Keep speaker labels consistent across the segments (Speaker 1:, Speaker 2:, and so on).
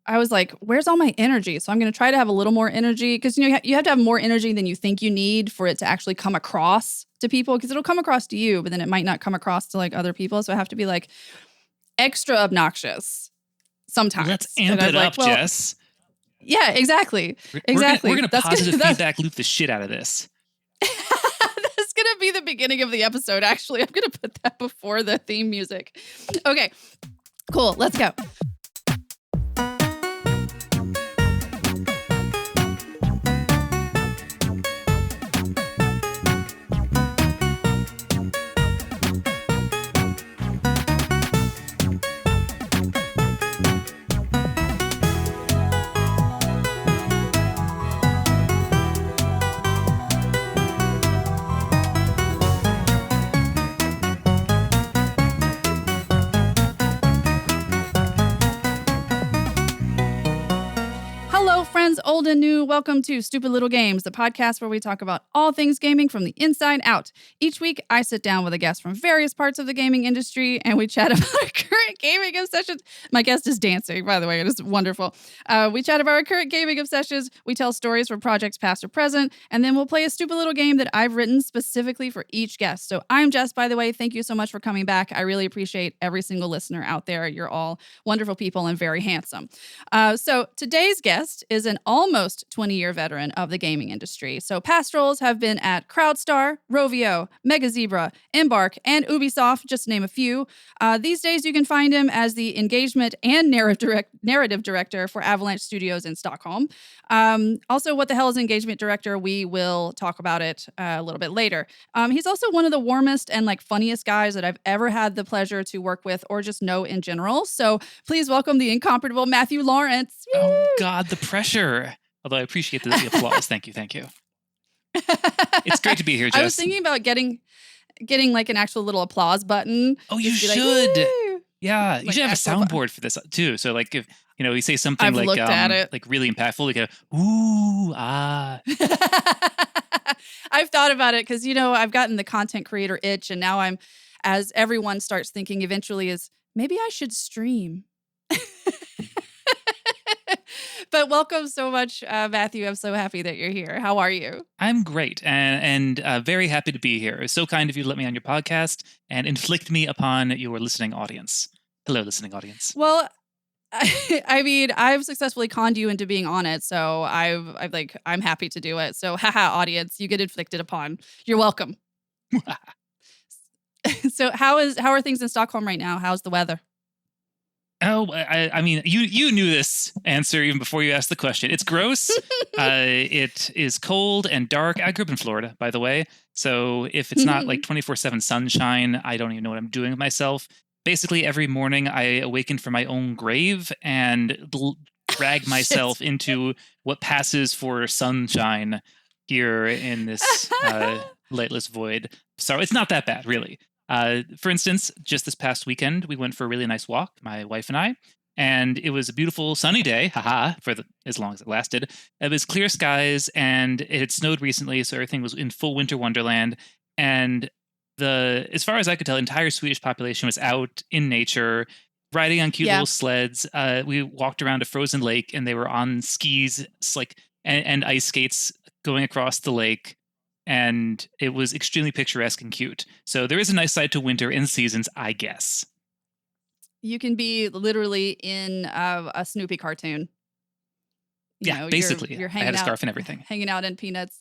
Speaker 1: I was like, where's all my energy? So I'm going to try to have a little more energy because you have to have more energy than you think you need for it to actually come across to people, because it'll come across to you, but then it might not come across to like other people. So I have to be like extra obnoxious sometimes.
Speaker 2: Let's amp it up, Jess.
Speaker 1: Yeah, exactly.
Speaker 2: We're gonna positive feedback loop the shit out of this.
Speaker 1: That's gonna be the beginning of the episode. Actually, I'm gonna put that before the theme music. Okay, cool. Let's go. Friends old and new, welcome to Stupid Little Games, the podcast where we talk about all things gaming from the inside out. Each week, I sit down with a guest from various parts of the gaming industry, and we chat about our current gaming obsessions. My guest is dancing, by the way. It is wonderful. We chat about our current gaming obsessions. We tell stories from projects past or present, and then we'll play a stupid little game that I've written specifically for each guest. So I'm Jess, by the way. Thank you so much for coming back. I really appreciate every single listener out there. You're all wonderful people and very handsome. So today's guest is an almost 20-year veteran of the gaming industry. So past roles have been at Crowdstar, Rovio, Megazebra, Embark, and Ubisoft, just to name a few. These days, you can find him as the engagement and narrative director for Avalanche Studios in Stockholm. Also, what the hell is engagement director? We will talk about it a little bit later. He's also one of the warmest and funniest guys that I've ever had the pleasure to work with or just know in general. So please welcome the incomparable Matthew Laurence. Woo!
Speaker 2: Oh God, the pressure. Although I appreciate the applause. Thank you. It's great to be here, Jess.
Speaker 1: I was thinking about getting like an actual little applause button.
Speaker 2: Oh, you should. Yeah, you should have a soundboard for this too. So if you say something
Speaker 1: I've looked at it.
Speaker 2: like really impactful, like ooh, ah.
Speaker 1: I've thought about it because I've gotten the content creator itch, and now as everyone starts thinking eventually is maybe I should stream. But welcome so much, Matthew. I'm so happy that you're here. How are you?
Speaker 2: I'm great and very happy to be here. It's so kind of you to let me on your podcast and inflict me upon your listening audience. Hello, listening audience.
Speaker 1: Well, I mean, I've successfully conned you into being on it, so I'm happy to do it. So, haha, audience, you get inflicted upon. You're welcome. So, how are things in Stockholm right now? How's the weather?
Speaker 2: Oh, I mean, you knew this answer even before you asked the question. It's gross. It is cold and dark. I grew up in Florida, by the way. So if it's not 24/7 sunshine, I don't even know what I'm doing with myself. Basically, every morning I awaken from my own grave and drag myself into what passes for sunshine here in this lightless void. So it's not that bad, really. For instance, just this past weekend, we went for a really nice walk, my wife and I, and it was a beautiful sunny day, as long as it lasted. It was clear skies, and it had snowed recently, so everything was in full winter wonderland. And as far as I could tell, the entire Swedish population was out in nature, riding on cute little sleds. We walked around a frozen lake, and they were on skis, and ice skates going across the lake. And it was extremely picturesque and cute. So there is a nice side to winter in seasons, I guess.
Speaker 1: You can be literally in a Snoopy cartoon.
Speaker 2: Basically.
Speaker 1: You're hanging
Speaker 2: I had a scarf
Speaker 1: out,
Speaker 2: and everything.
Speaker 1: Hanging out in peanuts.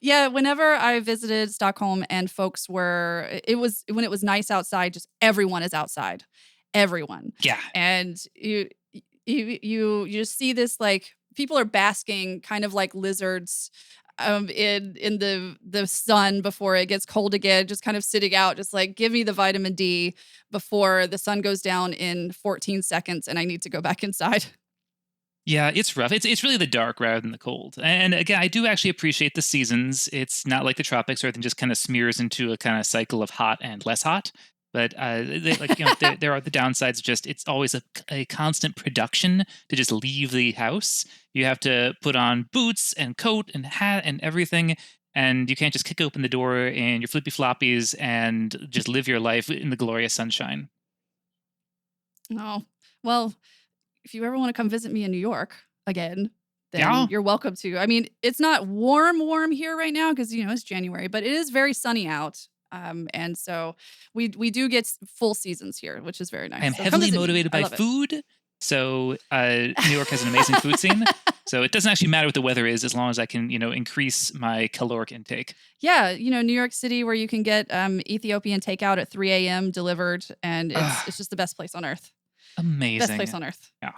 Speaker 1: Yeah, whenever I visited Stockholm and folks when it was nice outside, just everyone is outside. Everyone.
Speaker 2: Yeah.
Speaker 1: And you just see this, people are basking kind of like lizards in the sun before it gets cold again, just kind of sitting out, just give me the vitamin D before the sun goes down in 14 seconds and I need to go back inside.
Speaker 2: Yeah, it's rough. It's really the dark rather than the cold. And again, I do actually appreciate the seasons. It's not like the tropics where everything just kind of smears into a kind of cycle of hot and less hot. But there are the downsides. Just it's always a constant production to just leave the house. You have to put on boots and coat and hat and everything, and you can't just kick open the door in your flippy floppies and just live your life in the glorious sunshine.
Speaker 1: Oh, well, if you ever want to come visit me in New York again, then
Speaker 2: Yeah.
Speaker 1: you're welcome to. I mean, it's not warm here right now because it's January, but it is very sunny out. And so we do get full seasons here, which is very
Speaker 2: I am
Speaker 1: nice. So come
Speaker 2: heavily
Speaker 1: visit me.
Speaker 2: motivated
Speaker 1: I
Speaker 2: by
Speaker 1: love it.
Speaker 2: food. So New York has an amazing food scene. So it doesn't actually matter what the weather is as long as I can, increase my caloric intake.
Speaker 1: Yeah, New York City where you can get Ethiopian takeout at 3 a.m. delivered, and it's just the best place on earth. Best
Speaker 2: Amazing.
Speaker 1: place on earth.
Speaker 2: Yeah.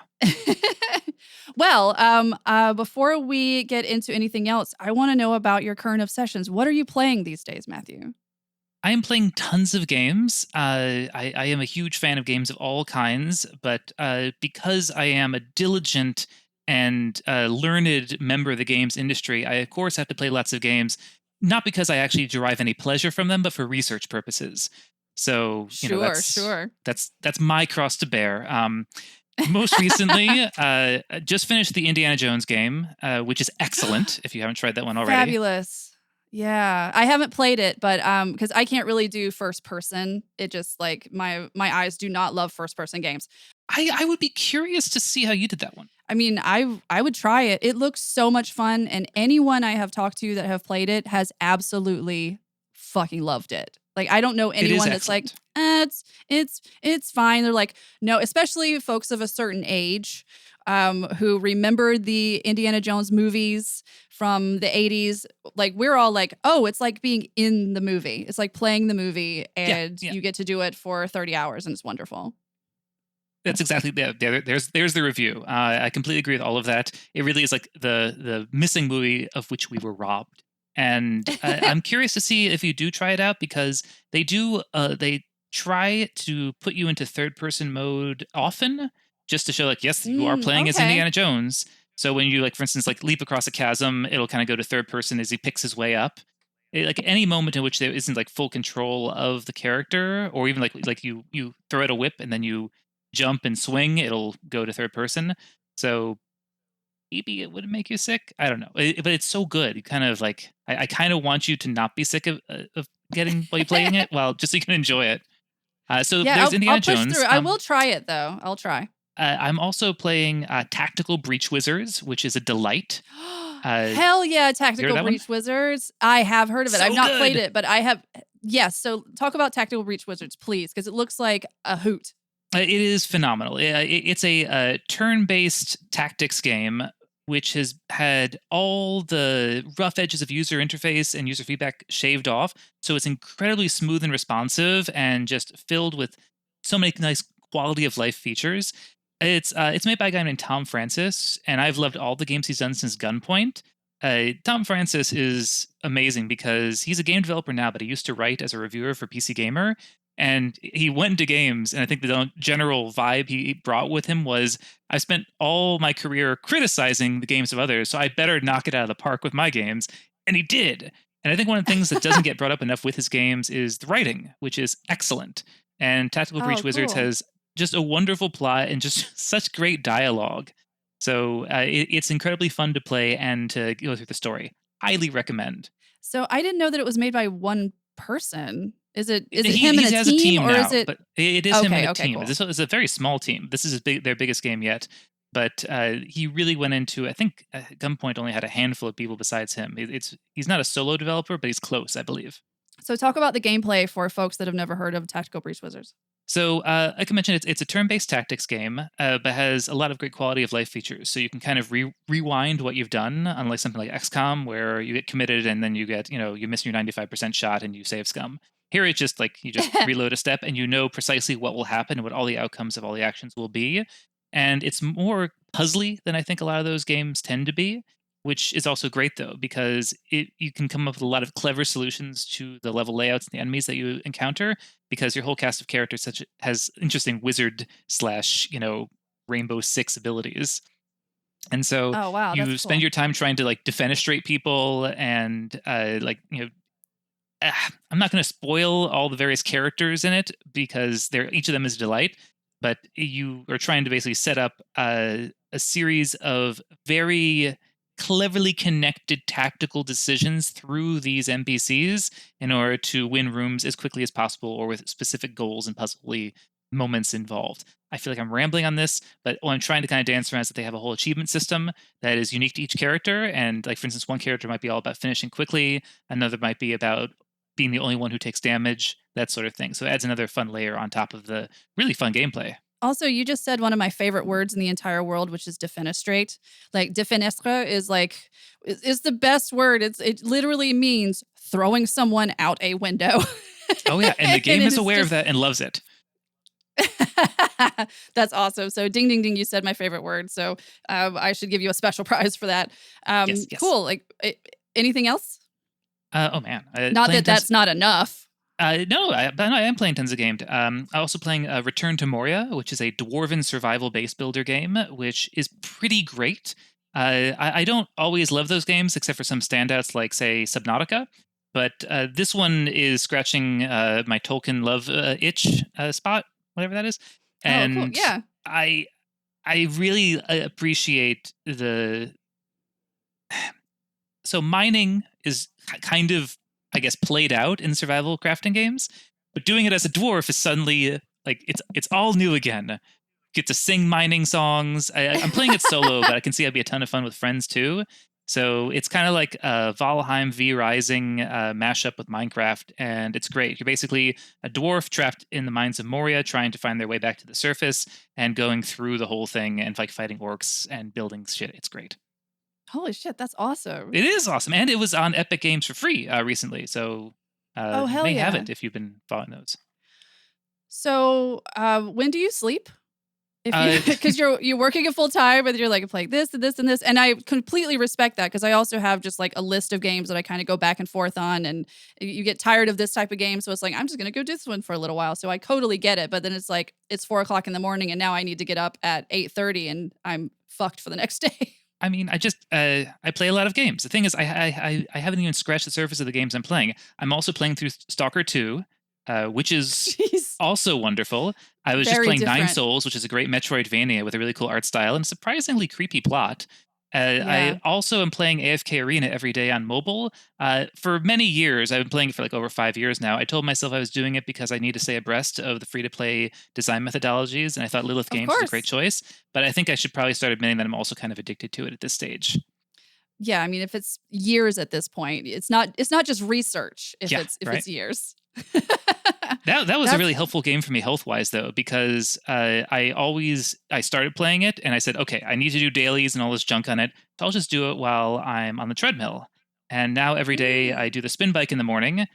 Speaker 1: Well, before we get into anything else, I want to know about your current obsessions. What are you playing these days, Matthew?
Speaker 2: I am playing tons of games. I am a huge fan of games of all kinds, but because I am a diligent and learned member of the games industry, I of course have to play lots of games, not because I actually derive any pleasure from them, but for research purposes. So
Speaker 1: Sure.
Speaker 2: that's my cross to bear. Most recently, just finished the Indiana Jones game, which is excellent. If you haven't tried that one already,
Speaker 1: Fabulous. Yeah, I haven't played it, but because I can't really do first person, it just like my eyes do not love first person games.
Speaker 2: I would be curious to see how you did that one.
Speaker 1: I mean, I would try it. It looks so much fun, and anyone I have talked to that have played it has absolutely fucking loved it. Like, I don't know anyone that's like, it's fine. They're like, no, especially folks of a certain age who remembered the Indiana Jones movies from the 80s. Like, we're all like, oh, it's like being in the movie. It's like playing the movie, and you get to do it for 30 hours, and it's wonderful.
Speaker 2: That's exactly there's the review. I completely agree with all of that. It really is like the missing movie of which we were robbed. And I'm curious to see if you do try it out because they try to put you into third person mode often just to show like, yes, you are playing as Indiana Jones. So when you like, for instance, like leap across a chasm, it'll kind of go to third person as he picks his way up. Like any moment in which there isn't like full control of the character, or even like you throw out a whip and then you jump and swing, it'll go to third person. So maybe it wouldn't make you sick. I don't know, but it's so good. You kind of like, I kind of want you to not be sick of getting while you're playing it, well, just so you can enjoy it. So there's Indiana
Speaker 1: I'll push
Speaker 2: Jones.
Speaker 1: through. I will try it though. I'll try.
Speaker 2: I'm also playing Tactical Breach Wizards, which is a delight.
Speaker 1: Hell yeah, Tactical Breach Wizards. I have heard of it.
Speaker 2: So
Speaker 1: I've not played it, but I have. Yes. So talk about Tactical Breach Wizards, please, because it looks like a hoot.
Speaker 2: It is phenomenal. It's a turn-based tactics game, which has had all the rough edges of user interface and user feedback shaved off. So it's incredibly smooth and responsive and just filled with so many nice quality of life features. It's made by a guy named Tom Francis, and I've loved all the games he's done since Gunpoint. Tom Francis is amazing because he's a game developer now, but he used to write as a reviewer for PC Gamer. And he went into games, and I think the general vibe he brought with him was, I spent all my career criticizing the games of others, so I better knock it out of the park with my games. And he did. And I think one of the things that doesn't get brought up enough with his games is the writing, which is excellent. And Tactical Breach Wizards has just a wonderful plot and just such great dialogue. So it's incredibly fun to play and to go through the story. Highly recommend.
Speaker 1: So I didn't know that it was made by one person. Is it him and
Speaker 2: a team
Speaker 1: or
Speaker 2: now,
Speaker 1: is it?
Speaker 2: But it is him and a team.
Speaker 1: Cool.
Speaker 2: This is a very small team. This is their biggest game yet. But he really went into, I think Gunpoint only had a handful of people besides him. He's not a solo developer, but he's close, I believe.
Speaker 1: So talk about the gameplay for folks that have never heard of Tactical Breach Wizards.
Speaker 2: So I can mention it's a turn-based tactics game, but has a lot of great quality of life features. So you can kind of rewind what you've done, unlike something like XCOM, where you get committed and then you get, you miss your 95% shot and you save scum. Here it's just like you just reload a step and you know precisely what will happen and what all the outcomes of all the actions will be. And it's more puzzly than I think a lot of those games tend to be, which is also great though, because you can come up with a lot of clever solutions to the level layouts and the enemies that you encounter, because your whole cast of characters has interesting wizard / Rainbow Six abilities. And so you spend your time trying to like defenestrate people and I'm not going to spoil all the various characters in it because each of them is a delight, but you are trying to basically set up a series of very cleverly connected tactical decisions through these NPCs in order to win rooms as quickly as possible or with specific goals and puzzly moments involved. I feel like I'm rambling on this, but what I'm trying to kind of dance around is that they have a whole achievement system that is unique to each character. And like, for instance, one character might be all about finishing quickly. Another might be about being the only one who takes damage, that sort of thing. So it adds another fun layer on top of the really fun gameplay.
Speaker 1: Also, you just said one of my favorite words in the entire world, which is defenestrate. Like defenestre is the best word. It literally means throwing someone out a window.
Speaker 2: Oh yeah, and the game
Speaker 1: And
Speaker 2: is
Speaker 1: it's
Speaker 2: aware of
Speaker 1: just-
Speaker 2: that and loves it.
Speaker 1: That's awesome. So ding, ding, ding, you said my favorite word. So I should give you a special prize for that.
Speaker 2: Yes.
Speaker 1: Cool. Like anything else?
Speaker 2: Oh man.
Speaker 1: Not that that's not enough.
Speaker 2: No, I am playing tons of games. I'm also playing Return to Moria, which is a dwarven survival base builder game, which is pretty great. I don't always love those games, except for some standouts like, say, Subnautica. But this one is scratching my Tolkien love itch spot, whatever that is. And
Speaker 1: cool. Yeah.
Speaker 2: I really appreciate the... So mining is kind of, I guess, played out in survival crafting games, but doing it as a dwarf is suddenly like it's all new again. Get to sing mining songs. I'm playing it solo, but I can see it'd be a ton of fun with friends too. So it's kind of like a Valheim V Rising mashup with Minecraft, and it's great. You're basically a dwarf trapped in the mines of Moria, trying to find their way back to the surface and going through the whole thing and like fighting orcs and building shit. It's great.
Speaker 1: Holy shit, that's awesome.
Speaker 2: It is awesome, and it was on Epic Games for free recently. So
Speaker 1: Oh,
Speaker 2: you
Speaker 1: hell
Speaker 2: may have
Speaker 1: yeah.
Speaker 2: it if you've been following those.
Speaker 1: So when do you sleep? If
Speaker 2: Uh,
Speaker 1: you because you're working it full time, and you're like playing this and this and this, and I completely respect that, because I also have just like a list of games that I kind of go back and forth on, and you get tired of this type of game, so it's like I'm just gonna go do this one for a little while. So I totally get it, but then it's like it's 4:00 in the morning, and now I need to get up at 8:30, and I'm fucked for the next day.
Speaker 2: I mean, I just I play a lot of games. The thing is, I haven't even scratched the surface of the games I'm playing. I'm also playing through Stalker 2, which is
Speaker 1: Jeez.
Speaker 2: also wonderful. I was
Speaker 1: Very
Speaker 2: just playing Nine
Speaker 1: different.
Speaker 2: Souls, which is a great Metroidvania with a really cool art style and surprisingly creepy plot.
Speaker 1: Yeah.
Speaker 2: I also am playing AFK Arena every day on mobile. For many years, I've been playing it for like over 5 years now. I told myself I was doing it because I need to stay abreast of the free-to-play design methodologies, and I thought Lilith
Speaker 1: Of
Speaker 2: Games was a
Speaker 1: course.
Speaker 2: great choice. But I think I should probably start admitting that I'm also kind of addicted to it at this stage.
Speaker 1: Yeah, I mean, if it's years at this point, it's not just research. If
Speaker 2: Yeah,
Speaker 1: it's years.
Speaker 2: That was a
Speaker 1: That's-
Speaker 2: really helpful game for me health-wise, though, because I started playing it and I said, okay, I need to do dailies and all this junk on it, so I'll just do it while I'm on the treadmill. And now every day I do the spin bike in the morning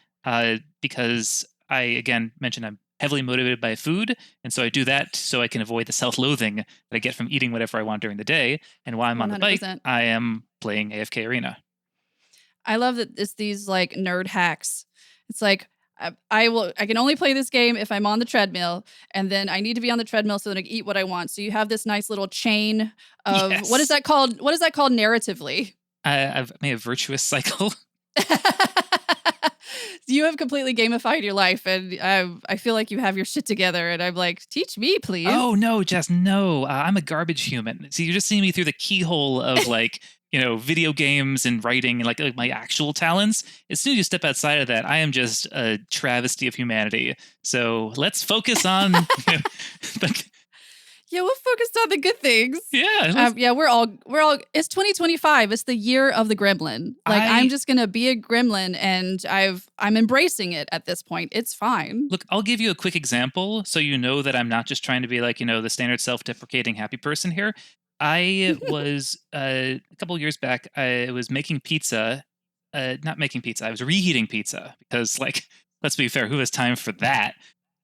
Speaker 2: because I, again, mentioned I'm heavily motivated by food, and so I do that so I can avoid the self-loathing that I get from eating whatever I want during the day. And while I'm on the bike,
Speaker 1: 100%.
Speaker 2: I am playing AFK Arena.
Speaker 1: I love that it's these like nerd hacks. It's like I can only play this game if I'm on the treadmill, and then I need to be on the treadmill so that I can eat what I want. So you have this nice little chain of
Speaker 2: Yes.
Speaker 1: what is that called? What is that called narratively?
Speaker 2: I've made a virtuous cycle.
Speaker 1: You have completely gamified your life, and I feel like you have your shit together. And I'm like, teach me, please.
Speaker 2: Oh no, Jess, no. I'm a garbage human. See, you're just seeing me through the keyhole of like, video games and writing and like my actual talents. As soon as you step outside of that, I am just a travesty of humanity. So let's focus on
Speaker 1: Yeah, we'll focus on the good things.
Speaker 2: yeah.
Speaker 1: Yeah, we're all. It's 2025. It's the year of the gremlin. Like I'm just gonna be a gremlin, and I'm embracing it at this point. It's fine.
Speaker 2: Look, I'll give you a quick example so you know that I'm not just trying to be like, the standard self-deprecating happy person here. I was a couple of years back, I was making pizza. Not making pizza. I was reheating pizza because, like, let's be fair, who has time for that?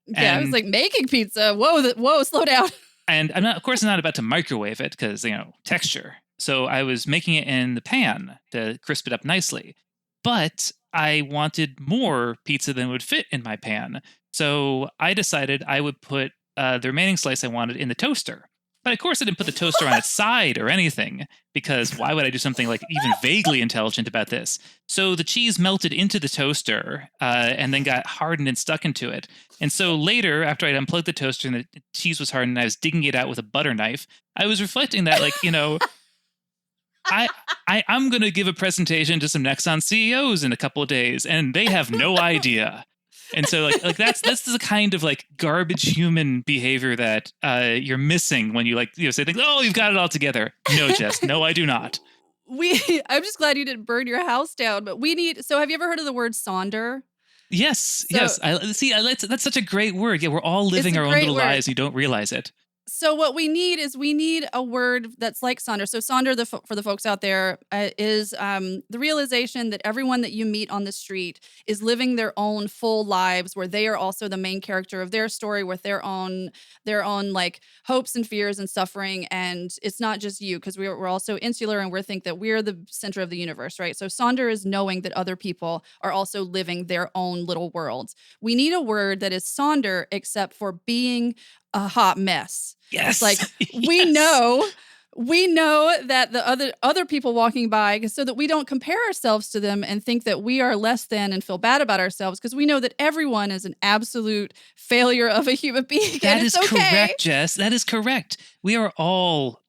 Speaker 1: Yeah, I was
Speaker 2: And-
Speaker 1: like making pizza. Whoa, slow down.
Speaker 2: And I'm not, of course, I'm not about to microwave it because, texture. So I was making it in the pan to crisp it up nicely. But I wanted more pizza than would fit in my pan. So I decided I would put the remaining slice I wanted in the toaster. But of course, I didn't put the toaster on its side or anything, because why would I do something like even vaguely intelligent about this? So the cheese melted into the toaster and then got hardened and stuck into it. And so later, after I'd unplugged the toaster and the cheese was hardened and I was digging it out with a butter knife, I was reflecting that, like, I'm going to give a presentation to some Nexon CEOs in a couple of days, and they have no idea. And so that's the kind of like garbage human behavior that you're missing when you say things, oh, you've got it all together. No, Jess, no, I do not.
Speaker 1: I'm just glad you didn't burn your house down, but so have you ever heard of the word Sonder?
Speaker 2: Yes, yes. That's such a great word. Yeah, we're all living our own little lives. You don't realize it.
Speaker 1: So what we need a word that's like Sonder. So Sonder, for the folks out there, is the realization that everyone that you meet on the street is living their own full lives, where they are also the main character of their story, with their own like hopes and fears and suffering. And it's not just you, because we're also insular, and we think that we're the center of the universe, right? So Sonder is knowing that other people are also living their own little worlds. We need a word that is Sonder, except for being a hot mess.
Speaker 2: Yes.
Speaker 1: Like we know that the other people walking by, so that we don't compare ourselves to them and think that we are less than and feel bad about ourselves, because we know that everyone is an absolute failure of a human being.
Speaker 2: That is correct, Jess. That is correct. We are all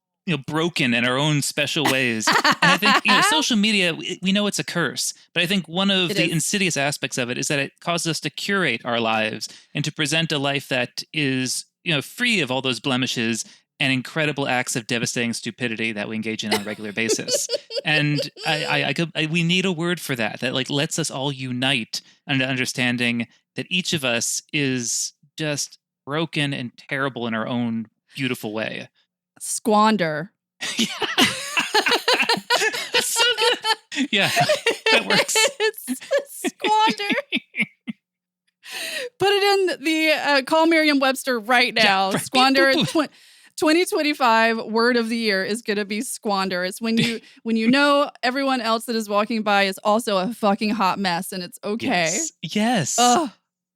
Speaker 2: broken in our own special ways. And I think social media, we know it's a curse, but I think one of the insidious aspects of it is that it causes us to curate our lives and to present a life that is free of all those blemishes and incredible acts of devastating stupidity that we engage in on a regular basis. And we need a word for that like lets us all unite under understanding that each of us is just broken and terrible in our own beautiful way.
Speaker 1: Squander.
Speaker 2: That's so good. Yeah, that works.
Speaker 1: Squander. Put it in the call Merriam-Webster right now. Yeah, Squander. 2025 word of the year is going to be squander. It's when you know everyone else that is walking by is also a fucking hot mess, and it's okay.
Speaker 2: Yes.
Speaker 1: Oh,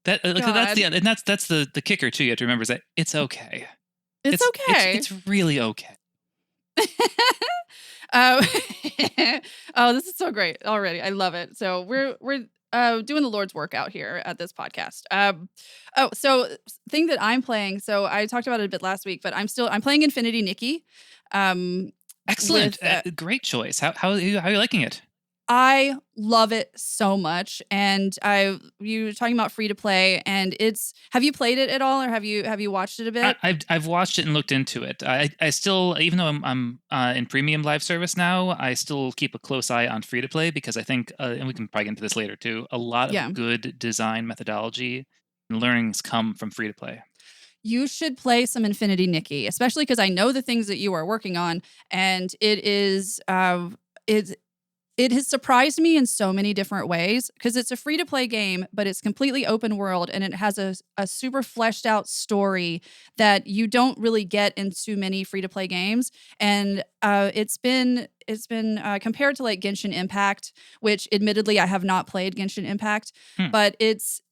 Speaker 2: that's the kicker too. You have to remember is that it's okay.
Speaker 1: It's okay.
Speaker 2: It's really okay.
Speaker 1: Oh, this is so great already. I love it. So we're doing the Lord's work out here at this podcast. So thing that I'm playing. So I talked about it a bit last week, but I'm playing Infinity Nikki.
Speaker 2: Excellent, great choice. How are you liking it?
Speaker 1: I love it so much, and you were talking about free to play, and have you played it at all, or have you watched it a bit?
Speaker 2: I've watched it and looked into it. I still, even though I'm in premium live service now, I still keep a close eye on free to play, because I think, and we can probably get into this later too, a lot of good design methodology and learnings come from free to play.
Speaker 1: You should play some Infinity Nikki, especially because I know the things that you are working on, and it has surprised me in so many different ways, because it's a free-to-play game, but it's completely open world, and it has a super fleshed out story that you don't really get in too many free-to-play games. And it's been compared to like Genshin Impact, which admittedly I have not played Genshin Impact, but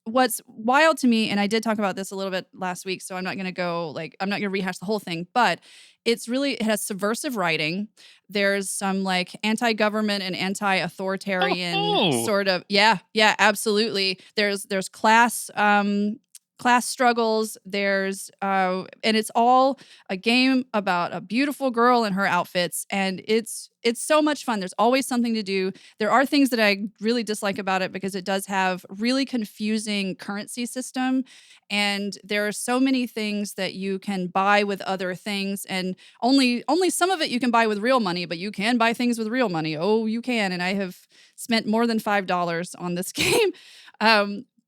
Speaker 1: what's wild to me, and I did talk about this a little bit last week, so I'm not going to rehash the whole thing, but it has subversive writing. There's some like anti-government and anti-authoritarian sort of, yeah, absolutely. There's class struggles. There's and it's all a game about a beautiful girl and her outfits, and it's so much fun. There's always something to do. There are things that I really dislike about it, because it does have really confusing currency system, and there are so many things that you can buy with other things, and only some of it you can buy with real money, but you can buy things with real money. Oh, you can, and I have spent more than $5 on this game.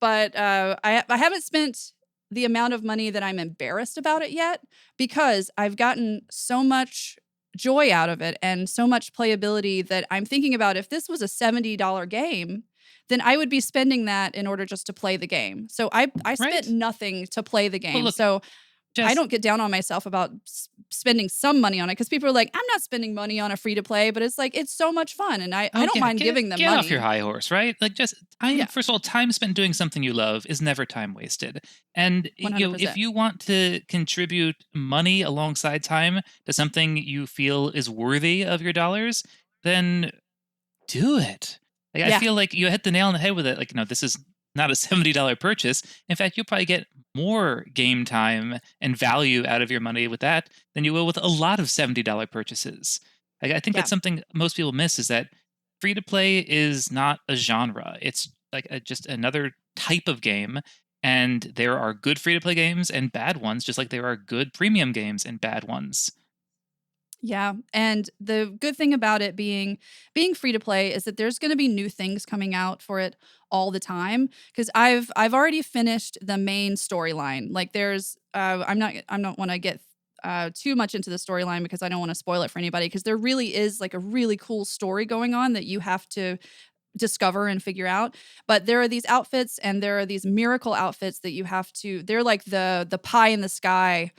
Speaker 1: But I haven't spent the amount of money that I'm embarrassed about it yet, because I've gotten so much joy out of it and so much playability that I'm thinking about, if this was a $70 game, then I would be spending that in order just to play the game. So I spent nothing to play the game. Well, look, so Jess, I don't get down on myself about spending some money on it, because people are like, I'm not spending money on a free to play, but it's like, it's so much fun, and I don't mind giving them money.
Speaker 2: Get off your high horse, right? Like, just first of all, time spent doing something you love is never time wasted. And if you want to contribute money alongside time to something you feel is worthy of your dollars, then do it. I feel like you hit the nail on the head with it. Like, this is not a $70 purchase. In fact, you'll probably get more game time and value out of your money with that than you will with a lot of $70 purchases. I think that's something most people miss, is that free to play is not a genre. It's like just another type of game. And there are good free to play games and bad ones, just like there are good premium games and bad ones.
Speaker 1: Yeah, and the good thing about it being free to play is that there's going to be new things coming out for it all the time because I've already finished the main storyline. Like there's I'm not want to get too much into the storyline because I don't want to spoil it for anybody because there really is like a really cool story going on that you have to discover and figure out. But there are these outfits and there are these miracle outfits that you have to they're like the pie in the sky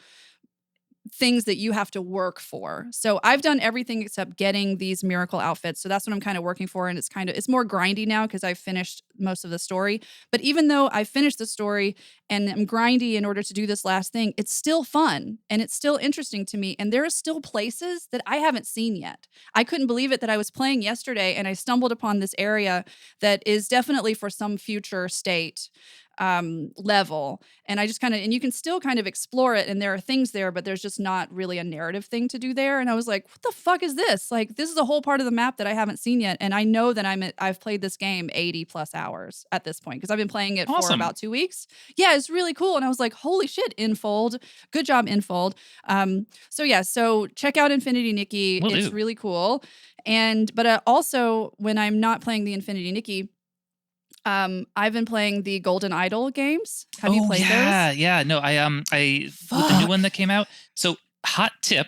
Speaker 1: things that you have to work for. So I've done everything except getting these miracle outfits. So that's what I'm kind of working for. And it's more grindy now because I've finished most of the story. But even though I finished the story and I'm grindy in order to do this last thing, it's still fun and it's still interesting to me. And there are still places that I haven't seen yet. I couldn't believe it that I was playing yesterday and I stumbled upon this area that is definitely for some future state level. And I just and you can still kind of explore it. And there are things there, but there's just not really a narrative thing to do there. And I was like, what the fuck is this? Like, this is a whole part of the map that I haven't seen yet. And I know that I've played this game 80 plus hours at this point because I've been playing it for about 2 weeks. Yeah, it's really cool. And I was like, holy shit, Infold. Good job, Infold. So check out Infinity Nikki. It's really cool. But also when I'm not playing the Infinity Nikki, I've been playing the Golden Idol games. Have you played those?
Speaker 2: Yeah. No, with the new one that came out. So hot tip,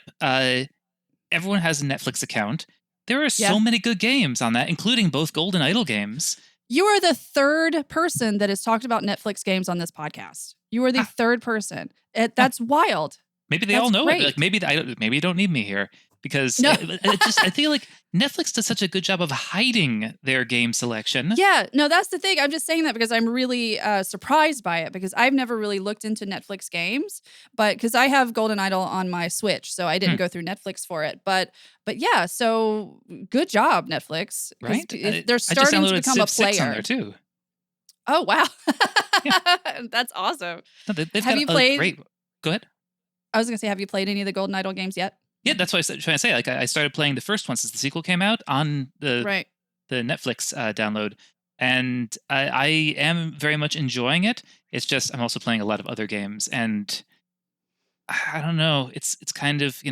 Speaker 2: everyone has a Netflix account. There are so many good games on that, including both Golden Idol games.
Speaker 1: You are the third person that has talked about Netflix games on this podcast. You are the third person. That's wild.
Speaker 2: Maybe they all know it. Like maybe you don't need me here. Because I feel like Netflix does such a good job of hiding their game selection.
Speaker 1: Yeah, no, that's the thing. I'm just saying that because I'm really surprised by it because I've never really looked into Netflix games, but because I have Golden Idol on my Switch, so I didn't go through Netflix for it. But yeah, so good job, Netflix.
Speaker 2: Right?
Speaker 1: They're starting to become a player.
Speaker 2: 6 on there too.
Speaker 1: Oh wow, that's awesome.
Speaker 2: No, have you played? Great. Go ahead.
Speaker 1: I was gonna say, have you played any of the Golden Idol games yet?
Speaker 2: Yeah, that's what I was trying to say. Like, I started playing the first one since the sequel came out on the Netflix download, and I am very much enjoying it. It's just I'm also playing a lot of other games, and I don't know. It's kind of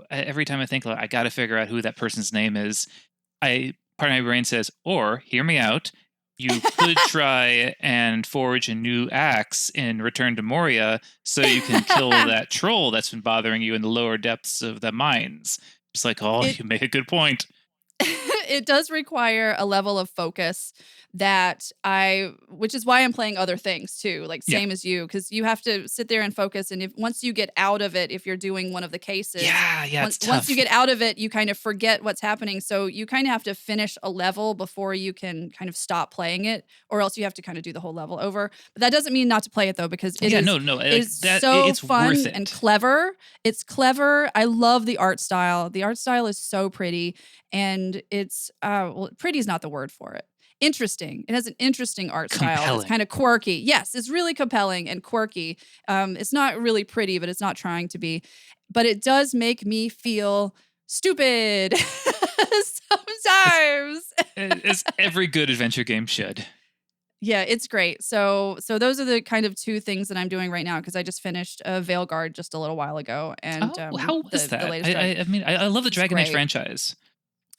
Speaker 2: every time I think I got to figure out who that person's name is, part of my brain says, or hear me out. You could try and forge a new axe in Return to Moria so you can kill that troll that's been bothering you in the lower depths of the mines. It's like, you make a good point.
Speaker 1: It does require a level of focus which is why I'm playing other things too, like same as you, because you have to sit there and focus. And once you get out of it, if you're doing one of the cases,
Speaker 2: it's tough.
Speaker 1: Once you get out of it, you kind of forget what's happening. So you kind of have to finish a level before you can kind of stop playing it, or else you have to kind of do the whole level over. But that doesn't mean not to play it though, because it's fun and clever. It's clever. I love the art style. The art style is so pretty, and it's pretty is not the word for it. Interesting. It has an interesting art style. It's kind of quirky. Yes, it's really compelling and quirky. It's not really pretty, but it's not trying to be. But it does make me feel stupid sometimes.
Speaker 2: As every good adventure game should.
Speaker 1: Yeah, it's great. So those are the kind of two things that I'm doing right now because I just finished Veilguard just a little while ago. And
Speaker 2: how was that? I love the Dragon Age franchise.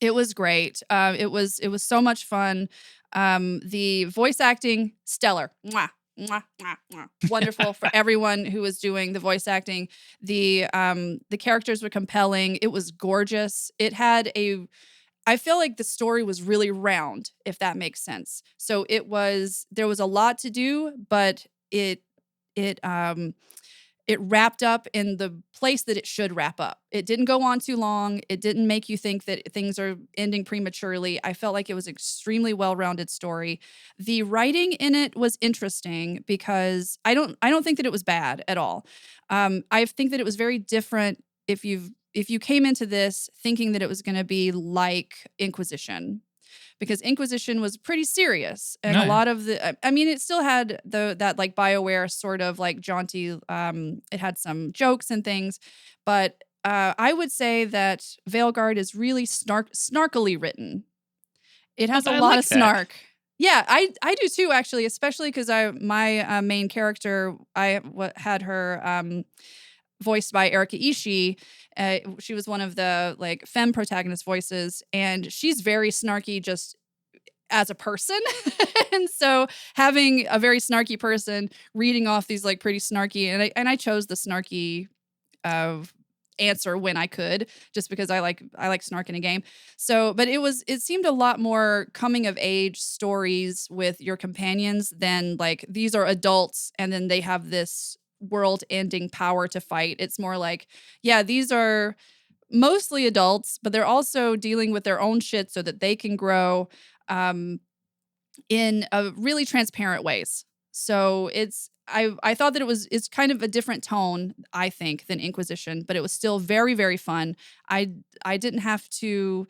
Speaker 1: It was great. It was so much fun. The voice acting, stellar. Mwah, mwah, mwah, mwah. Wonderful for everyone who was doing the voice acting. The characters were compelling. It was gorgeous. It had I feel like the story was really round, if that makes sense. So there was a lot to do, but it wrapped up in the place that it should wrap up. It didn't go on too long. It didn't make you think that things are ending prematurely. I felt like it was an extremely well-rounded story. The writing in it was interesting because I don't think that it was bad at all. I think that it was very different if you came into this thinking that it was going to be like Inquisition. Because Inquisition was pretty serious, and a lot of it still had that like BioWare sort of like jaunty. It had some jokes and things, but I would say that Veilguard is really snarkily written. It has a lot of snark. Yeah, I do too, actually, especially because my main character, had her voiced by Erika Ishii. She was one of the like femme protagonist voices, and she's very snarky just as a person. And so having a very snarky person reading off these like pretty snarky, and I chose the snarky uh, answer when I could, just because I like snark in a game. So, but it seemed a lot more coming of age stories with your companions than like these are adults and then they have this world ending power to fight. It's more like, yeah, these are mostly adults, but they're also dealing with their own shit so that they can grow. Um, in really transparent ways. So I thought that it's kind of a different tone, I think, than Inquisition, but it was still very, very fun. I didn't have to,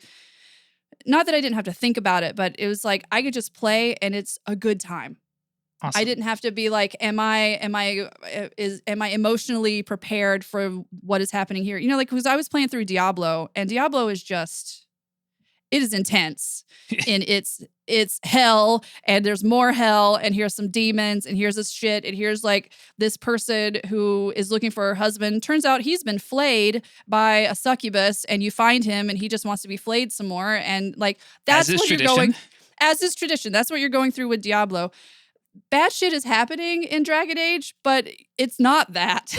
Speaker 1: not that I didn't have to think about it, but it was like I could just play and it's a good time. I
Speaker 2: Awesome.
Speaker 1: didn't have to be like, am I emotionally prepared for what is happening here? You know, like because I was playing through Diablo, and Diablo is just, it is intense and it's hell, and there's more hell, and here's some demons, and here's this shit, and here's like this person who is looking for her husband. Turns out he's been flayed by a succubus, and you find him and he just wants to be flayed some more, and like
Speaker 2: As
Speaker 1: that's
Speaker 2: is
Speaker 1: what you're
Speaker 2: tradition.
Speaker 1: going, as is tradition, that's what you're going through with Diablo. Bad shit is happening in Dragon Age, but it's not that.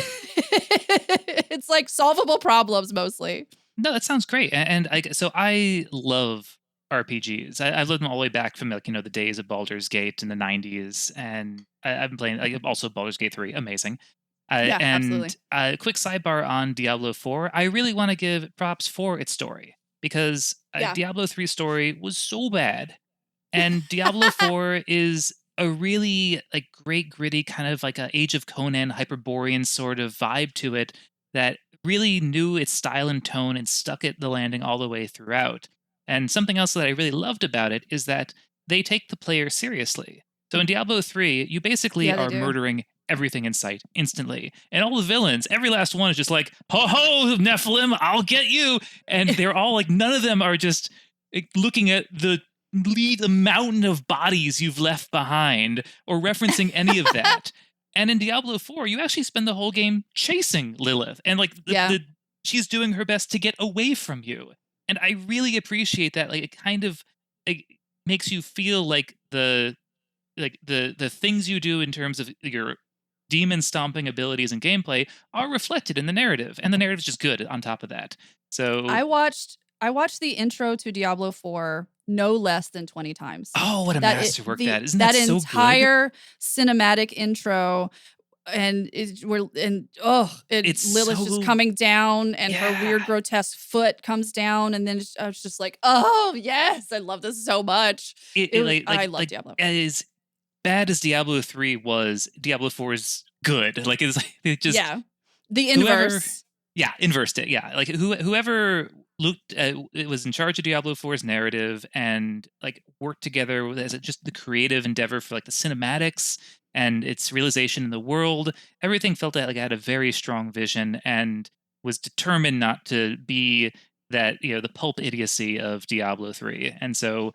Speaker 1: It's like solvable problems mostly.
Speaker 2: No, that sounds great. And so I love RPGs. I've lived them all the way back from like the days of Baldur's Gate in the '90s, and I've been playing like also Baldur's Gate 3, amazing.
Speaker 1: Yeah,
Speaker 2: And
Speaker 1: absolutely.
Speaker 2: quick sidebar on Diablo 4, I really want to give props for its story because
Speaker 1: Yeah.
Speaker 2: Diablo 3 story was so bad, and Diablo 4 is a really like great gritty kind of like a Age of Conan Hyperborean sort of vibe to it that really knew its style and tone and stuck at the landing all the way throughout. And something else that I really loved about it is that they take the player seriously. So in Diablo 3, you basically
Speaker 1: Yeah, they
Speaker 2: are
Speaker 1: do.
Speaker 2: murdering everything in sight instantly. And all the villains, every last one is just like, ho ho, Nephilim, I'll get you. And they're all like, none of them are just looking at the mountain of bodies you've left behind or referencing any of that. And in Diablo 4, you actually spend the whole game chasing Lilith and like
Speaker 1: Yeah.
Speaker 2: she's doing her best to get away from you. And I really appreciate that. Like it kind of like makes you feel like the things you do in terms of your demon stomping abilities and gameplay are reflected in the narrative. And the narrative's just good on top of that. So
Speaker 1: I watched the intro to Diablo 4 no less than 20 times.
Speaker 2: oh, what a
Speaker 1: That it
Speaker 2: masterwork
Speaker 1: the
Speaker 2: that. Isn't that
Speaker 1: that
Speaker 2: so good?
Speaker 1: entire cinematic intro, and
Speaker 2: It's
Speaker 1: Lilith's just
Speaker 2: so
Speaker 1: coming down and her
Speaker 2: yeah.
Speaker 1: weird grotesque foot comes down, and then I was just like, "Oh, yes, I love this so much."
Speaker 2: It,
Speaker 1: It
Speaker 2: it
Speaker 1: was
Speaker 2: like
Speaker 1: I
Speaker 2: like
Speaker 1: love
Speaker 2: like
Speaker 1: Diablo.
Speaker 2: as bad as Diablo 3 was, Diablo 4 is good. Like it's like it just
Speaker 1: Yeah. The
Speaker 2: whoever
Speaker 1: inverse.
Speaker 2: yeah, inversed it. Yeah. Like whoever looked at it was in charge of Diablo 4's narrative and like worked together as just the creative endeavor for like the cinematics and its realization in the world. Everything felt like it had a very strong vision and was determined not to be that, the pulp idiocy of Diablo 3. And so,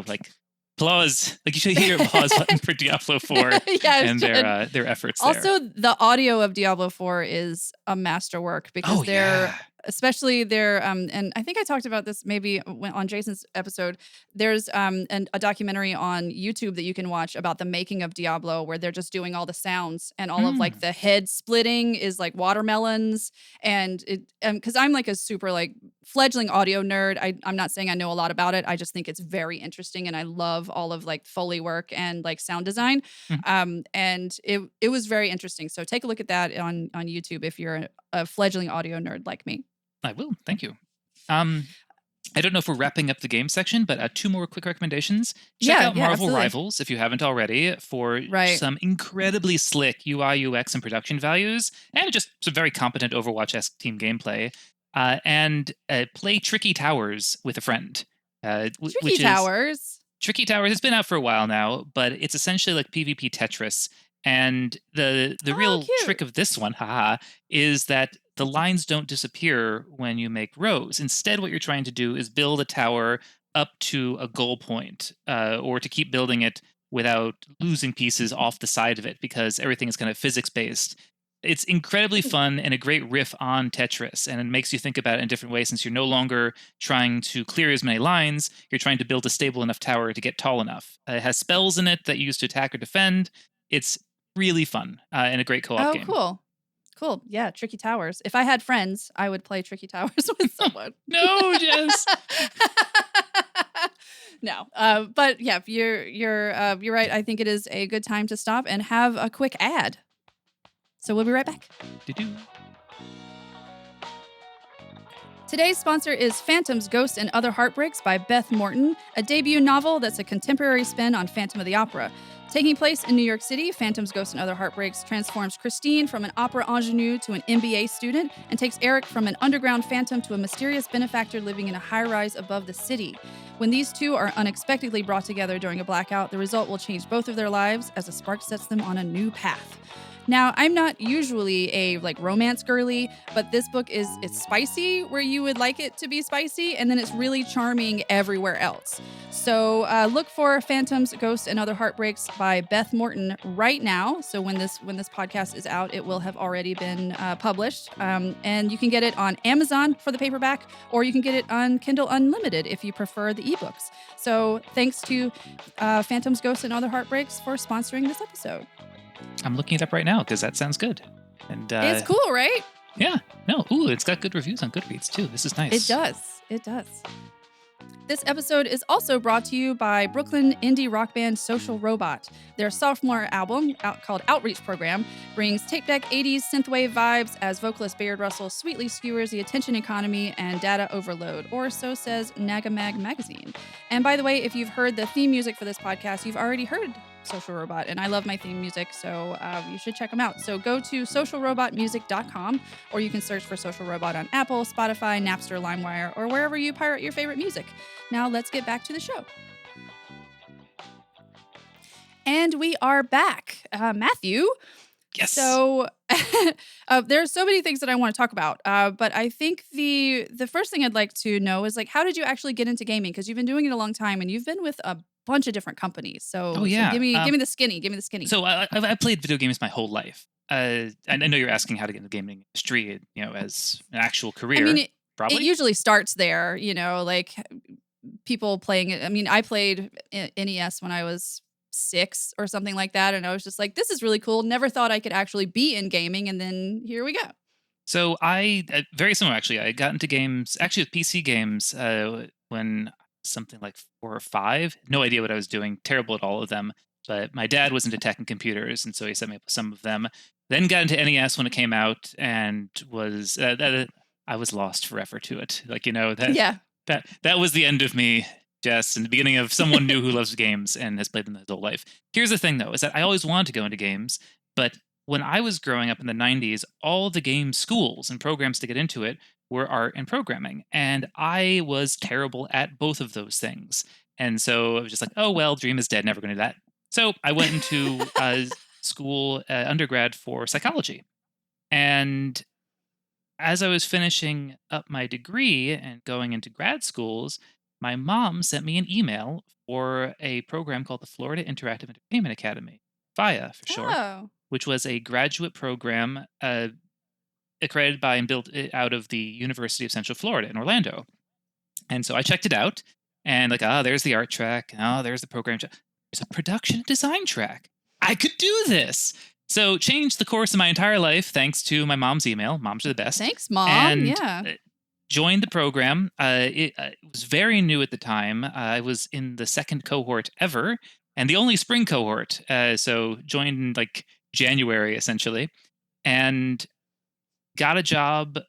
Speaker 2: like applause, like you should hear applause button for Diablo 4
Speaker 1: Yeah, it
Speaker 2: and
Speaker 1: should.
Speaker 2: their efforts there.
Speaker 1: Also, the audio of Diablo 4 is a masterwork because
Speaker 2: Oh yeah.
Speaker 1: especially their and I think I talked about this maybe on Jason's episode. There's a documentary on YouTube that you can watch about the making of Diablo, where they're just doing all the sounds, and all of like
Speaker 2: Mm.
Speaker 1: the head splitting is like watermelons. And it because I'm like a super like fledgling audio nerd. I'm not saying I know a lot about it. I just think it's very interesting, and I love all of like Foley work and like sound design.
Speaker 2: Mhm.
Speaker 1: And it was very interesting. So take a look at that on YouTube if you're a fledgling audio nerd like me.
Speaker 2: I will. Thank you. Um, I don't know if we're wrapping up the game section, but two more quick recommendations. Check
Speaker 1: Yeah,
Speaker 2: out
Speaker 1: yeah,
Speaker 2: Marvel
Speaker 1: absolutely.
Speaker 2: Rivals if you haven't already for
Speaker 1: Right.
Speaker 2: some incredibly slick UI, UX, and production values, and just some very competent Overwatch-esque team gameplay. And play Tricky Towers with a friend,
Speaker 1: Tricky
Speaker 2: which is
Speaker 1: Towers.
Speaker 2: Tricky Towers. It's been out for a while now, but it's essentially like PvP Tetris. And the
Speaker 1: Oh,
Speaker 2: real trick
Speaker 1: cute.
Speaker 2: of this one, haha, is that the lines don't disappear when you make rows. Instead, what you're trying to do is build a tower up to a goal point, or to keep building it without losing pieces off the side of it, because everything is kind of physics based. It's incredibly fun and a great riff on Tetris, and it makes you think about it in different ways, since you're no longer trying to clear as many lines, you're trying to build a stable enough tower to get tall enough. It has spells in it that you use to attack or defend. It's really fun, and a great co-op
Speaker 1: Oh,
Speaker 2: game.
Speaker 1: cool. Cool. Yeah, Tricky Towers. If I had friends, I would play Tricky Towers with someone.
Speaker 2: No, Jess.
Speaker 1: No, but yeah, you're right. I think it is a good time to stop and have a quick ad. So we'll be right back.
Speaker 2: Do-do.
Speaker 1: Today's sponsor is Phantoms, Ghosts, and Other Heartbreaks by Beth Morton, a debut novel that's a contemporary spin on Phantom of the Opera. Taking place in New York City, Phantoms, Ghosts, and Other Heartbreaks transforms Christine from an opera ingenue to an MBA student and takes Eric from an underground phantom to a mysterious benefactor living in a high-rise above the city. When these two are unexpectedly brought together during a blackout, the result will change both of their lives as a spark sets them on a new path. Now, I'm not usually a romance girly, but this book it's spicy where you would like it to be spicy, and then it's really charming everywhere else. So look for Phantoms, Ghosts, and Other Heartbreaks by Beth Morton right now. So when this podcast is out, it will have already been published, and you can get it on Amazon for the paperback, or you can get it on Kindle Unlimited if you prefer the ebooks. So thanks to Phantoms, Ghosts, and Other Heartbreaks for sponsoring this episode.
Speaker 2: I'm looking it up right now because that sounds good. And
Speaker 1: It's cool, right?
Speaker 2: Yeah. No. Ooh, it's got good reviews on Goodreads too. This is nice.
Speaker 1: It does. It does. This episode is also brought to you by Brooklyn indie rock band Social Robot. Their sophomore album, called Outreach Program, brings tape deck 80s synthwave vibes as vocalist Baird Russell sweetly skewers the attention economy and data overload, or so says Nagamag magazine. And by the way, if you've heard the theme music for this podcast, you've already heard Social Robot, and I love my theme music, so you should check them out. So go to socialrobotmusic.com, or you can search for Social Robot on Apple, Spotify, Napster, LimeWire, or wherever you pirate your favorite music. Now let's get back to the show. And we are back. Matthew.
Speaker 2: Yes.
Speaker 1: So there's so many things that I want to talk about, but I think the first thing I'd like to know is how did you actually get into gaming? Because you've been doing it a long time, and you've been with a bunch of different companies. So,
Speaker 2: yeah.
Speaker 1: So give me the skinny. Give me the skinny.
Speaker 2: So I've played video games my whole life. I know you're asking how to get into the gaming industry, as an actual career.
Speaker 1: I mean,
Speaker 2: probably.
Speaker 1: It usually starts there, people playing it. I mean, I played NES when I was 6 or something like that, and I was just like, this is really cool. Never thought I could actually be in gaming, and then here we go.
Speaker 2: So I very similar actually. I got into games, actually with PC games, when something like 4 or 5. No idea what I was doing. Terrible at all of them. But my dad was into tech and computers, and so he set me up with some of them. Then got into NES when it came out, and was I was lost forever to it. That was the end of me, Jess, and the beginning of someone new who loves games and has played them his whole life. Here's the thing, though, is that I always wanted to go into games, but when I was growing up in the 90s, all the game schools and programs to get into it were art and programming. And I was terrible at both of those things. And so I was just like, oh, well, dream is dead. Never going to do that. So I went into school, undergrad for psychology. And as I was finishing up my degree and going into grad schools, my mom sent me an email for a program called the Florida Interactive Entertainment Academy, FIA for short, which was a graduate program accredited by and built out of the University of Central Florida in Orlando. And so I checked it out, and there's the art track. Oh, there's the program track. There's a production and design track. I could do this. So changed the course of my entire life thanks to my mom's email. Moms are the best.
Speaker 1: Thanks, Mom.
Speaker 2: And joined the program. It was very new at the time. I was in the second cohort ever, and the only spring cohort. So joined in January, essentially. And got a job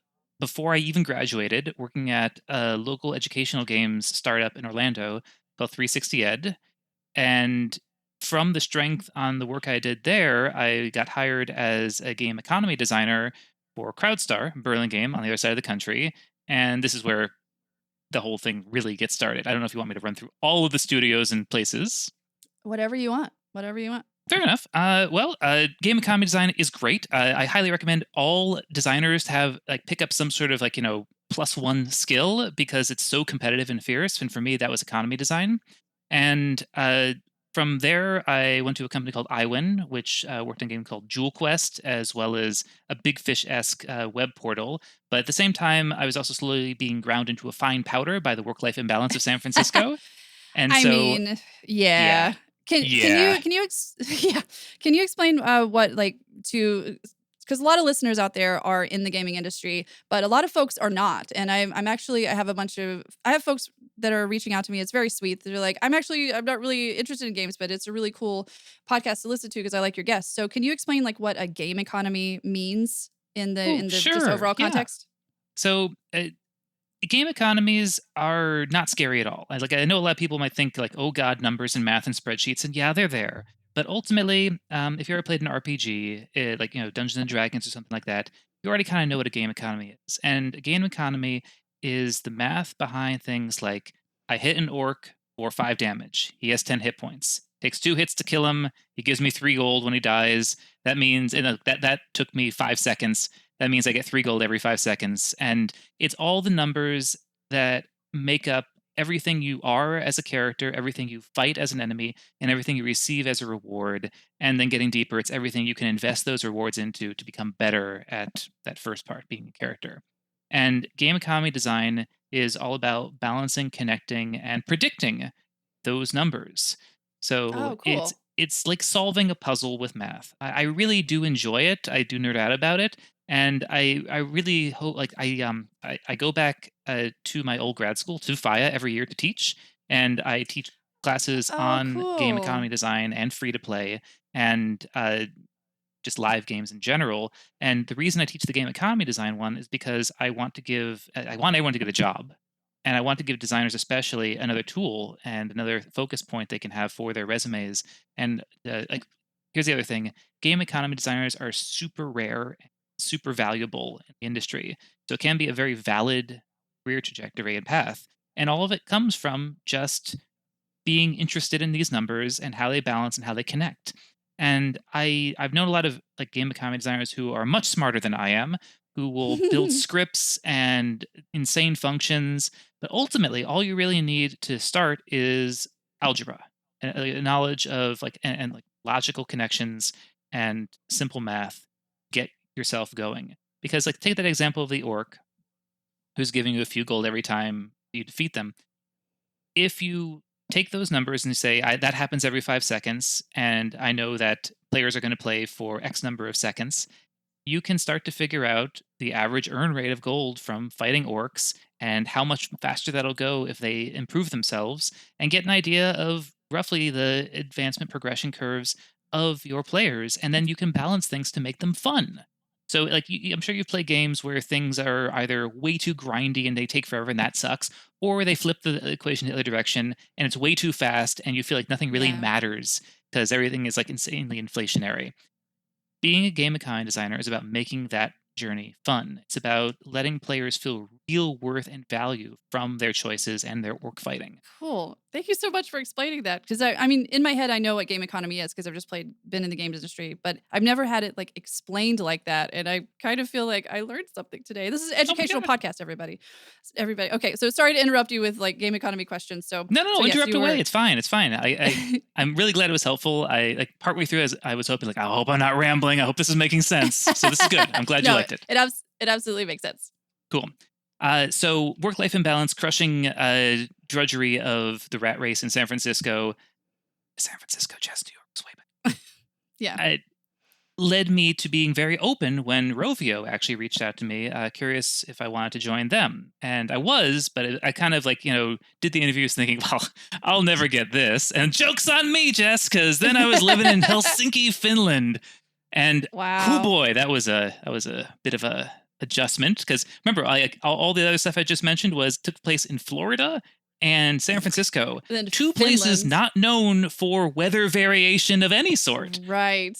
Speaker 2: before I even graduated, working at a local educational games startup in Orlando called 360 Ed. And from the strength on the work I did there, I got hired as a game economy designer for Crowdstar, Burlingame on the other side of the country. And this is where the whole thing really gets started. I don't know if you want me to run through all of the studios and places.
Speaker 1: Whatever you want. Whatever you want.
Speaker 2: Fair enough. Game economy design is great. I highly recommend all designers to have pick up some sort of +1 skill because it's so competitive and fierce. And for me, that was economy design. And from there, I went to a company called iWin, which worked on a game called Jewel Quest, as well as a Big Fish-esque web portal. But at the same time, I was also slowly being ground into a fine powder by the work-life imbalance of San Francisco. And
Speaker 1: I
Speaker 2: so,
Speaker 1: mean,
Speaker 2: yeah,
Speaker 1: yeah.
Speaker 2: yeah.
Speaker 1: Yeah, can you explain what like to because a lot of listeners out there are in the gaming industry, but a lot of folks are not. And I'm actually I have I have folks that are reaching out to me. It's very sweet. They're like, I'm not really interested in games, but it's a really cool podcast to listen to because I like your guests. So can you explain like what a game economy means
Speaker 2: Oh,
Speaker 1: in the just
Speaker 2: sure.
Speaker 1: overall
Speaker 2: Yeah.
Speaker 1: context?
Speaker 2: So, game economies are not scary at all. I know a lot of people might think like, oh god, numbers and math and spreadsheets, and yeah, they're there. But ultimately, if you ever played an RPG, like Dungeons and Dragons or something like that, you already kind of know what a game economy is. And a game economy is the math behind things like I hit an orc for 5 damage. He has 10 hit points. Takes 2 hits to kill him. He gives me 3 gold when he dies. That means that took me 5 seconds. That means I get 3 gold every 5 seconds. And it's all the numbers that make up everything you are as a character, everything you fight as an enemy, and everything you receive as a reward. And then getting deeper, it's everything you can invest those rewards into to become better at that first part, being a character. And game economy design is all about balancing, connecting, and predicting those numbers. So
Speaker 1: Oh,
Speaker 2: it's
Speaker 1: cool.
Speaker 2: it's like solving a puzzle with math. I really do enjoy it. I do nerd out about it, and I really hope I go back to my old grad school to FIA every year to teach, and I teach classes
Speaker 1: Oh,
Speaker 2: on game
Speaker 1: cool.
Speaker 2: economy design and free to play and just live games in general. And the reason I teach the game economy design one is because I want everyone to get a job. And I want to give designers especially another tool and another focus point they can have for their resumes. And here's the other thing: game economy designers are super rare, and super valuable in the industry. So it can be a very valid career trajectory and path. And all of it comes from just being interested in these numbers and how they balance and how they connect. And I've known a lot of like game economy designers who are much smarter than I am, who will build scripts and insane functions. But ultimately, all you really need to start is algebra, and a knowledge of and like logical connections and simple math. Get yourself going. Because like take that example of the orc who's giving you a few gold every time you defeat them. If you take those numbers and say that happens every 5 seconds, and I know that players are going to play for X number of seconds, you can start to figure out the average earn rate of gold from fighting orcs and how much faster that'll go if they improve themselves, and get an idea of roughly the advancement progression curves of your players. And then you can balance things to make them fun. So, like, I'm sure you've played games where things are either way too grindy and they take forever and that sucks, or they flip the equation the other direction and it's way too fast and you feel like nothing really
Speaker 1: Yeah.
Speaker 2: matters because everything is like insanely inflationary. Being a game economy designer is about making that journey fun. It's about letting players feel real worth and value from their choices and their work fighting.
Speaker 1: Cool. Thank you so much for explaining that. Because I mean, in my head, I know what game economy is because I've just been in the games industry, but I've never had it like explained like that. And I kind of feel like I learned something today. This is an
Speaker 2: Oh my
Speaker 1: educational
Speaker 2: god!
Speaker 1: podcast, everybody. Everybody. Okay, so sorry to interrupt you with like game economy questions.
Speaker 2: No, no,
Speaker 1: So
Speaker 2: no,
Speaker 1: yes,
Speaker 2: interrupt
Speaker 1: you
Speaker 2: away.
Speaker 1: were.
Speaker 2: It's fine. It's fine. I'm really glad it was helpful. I like partway through as I was hoping like I hope I'm not rambling. I hope this is making sense. So this is good. I'm glad you
Speaker 1: No,
Speaker 2: liked it.
Speaker 1: it absolutely makes sense.
Speaker 2: Cool. So work-life imbalance, crushing drudgery of the rat race in San Francisco. San Francisco, Jess, New York was way better.
Speaker 1: Yeah.
Speaker 2: It led me to being very open when Rovio actually reached out to me, curious if I wanted to join them. And I was, but I kind of like, did the interviews thinking, well, I'll never get this. And joke's on me, Jess, because then I was living in Helsinki, Finland. And oh
Speaker 1: Wow.
Speaker 2: boy, that was a bit of a adjustment because remember, all the other stuff I just mentioned took place in Florida and San Francisco,
Speaker 1: Then
Speaker 2: two places
Speaker 1: Finland.
Speaker 2: not known for weather variation of any sort.
Speaker 1: Right.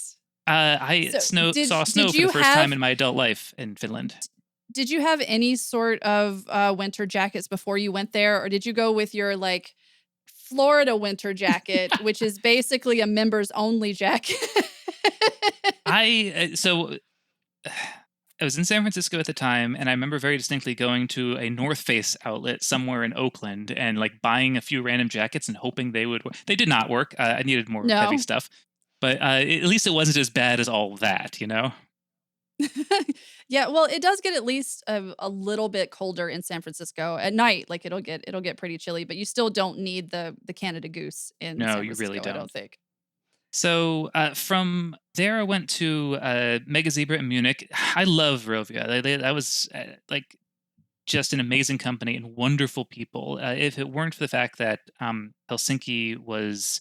Speaker 2: I
Speaker 1: So
Speaker 2: saw snow
Speaker 1: did
Speaker 2: for the
Speaker 1: you
Speaker 2: first time
Speaker 1: have
Speaker 2: in my adult life in Finland.
Speaker 1: did you have any sort of winter jackets before you went there, or did you go with your like Florida winter jacket, which is basically a members only jacket?
Speaker 2: I so I was in San Francisco at the time, and I remember very distinctly going to a North Face outlet somewhere in Oakland and like buying a few random jackets and hoping they would. They did not work. I needed more heavy
Speaker 1: No.
Speaker 2: stuff, but at least it wasn't as bad as all that, you know.
Speaker 1: Yeah, well, it does get at least a little bit colder in San Francisco at night. Like it'll get pretty chilly, but you still don't need the Canada Goose in
Speaker 2: No,
Speaker 1: San
Speaker 2: you really
Speaker 1: Francisco, I
Speaker 2: don't.
Speaker 1: don't think.
Speaker 2: So from there, I went to Megazebra in Munich. I love Rovio. That was like just an amazing company and wonderful people. If it weren't for the fact that Helsinki was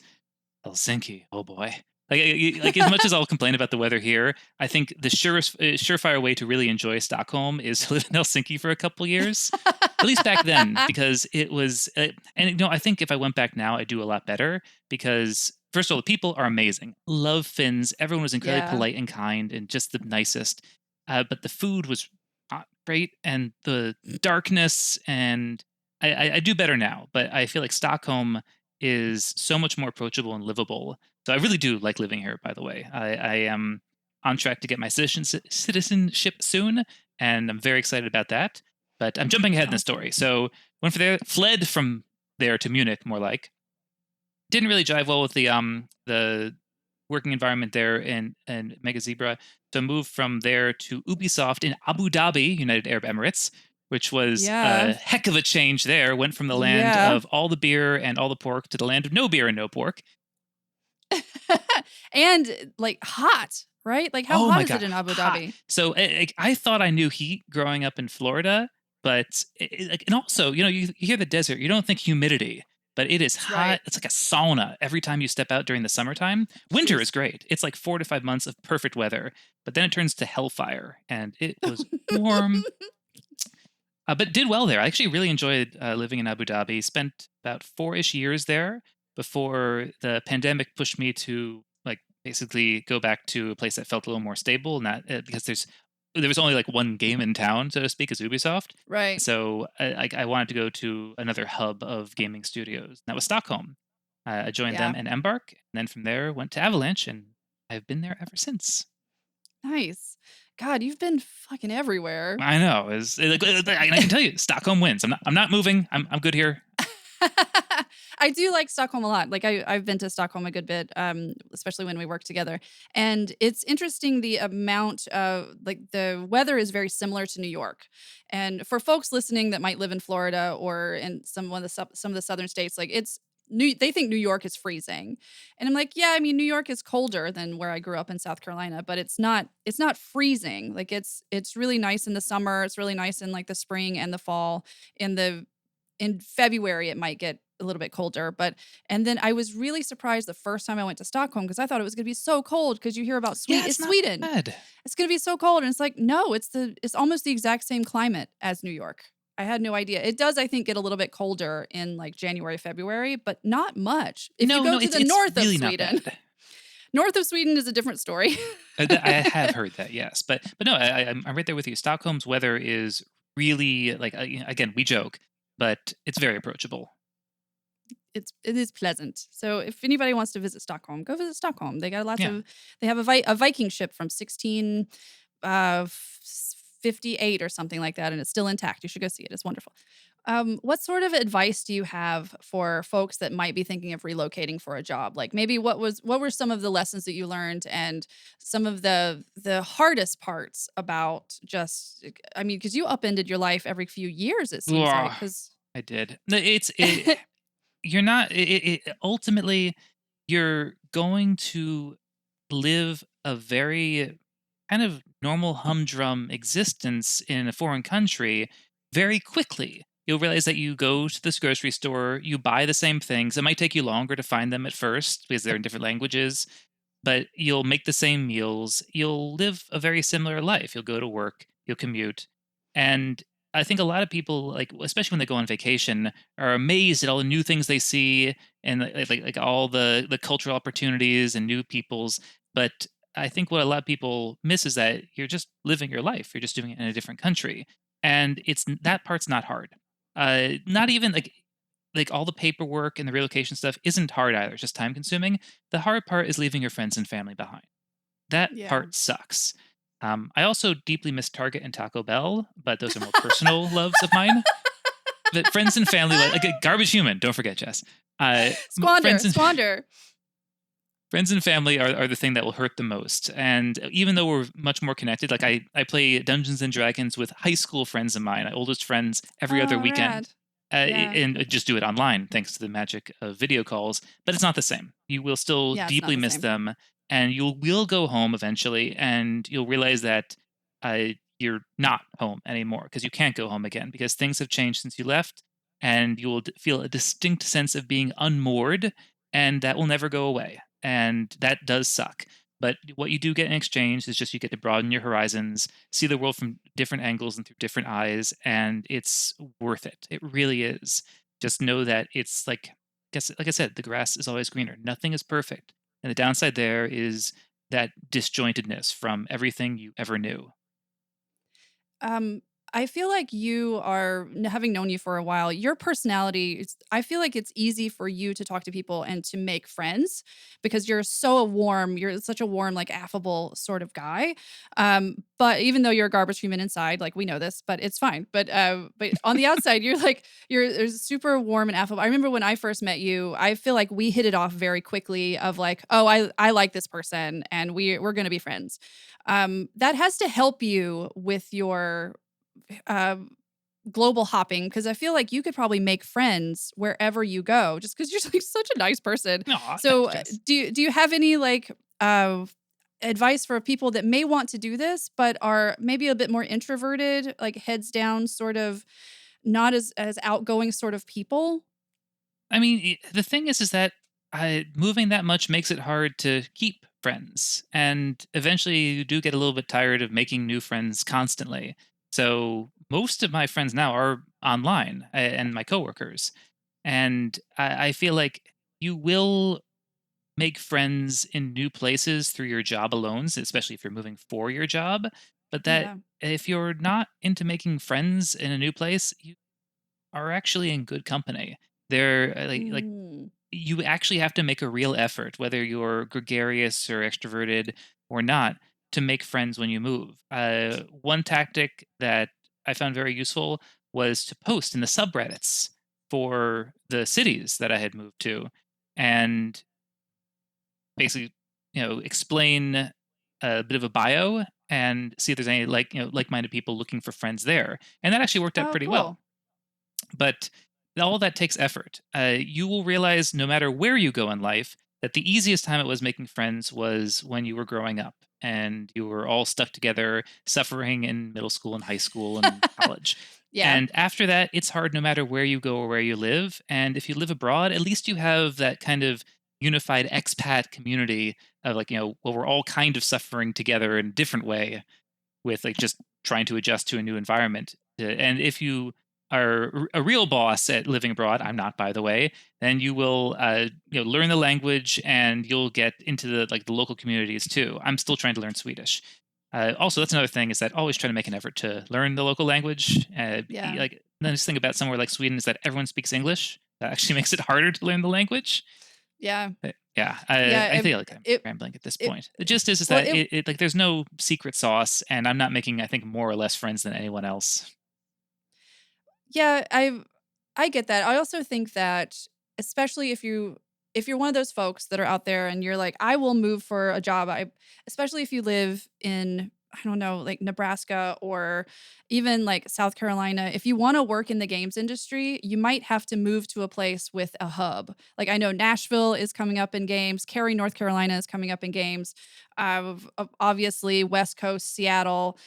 Speaker 2: Helsinki, oh boy. Like as much as I'll complain about the weather here, I think the surefire way to really enjoy Stockholm is to live in Helsinki for a couple years. At least back then, because it was, and I think if I went back now, I'd do a lot better. Because first of all, the people are amazing. Love Finns. Everyone was incredibly
Speaker 1: Yeah.
Speaker 2: polite and kind, and just the nicest. But the food was not great, and the darkness, and I do better now. But I feel like Stockholm is so much more approachable and livable. So I really do like living here, by the way. I am on track to get my citizenship soon, and I'm very excited about that. But I'm jumping ahead in the story.
Speaker 1: Awesome.
Speaker 2: So went for there, fled from there to Munich, more like. Didn't really jive well with the working environment there in Mega Zebra. So moved from there to Ubisoft in Abu Dhabi, United Arab Emirates, which was
Speaker 1: Yeah.
Speaker 2: a heck of a change there. Went from the land
Speaker 1: Yeah.
Speaker 2: of all the beer and all the pork to the land of no beer and no pork.
Speaker 1: And like hot, right? Like how
Speaker 2: Oh
Speaker 1: hot
Speaker 2: my
Speaker 1: is it
Speaker 2: god,
Speaker 1: in Abu
Speaker 2: hot!
Speaker 1: Dhabi?
Speaker 2: So I thought I knew heat growing up in Florida, but and also you hear the desert, you don't think humidity, but it is
Speaker 1: That's
Speaker 2: hot.
Speaker 1: right.
Speaker 2: It's like a sauna every time you step out during the summertime. Winter is
Speaker 1: Jeez.
Speaker 2: great. It's like 4 to 5 months of perfect weather, but then it turns to hellfire, and it was warm. But did well there. I actually really enjoyed living in Abu Dhabi. Spent about 4-ish years there before the pandemic pushed me to like basically go back to a place that felt a little more stable, not because there was only like one game in town, so to speak, as Ubisoft.
Speaker 1: Right.
Speaker 2: So I wanted to go to another hub of gaming studios. And that was Stockholm. I joined them
Speaker 1: Yeah.
Speaker 2: in Embark, and then from there went to Avalanche, and I've been there ever since.
Speaker 1: Nice. God, you've been fucking everywhere.
Speaker 2: I know. I can tell you, Stockholm wins. I'm not moving. I'm good here.
Speaker 1: I do like Stockholm a lot. Like I've been to Stockholm a good bit, especially when we work together. And it's interesting the amount of like the weather is very similar to New York. And for folks listening that might live in Florida or in some of the southern states, like they think New York is freezing. And I'm like, yeah, I mean New York is colder than where I grew up in South Carolina, but it's not freezing. Like it's really nice in the summer, it's really nice in like the spring and the fall. In February, it might get a little bit colder, but and then I was really surprised the first time I went to Stockholm because I thought it was going to be so cold because you hear about
Speaker 2: Yeah,
Speaker 1: It's
Speaker 2: it's not
Speaker 1: Sweden.
Speaker 2: bad.
Speaker 1: It's going to be so cold, and it's like no, it's almost the exact same climate as New York. I had no idea. It does, I think, get a little bit colder in like January, February, but not much. If you go
Speaker 2: No,
Speaker 1: to the
Speaker 2: it's
Speaker 1: north of
Speaker 2: really not
Speaker 1: Sweden,
Speaker 2: bad.
Speaker 1: north of Sweden is a different story.
Speaker 2: I have heard that, yes, but no, I'm right there with you. Stockholm's weather is really like again we joke, but it's very approachable.
Speaker 1: It is pleasant. So if anybody wants to visit Stockholm, go visit Stockholm.
Speaker 2: Yeah.
Speaker 1: They have a Viking ship from 1658 or something like that, and it's still intact. You should go see it. It's wonderful. What sort of advice do you have for folks that might be thinking of relocating for a job? Like maybe what were some of the lessons that you learned and some of the hardest parts about just I mean, because you upended your life every few years, it seems like.
Speaker 2: Ugh,
Speaker 1: Because
Speaker 2: I did. No, you're not ultimately you're going to live a very kind of normal humdrum existence in a foreign country very quickly. You'll realize that you go to this grocery store, you buy the same things. It might take you longer to find them at first because they're in different languages, but you'll make the same meals. You'll live a very similar life. You'll go to work, you'll commute. And I think a lot of people, like especially when they go on vacation, are amazed at all the new things they see and like all the cultural opportunities and new peoples. But I think what a lot of people miss is that you're just living your life. You're just doing it in a different country, and that part's not hard. Not even like all the paperwork and the relocation stuff isn't hard either. It's just time consuming. The hard part is leaving your friends and family behind. That
Speaker 1: yeah.
Speaker 2: part sucks. I also deeply miss Target and Taco Bell, but those are more personal loves of mine. But friends and family, like a garbage human. Don't forget, Jess.
Speaker 1: Squander,
Speaker 2: Friends and
Speaker 1: squander.
Speaker 2: friends and family are the thing that will hurt the most. And even though we're much more connected, like I play Dungeons and Dragons with high school friends of mine, my oldest friends, every other
Speaker 1: Oh,
Speaker 2: weekend.
Speaker 1: rad. Yeah.
Speaker 2: And just do it online thanks to the magic of video calls. But it's not the same. You will still
Speaker 1: Yeah, it's not
Speaker 2: deeply
Speaker 1: the
Speaker 2: miss
Speaker 1: same.
Speaker 2: them, and you will go home eventually, and you'll realize that you're not home anymore because you can't go home again because things have changed since you left, and you will feel a distinct sense of being unmoored, and that will never go away. And that does suck. But what you do get in exchange is just you get to broaden your horizons, see the world from different angles and through different eyes, and it's worth it. It really is. Just know that it's like I said, the grass is always greener. Nothing is perfect, and the downside there is that disjointedness from everything you ever knew.
Speaker 1: Um, I feel like you are having known you for a while, your personality I feel like it's easy for you to talk to people and to make friends because you're such a warm, like affable sort of guy. But even though you're a garbage human inside, like we know this, but it's fine. But on the outside, you're super warm and affable. I remember when I first met you, I feel like we hit it off very quickly of like, oh, I like this person and we're gonna be friends. That has to help you with your um, global hopping because I feel like you could probably make friends wherever you go just because you're like such a nice person.
Speaker 2: Aw,
Speaker 1: So,
Speaker 2: thanks, Jess.
Speaker 1: do you have any like advice for people that may want to do this but are maybe a bit more introverted, like heads down, sort of not as outgoing sort of people?
Speaker 2: I mean, the thing is that moving that much makes it hard to keep friends, and eventually you do get a little bit tired of making new friends constantly. So most of my friends now are online, and my coworkers, and I feel like you will make friends in new places through your job alone, especially if you're moving for your job. But that
Speaker 1: Yeah.
Speaker 2: if you're not into making friends in a new place, you are actually in good company. They're like
Speaker 1: Mm.
Speaker 2: you actually have to make a real effort, whether you're gregarious or extroverted or not, to make friends when you move. One tactic that I found very useful was to post in the subreddits for the cities that I had moved to, and basically, explain a bit of a bio and see if there's any like-minded people looking for friends there, and that actually worked out
Speaker 1: Oh,
Speaker 2: pretty well.
Speaker 1: cool.
Speaker 2: But all that takes effort. You will realize no matter where you go in life that the easiest time it was making friends was when you were growing up and you were all stuck together, suffering in middle school and high school and college.
Speaker 1: Yeah.
Speaker 2: And after that, it's hard no matter where you go or where you live. And if you live abroad, at least you have that kind of unified expat community of well, we're all kind of suffering together in a different way with just trying to adjust to a new environment. And if you are a real boss at living abroad, I'm not, by the way, then you will learn the language and you'll get into the local communities too. I'm still trying to learn Swedish. Also, that's another thing is that always try to make an effort to learn the local language.
Speaker 1: Yeah.
Speaker 2: The nice thing about somewhere like Sweden is that everyone speaks English. That actually makes it harder to learn the language.
Speaker 1: Yeah.
Speaker 2: Yeah,
Speaker 1: Yeah.
Speaker 2: I feel like I'm
Speaker 1: It,
Speaker 2: rambling at this
Speaker 1: it,
Speaker 2: point. The gist is
Speaker 1: well,
Speaker 2: that like there's no secret sauce, and I'm not making I think more or less friends than anyone else.
Speaker 1: yeah, I get that. I also think that especially if you're one of those folks that are out there and you're like, I will move for a job. Especially if you live in, I don't know, like Nebraska or even like South Carolina. If you want to work in the games industry, you might have to move to a place with a hub. Like I know Nashville is coming up in games, Cary, North Carolina is coming up in games. Obviously West Coast, Seattle,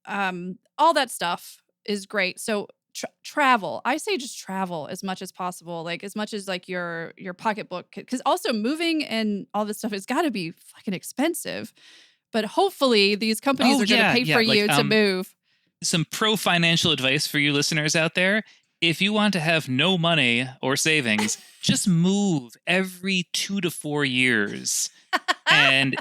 Speaker 1: all that stuff is great. So travel, I say just travel as much as possible, like as much as like your pocketbook, because also moving and all this stuff has got to be fucking expensive, but hopefully these companies
Speaker 2: Oh
Speaker 1: are going to
Speaker 2: yeah,
Speaker 1: pay
Speaker 2: yeah.
Speaker 1: for you to move.
Speaker 2: Some pro financial advice for you listeners out there. If you want to have no money or savings, just move every 2 to 4 years, and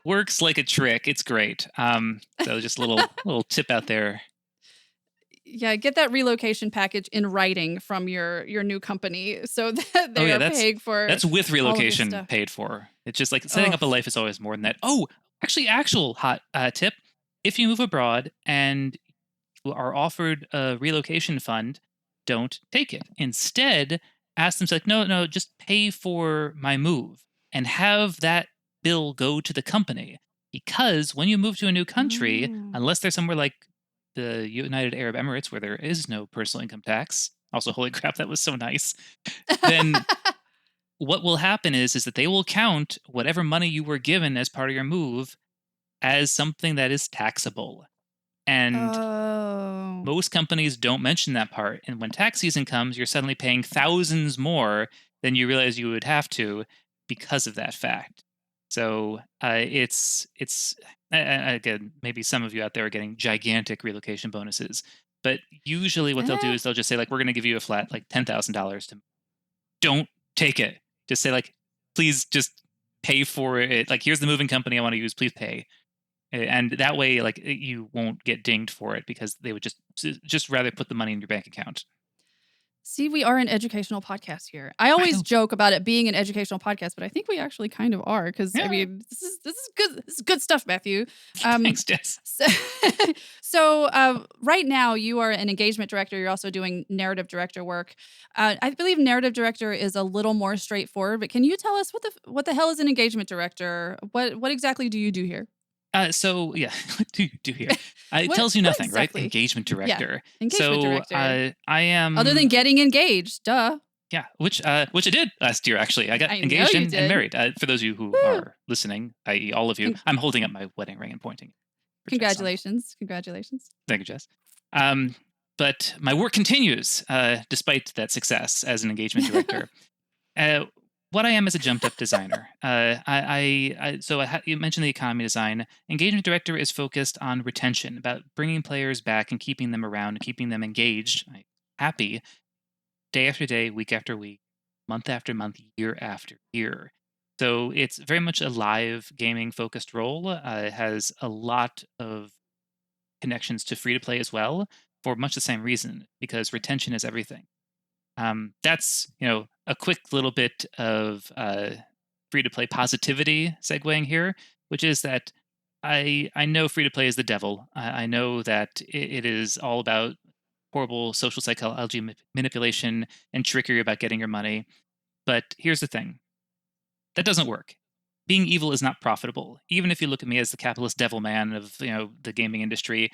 Speaker 2: works like a trick. It's great. So just a little tip out there.
Speaker 1: Yeah, get that relocation package in writing from your new company so that
Speaker 2: Oh
Speaker 1: they
Speaker 2: yeah,
Speaker 1: are paying for
Speaker 2: that's with
Speaker 1: all of this
Speaker 2: relocation
Speaker 1: stuff.
Speaker 2: paid for. It's just like setting
Speaker 1: Oh,
Speaker 2: up a life is always more than that. Oh, actually, actual hot tip. if you move abroad and you are offered a relocation fund, don't take it. Instead, ask them, like, no, just pay for my move and have that bill go to the company. Because when you move to a new country,
Speaker 1: Oh.
Speaker 2: unless there's somewhere like the United Arab Emirates where there is no personal income tax, also, holy crap, that was so nice, then what will happen is that they will count whatever money you were given as part of your move as something that is taxable. And
Speaker 1: Oh.
Speaker 2: most companies don't mention that part. And when tax season comes, you're suddenly paying thousands more than you realize you would have to because of that fact. So it's again, maybe some of you out there are getting gigantic relocation bonuses, but usually what they'll do
Speaker 1: Eh.
Speaker 2: is they'll just say, like, we're going to give you a flat like $10,000 to don't take it. Just say, like, please just pay for it. Like, here's the moving company I want to use. Please pay. And that way, like, you won't get dinged for it because they would just rather put the money in your bank account.
Speaker 1: See, we are an educational podcast here. I
Speaker 2: I
Speaker 1: always
Speaker 2: know.
Speaker 1: joke about it being an educational podcast, but I think we actually kind of are because I
Speaker 2: Yeah.
Speaker 1: mean, this is good. This is good stuff, Matthew. Um,
Speaker 2: Thanks, Jess.
Speaker 1: so, right now you are an engagement director. You're also doing narrative director work. I believe narrative director is a little more straightforward, but can you tell us what the hell is an engagement director? What exactly do you do here?
Speaker 2: So yeah, what do you do here? It tells you
Speaker 1: What
Speaker 2: nothing, right?
Speaker 1: exactly?
Speaker 2: Engagement
Speaker 1: Yeah,
Speaker 2: director.
Speaker 1: engagement
Speaker 2: So
Speaker 1: director.
Speaker 2: I
Speaker 1: Other
Speaker 2: am,
Speaker 1: than getting engaged, duh.
Speaker 2: yeah, which I did last year. Actually, I got
Speaker 1: I know
Speaker 2: engaged
Speaker 1: you
Speaker 2: and
Speaker 1: did.
Speaker 2: married. For those of you who
Speaker 1: Woo!
Speaker 2: are listening, i.e., all of you, I'm holding up my wedding ring and pointing for Jess on.
Speaker 1: Congratulations. Congratulations.
Speaker 2: Thank you, Jess. Um, but my work continues despite that success as an engagement director. Uh, what I am is a jumped up designer. You mentioned the economy design. Engagement director is focused on retention, about bringing players back and keeping them around, and keeping them engaged, like, happy, day after day, week after week, month after month, year after year. So it's very much a live gaming focused role. It has a lot of connections to free to play as well for much the same reason, because retention is everything. That's a quick little bit of free to play positivity segueing here, which is that I know free to play is the devil. I know that it is all about horrible social psychology manipulation and trickery about getting your money. But here's the thing: that doesn't work. Being evil is not profitable. Even if you look at me as the capitalist devil man of the gaming industry,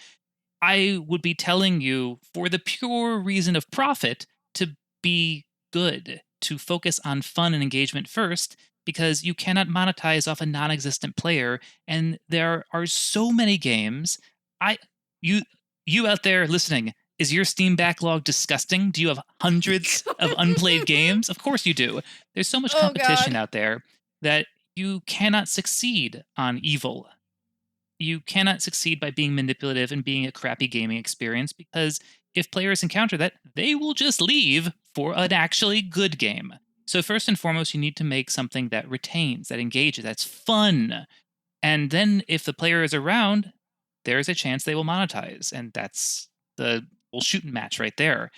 Speaker 2: I would be telling you, for the pure reason of profit, to be good, to focus on fun and engagement first, because you cannot monetize off a non-existent player. And there are so many games. I you you out there listening, is your Steam backlog disgusting? Do you have hundreds of unplayed games? Of course you do. There's so much
Speaker 1: Oh
Speaker 2: competition
Speaker 1: God.
Speaker 2: out there that you cannot succeed on evil. You cannot succeed by being manipulative and being a crappy gaming experience, because if players encounter that, they will just leave for an actually good game. So, first and foremost, you need to make something that retains, that engages, that's fun. And then, if the player is around, there's a chance they will monetize. And that's the whole shooting match right there.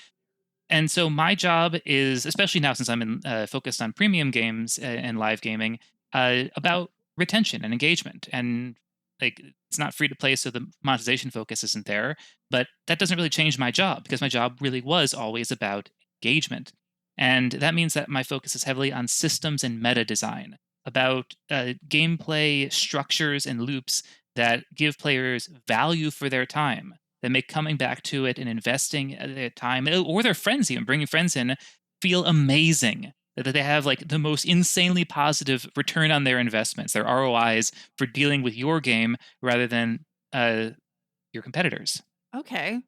Speaker 2: And so my job is, especially now since I'm focused on premium games and live gaming, about retention and engagement. And like, it's not free to play, so the monetization focus isn't there. But that doesn't really change my job, because my job really was always about engagement. And that means that my focus is heavily on systems and meta design, about gameplay structures and loops that give players value for their time, that make coming back to it and investing their time, or their friends, even bringing friends in, feel amazing. That they have like the most insanely positive return on their investments, their ROIs, for dealing with your game rather than your competitors.
Speaker 1: Okay.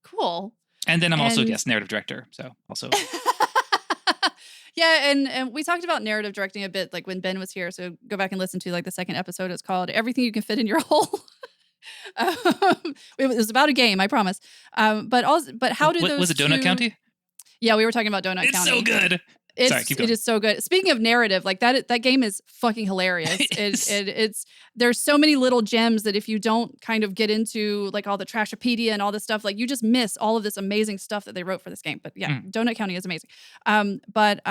Speaker 1: Cool.
Speaker 2: And then I'm also a
Speaker 1: And
Speaker 2: guest narrative director, so also.
Speaker 1: yeah, and we talked about narrative directing a bit like when Ben was here. So go back and listen to like the second episode. It's called "Everything You Can Fit in Your Hole." um, it was about a game, I promise. But how do
Speaker 2: Was
Speaker 1: those
Speaker 2: it Donut
Speaker 1: two?
Speaker 2: County?
Speaker 1: Yeah, we were talking about Donut
Speaker 2: It's so
Speaker 1: County.
Speaker 2: good. Sorry, keep
Speaker 1: It
Speaker 2: going.
Speaker 1: is so good. Speaking of narrative, like that game is fucking hilarious. It's there's so many little gems that if you don't kind of get into like all the Trashopedia and all this stuff, like you just miss all of this amazing stuff that they wrote for this game. But yeah,
Speaker 2: Mm.
Speaker 1: Donut County is amazing. But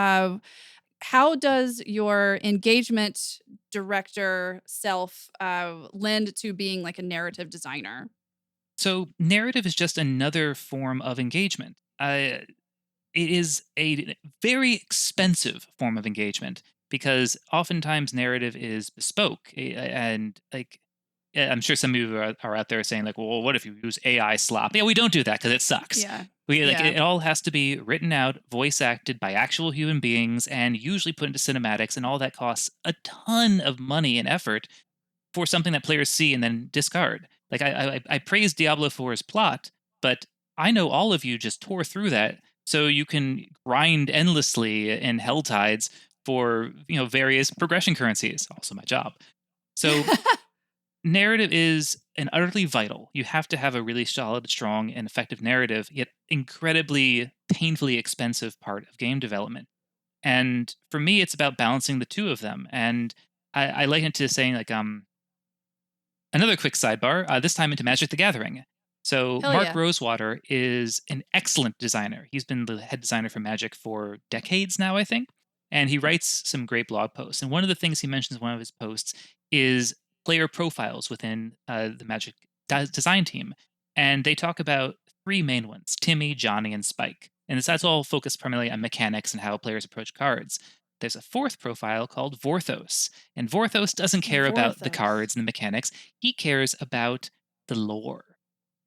Speaker 1: how does your engagement director self lend to being like a narrative designer?
Speaker 2: So, narrative is just another form of engagement. It is a very expensive form of engagement because oftentimes narrative is bespoke and like I'm sure some of you are out there saying like, well, what if you use AI slop? Yeah, we don't do that because it sucks.
Speaker 1: Yeah.
Speaker 2: We like
Speaker 1: Yeah.
Speaker 2: it all has to be written out, voice acted by actual human beings, and usually put into cinematics, and all that costs a ton of money and effort for something that players see and then discard. Like I praise Diablo 4's plot, but I know all of you just tore through that so you can grind endlessly in Hell Tides for various progression currencies. Also my job. So narrative is an utterly vital. You have to have a really solid, strong, and effective narrative, yet incredibly painfully expensive part of game development. And for me, it's about balancing the two of them. And I liken it to saying like another quick sidebar, this time into Magic the Gathering. So,
Speaker 1: Hell
Speaker 2: Mark
Speaker 1: yeah.
Speaker 2: Rosewater is an excellent designer. He's been the head designer for Magic for decades now, I think. And he writes some great blog posts. And one of the things he mentions in one of his posts is player profiles within the Magic design team. And they talk about three main ones: Timmy, Johnny, and Spike. And that's all focused primarily on mechanics and how players approach cards. There's a fourth profile called Vorthos. And Vorthos doesn't care about the
Speaker 1: Vorthos.
Speaker 2: cards and the mechanics. He cares about the lore,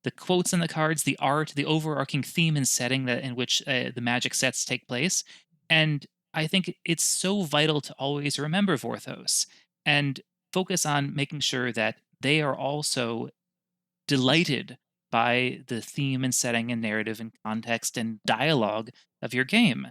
Speaker 2: the quotes on the cards, the art, the overarching theme and setting that in which the magic sets take place. And I think it's so vital to always remember Vorthos and focus on making sure that they are also delighted by the theme and setting and narrative and context and dialogue of your game.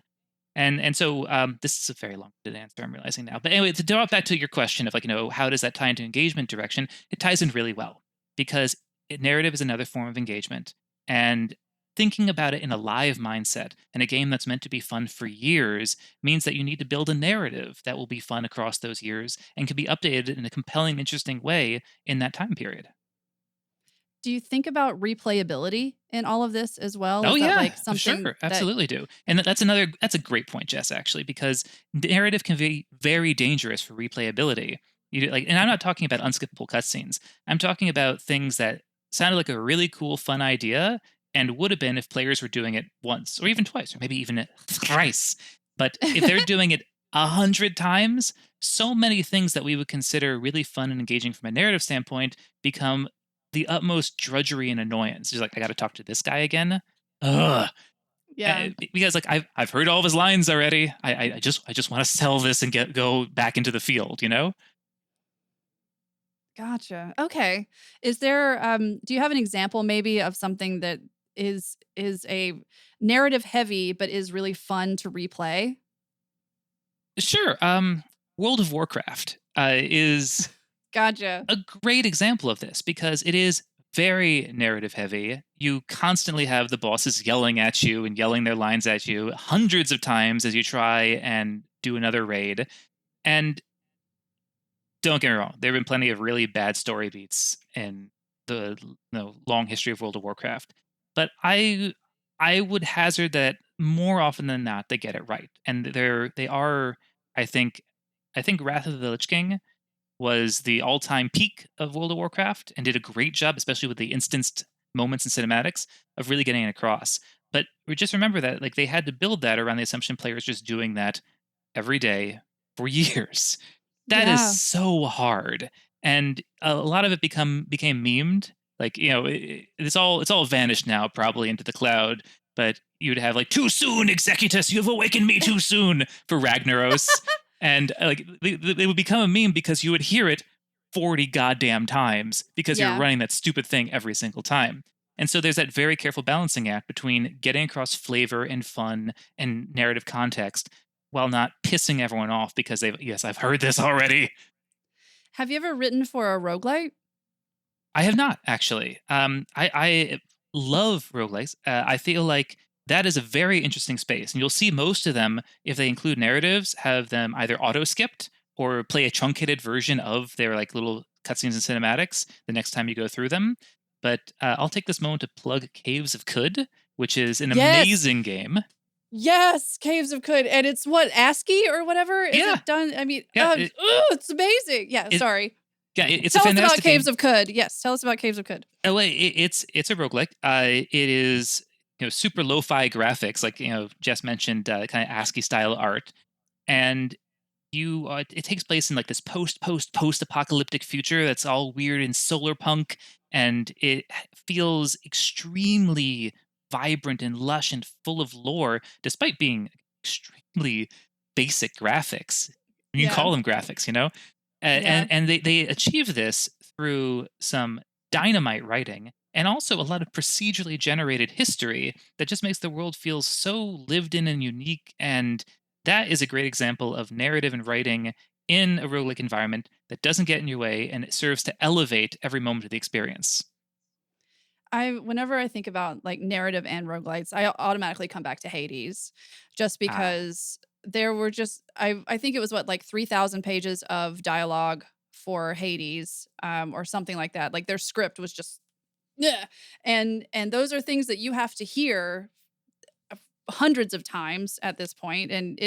Speaker 2: And so this is a very long-winded answer, I'm realizing now. But anyway, to draw back to your question of like, how does that tie into engagement direction? It ties in really well because narrative is another form of engagement. And thinking about it in a live mindset in a game that's meant to be fun for years means that you need to build a narrative that will be fun across those years and can be updated in a compelling, interesting way in that time period.
Speaker 1: Do you think about replayability in all of this as well?
Speaker 2: Oh
Speaker 1: Is that
Speaker 2: yeah,
Speaker 1: like something
Speaker 2: sure,
Speaker 1: that
Speaker 2: absolutely do. And that's a great point, Jess. Actually, because narrative can be very dangerous for replayability. And I'm not talking about unskippable cutscenes. I'm talking about things that sounded like a really cool, fun idea and would have been if players were doing it once or even twice or maybe even thrice. But if they're doing it 100 times, so many things that we would consider really fun and engaging from a narrative standpoint become the utmost drudgery and annoyance. Just like I got to talk to this guy again. Ugh.
Speaker 1: yeah.
Speaker 2: Because like I've heard all of his lines already. I just want to sell this and go back into the field.
Speaker 1: Gotcha. Okay. Is there do you have an example maybe of something that is a narrative heavy but is really fun to replay?
Speaker 2: Sure. World of Warcraft is
Speaker 1: Gotcha.
Speaker 2: a great example of this because it is very narrative heavy. You constantly have the bosses yelling at you and yelling their lines at you hundreds of times as you try and do another raid. And don't get me wrong, there have been plenty of really bad story beats in the long history of World of Warcraft. But I would hazard that more often than not they get it right. And they are I think Wrath of the Lich King was the all-time peak of World of Warcraft and did a great job, especially with the instanced moments and cinematics of really getting it across. But we just remember that like they had to build that around the assumption players just doing that every day for years. That is
Speaker 1: Yeah.
Speaker 2: so hard, and a lot of it became memed. Like it's all vanished now, probably into the cloud. But you'd have like too soon, Executus, you've awakened me too soon for Ragnaros, and like they would become a meme because you would hear it 40 goddamn times because you're
Speaker 1: Yeah.
Speaker 2: running that stupid thing every single time. And so there's that very careful balancing act between getting across flavor and fun and narrative context while not pissing everyone off because I've heard this already.
Speaker 1: Have you ever written for a roguelite?
Speaker 2: I have not actually. I love roguelikes. I feel like that is a very interesting space, and you'll see most of them, if they include narratives, have them either auto skipped or play a truncated version of their like little cutscenes and cinematics the next time you go through them. But I'll take this moment to plug Caves of Cud, which is an
Speaker 1: Yes.
Speaker 2: amazing game.
Speaker 1: Yes, Caves of Could. And it's what, ASCII or whatever? Is
Speaker 2: Yeah.
Speaker 1: it done? I mean,
Speaker 2: Yeah.
Speaker 1: it's amazing. Yeah, sorry.
Speaker 2: It's
Speaker 1: tell
Speaker 2: a
Speaker 1: us about
Speaker 2: fantastic
Speaker 1: Caves
Speaker 2: game.
Speaker 1: of Could. Yes, tell us about Caves of Could.
Speaker 2: Oh, it's a roguelike. It is super lo-fi graphics, like Jess mentioned, kind of ASCII style art, and it takes place in like this post apocalyptic future that's all weird and solar punk, and it feels extremely vibrant and lush and full of lore, despite being extremely basic graphics. You can
Speaker 1: Yeah,
Speaker 2: call them graphics,
Speaker 1: yeah.
Speaker 2: and they achieve this through some dynamite writing and also a lot of procedurally generated history that just makes the world feel so lived in and unique. And that is a great example of narrative and writing in a roguelike environment that doesn't get in your way and it serves to elevate every moment of the experience.
Speaker 1: Whenever I think about like narrative and roguelites, I automatically come back to Hades, just
Speaker 2: Ah,
Speaker 1: because there were just I think it was what, like 3,000 pages of dialogue for Hades, or something like that. Like their script was just yeah, and those are things that you have to hear hundreds of times at this point, and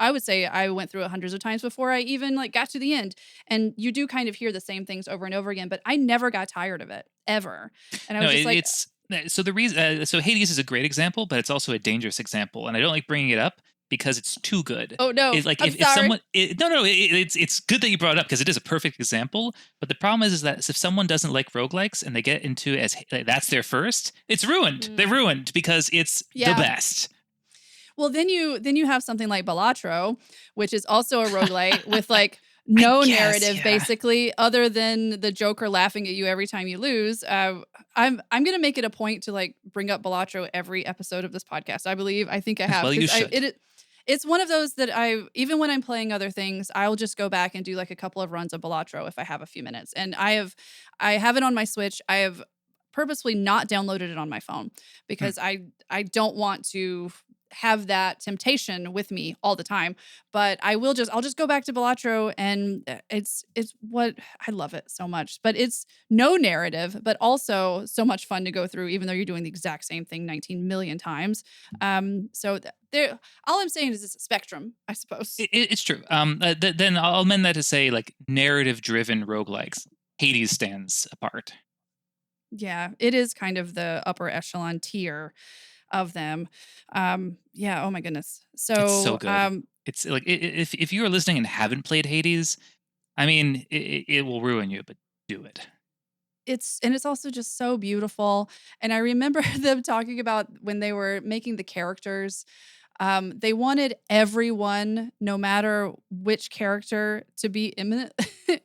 Speaker 1: I would say I went through it hundreds of times before I even like got to the end. And you do kind of hear the same things over and over again, but I never got tired of it ever. And I
Speaker 2: no,
Speaker 1: was just like,
Speaker 2: it's so the reason. So Hades is a great example, but it's also a dangerous example, and I don't like bringing it up because it's too good.
Speaker 1: "Oh no,
Speaker 2: It's like
Speaker 1: I'm
Speaker 2: if
Speaker 1: sorry."
Speaker 2: someone no, it's good that you brought it up because it is a perfect example. But the problem is that if someone doesn't like roguelikes and they get into that's their first, it's ruined. They're
Speaker 1: Mm,
Speaker 2: ruined because it's the
Speaker 1: yeah.
Speaker 2: best.
Speaker 1: Well, then you have something like Balatro, which is also a roguelite with like
Speaker 2: I
Speaker 1: no
Speaker 2: guess,
Speaker 1: narrative
Speaker 2: yeah.
Speaker 1: basically, other than the Joker laughing at you every time you lose. I'm gonna make it a point to like bring up Balatro every episode of this podcast. I think I have
Speaker 2: Well, you
Speaker 1: because
Speaker 2: should.
Speaker 1: it's one of those that I even when I'm playing other things, I'll just go back and do like a couple of runs of Balatro if I have a few minutes. And I have it on my Switch. I have purposefully not downloaded it on my phone
Speaker 2: Hmm.
Speaker 1: because I don't want to have that temptation with me all the time. But I'll just go back to Balatro, and it's what I love it so much. But it's no narrative, but also so much fun to go through, even though you're doing the exact same thing 19 million times. So there, all I'm saying is it's a spectrum, I suppose.
Speaker 2: It's true. Then I'll amend that to say like narrative-driven roguelikes. Hades stands apart.
Speaker 1: Yeah, it is kind of the upper echelon tier of them. Yeah, oh my goodness.
Speaker 2: It's so
Speaker 1: So,
Speaker 2: good. It's like if you are listening and haven't played Hades, I mean, it will ruin you, but do it.
Speaker 1: it's also just so beautiful. And I remember them talking about when they were making the characters, they wanted everyone, no matter which character, to be imminent.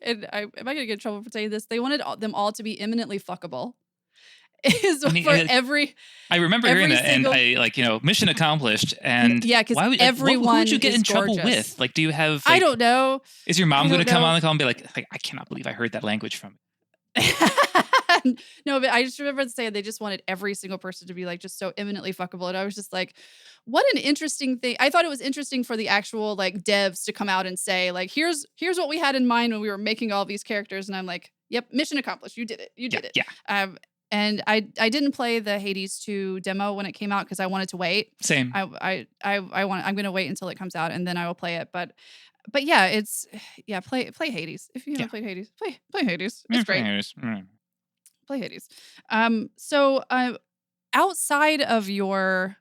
Speaker 1: And am I gonna get in trouble for saying this? They wanted them all to be imminently fuckable. Is
Speaker 2: I mean,
Speaker 1: for
Speaker 2: I remember hearing
Speaker 1: every
Speaker 2: that, and
Speaker 1: single
Speaker 2: I mission accomplished. And
Speaker 1: yeah, because
Speaker 2: why would who would you
Speaker 1: everyone
Speaker 2: get
Speaker 1: is
Speaker 2: in trouble
Speaker 1: gorgeous.
Speaker 2: with? Like, do you have
Speaker 1: I don't know.
Speaker 2: is your
Speaker 1: I
Speaker 2: mom going to
Speaker 1: don't
Speaker 2: come
Speaker 1: know.
Speaker 2: on the call and be like I cannot believe I heard that language from
Speaker 1: No, but I just remember saying they just wanted every single person to be like just so eminently fuckable. And I was just like, what an interesting thing. I thought it was interesting for the actual like devs to come out and say, like, here's what we had in mind when we were making all these characters. And I'm like, yep, mission accomplished. You did it. You
Speaker 2: Yeah,
Speaker 1: did it.
Speaker 2: yeah,
Speaker 1: And I didn't play the Hades 2 demo when it came out because I wanted to wait.
Speaker 2: same.
Speaker 1: I'm gonna wait until it comes out and then I will play it. But yeah, it's yeah, play Hades. If you
Speaker 2: Yeah.
Speaker 1: haven't played Hades, play Hades. It's
Speaker 2: Yeah,
Speaker 1: great.
Speaker 2: mm.
Speaker 1: Play Hades. So outside of your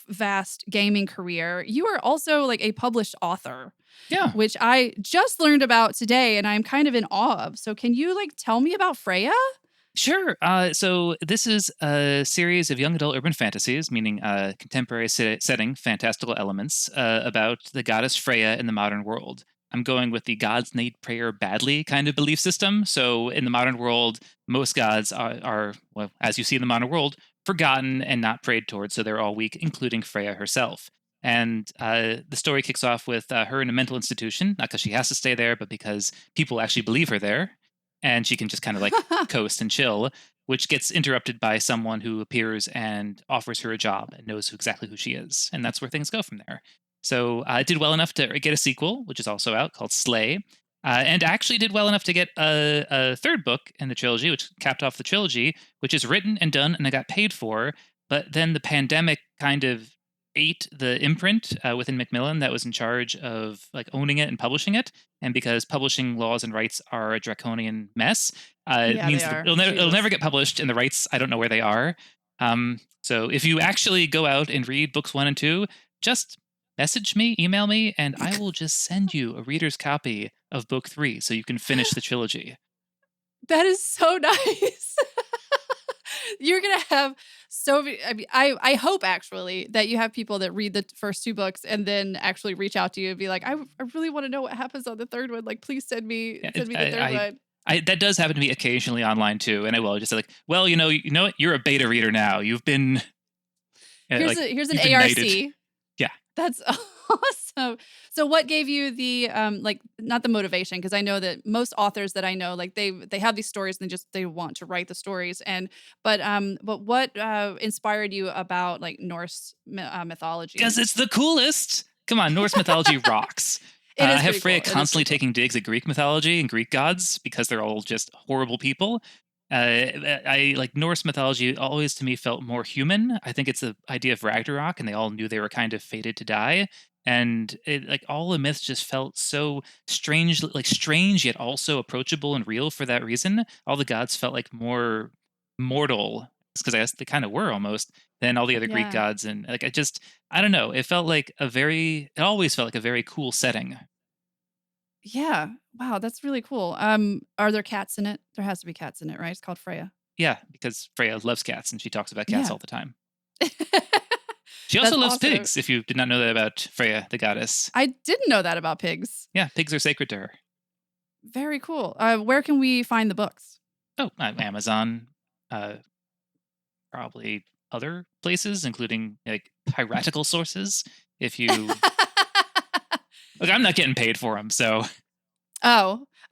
Speaker 1: vast gaming career, you are also like a published author,
Speaker 2: Yeah.
Speaker 1: which I just learned about today and I'm kind of in awe of. So can you like tell me about Freya?
Speaker 2: Sure. So this is a series of young adult urban fantasies, meaning contemporary setting, fantastical elements about the goddess Freya in the modern world. I'm going with the gods need prayer badly kind of belief system. So in the modern world, most gods are well, as you see in the modern world, forgotten and not prayed towards. So they're all weak, including Freya herself. And the story kicks off with her in a mental institution, not because she has to stay there, but because people actually believe her there. And she can just kind of like coast and chill, which gets interrupted by someone who appears and offers her a job and knows exactly who she is. And that's where things go from there. So it did well enough to get a sequel, which is also out called Slay. And actually did well enough to get a third book in the trilogy, which capped off the trilogy, which is written and done and I got paid for. But then the pandemic kind of ate the imprint within Macmillan that was in charge of like owning it and publishing it. And because publishing laws and rights are a draconian mess, it
Speaker 1: Yeah, they
Speaker 2: means that
Speaker 1: are.
Speaker 2: it'll
Speaker 1: Jesus.
Speaker 2: never get published, and the rights, I don't know where they are. So if you actually go out and read books 1 and 2, just message me, email me, and I will just send you a reader's copy of book 3 so you can finish the trilogy.
Speaker 1: That is so nice. You're gonna have so many. I mean, I hope actually that you have people that read the first 2 books and then actually reach out to you and be like, I really want to know what happens on the third one. Like, please
Speaker 2: Yeah,
Speaker 1: send me the third one.
Speaker 2: that does happen to me occasionally online too, and I will just say like, well, you know what, you're a beta reader now. You've been
Speaker 1: Here's an
Speaker 2: you've been knighted.
Speaker 1: ARC.
Speaker 2: Yeah.
Speaker 1: That's awesome. So what gave you the like not the motivation, because I know that most authors that I know, like they have these stories and they want to write the stories, and but what inspired you about like Norse mythology?
Speaker 2: Because it's the coolest. Come on, Norse mythology rocks.
Speaker 1: It
Speaker 2: I
Speaker 1: is
Speaker 2: have
Speaker 1: pretty
Speaker 2: Freya
Speaker 1: cool.
Speaker 2: constantly taking digs at Greek mythology and Greek gods because they're all just horrible people. I like Norse mythology always to me felt more human. I think it's the idea of Ragnarok, and they all knew they were kind of fated to die. And it, like all the myths just felt so strange, like strange yet also approachable and real for that reason. All the gods felt like more mortal, because I guess they kind of were almost, than all the other Greek
Speaker 1: Yeah.
Speaker 2: gods. And like I don't know, it always felt like a very cool setting.
Speaker 1: Yeah. Wow, that's really cool. Are there cats in it? There has to be cats in it, right? It's called Freya.
Speaker 2: Yeah, because Freya loves cats and she talks about cats
Speaker 1: Yeah.
Speaker 2: all the time. She also
Speaker 1: That's
Speaker 2: loves
Speaker 1: awesome.
Speaker 2: pigs, if you did not know that about Freya, the goddess.
Speaker 1: I didn't know that about pigs.
Speaker 2: Yeah, pigs are sacred to her.
Speaker 1: Very cool. Where can we find the books?
Speaker 2: Oh, Amazon, uh, probably other places, including like piratical sources. If you look, I'm not getting paid for them, so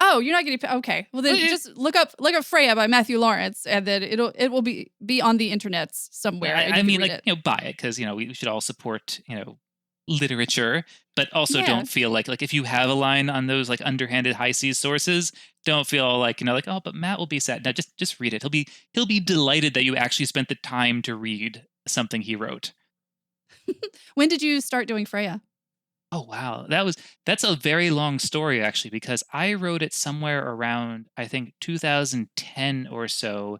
Speaker 1: Oh, you're not getting okay. Well, then just look up Freya by Matthew Lawrence, and then it will be on the internets somewhere, and
Speaker 2: I
Speaker 1: you can
Speaker 2: mean,
Speaker 1: read
Speaker 2: like,
Speaker 1: it.
Speaker 2: buy it because we should all support literature, but also
Speaker 1: Yeah.
Speaker 2: don't feel like if you have a line on those like underhanded high seas sources, don't feel like like, oh, but Matt will be sad. No, just read it. He'll be delighted that you actually spent the time to read something he wrote.
Speaker 1: When did you start doing Freya?
Speaker 2: Oh wow, that's a very long story actually, because I wrote it somewhere around I think 2010 or so.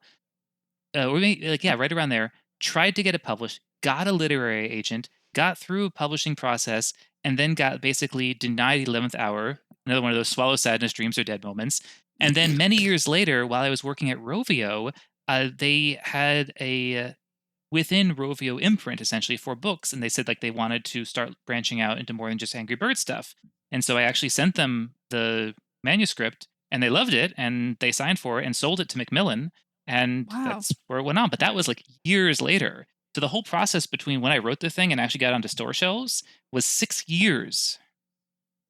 Speaker 2: Or maybe like, yeah, right around there. Tried to get it published, got a literary agent, got through a publishing process, and then got basically denied 11th hour. Another one of those swallow sadness, dreams are dead moments. And then many years later, while I was working at Rovio, they had a within Rovio imprint essentially for books, and they said like they wanted to start branching out into more than just Angry Bird stuff. And so I actually sent them the manuscript, and they loved it, and they signed for it and sold it to Macmillan, and
Speaker 1: Wow.
Speaker 2: that's where it went on. But that was like years later. So the whole process between when I wrote the thing and actually got onto store shelves was 6 years.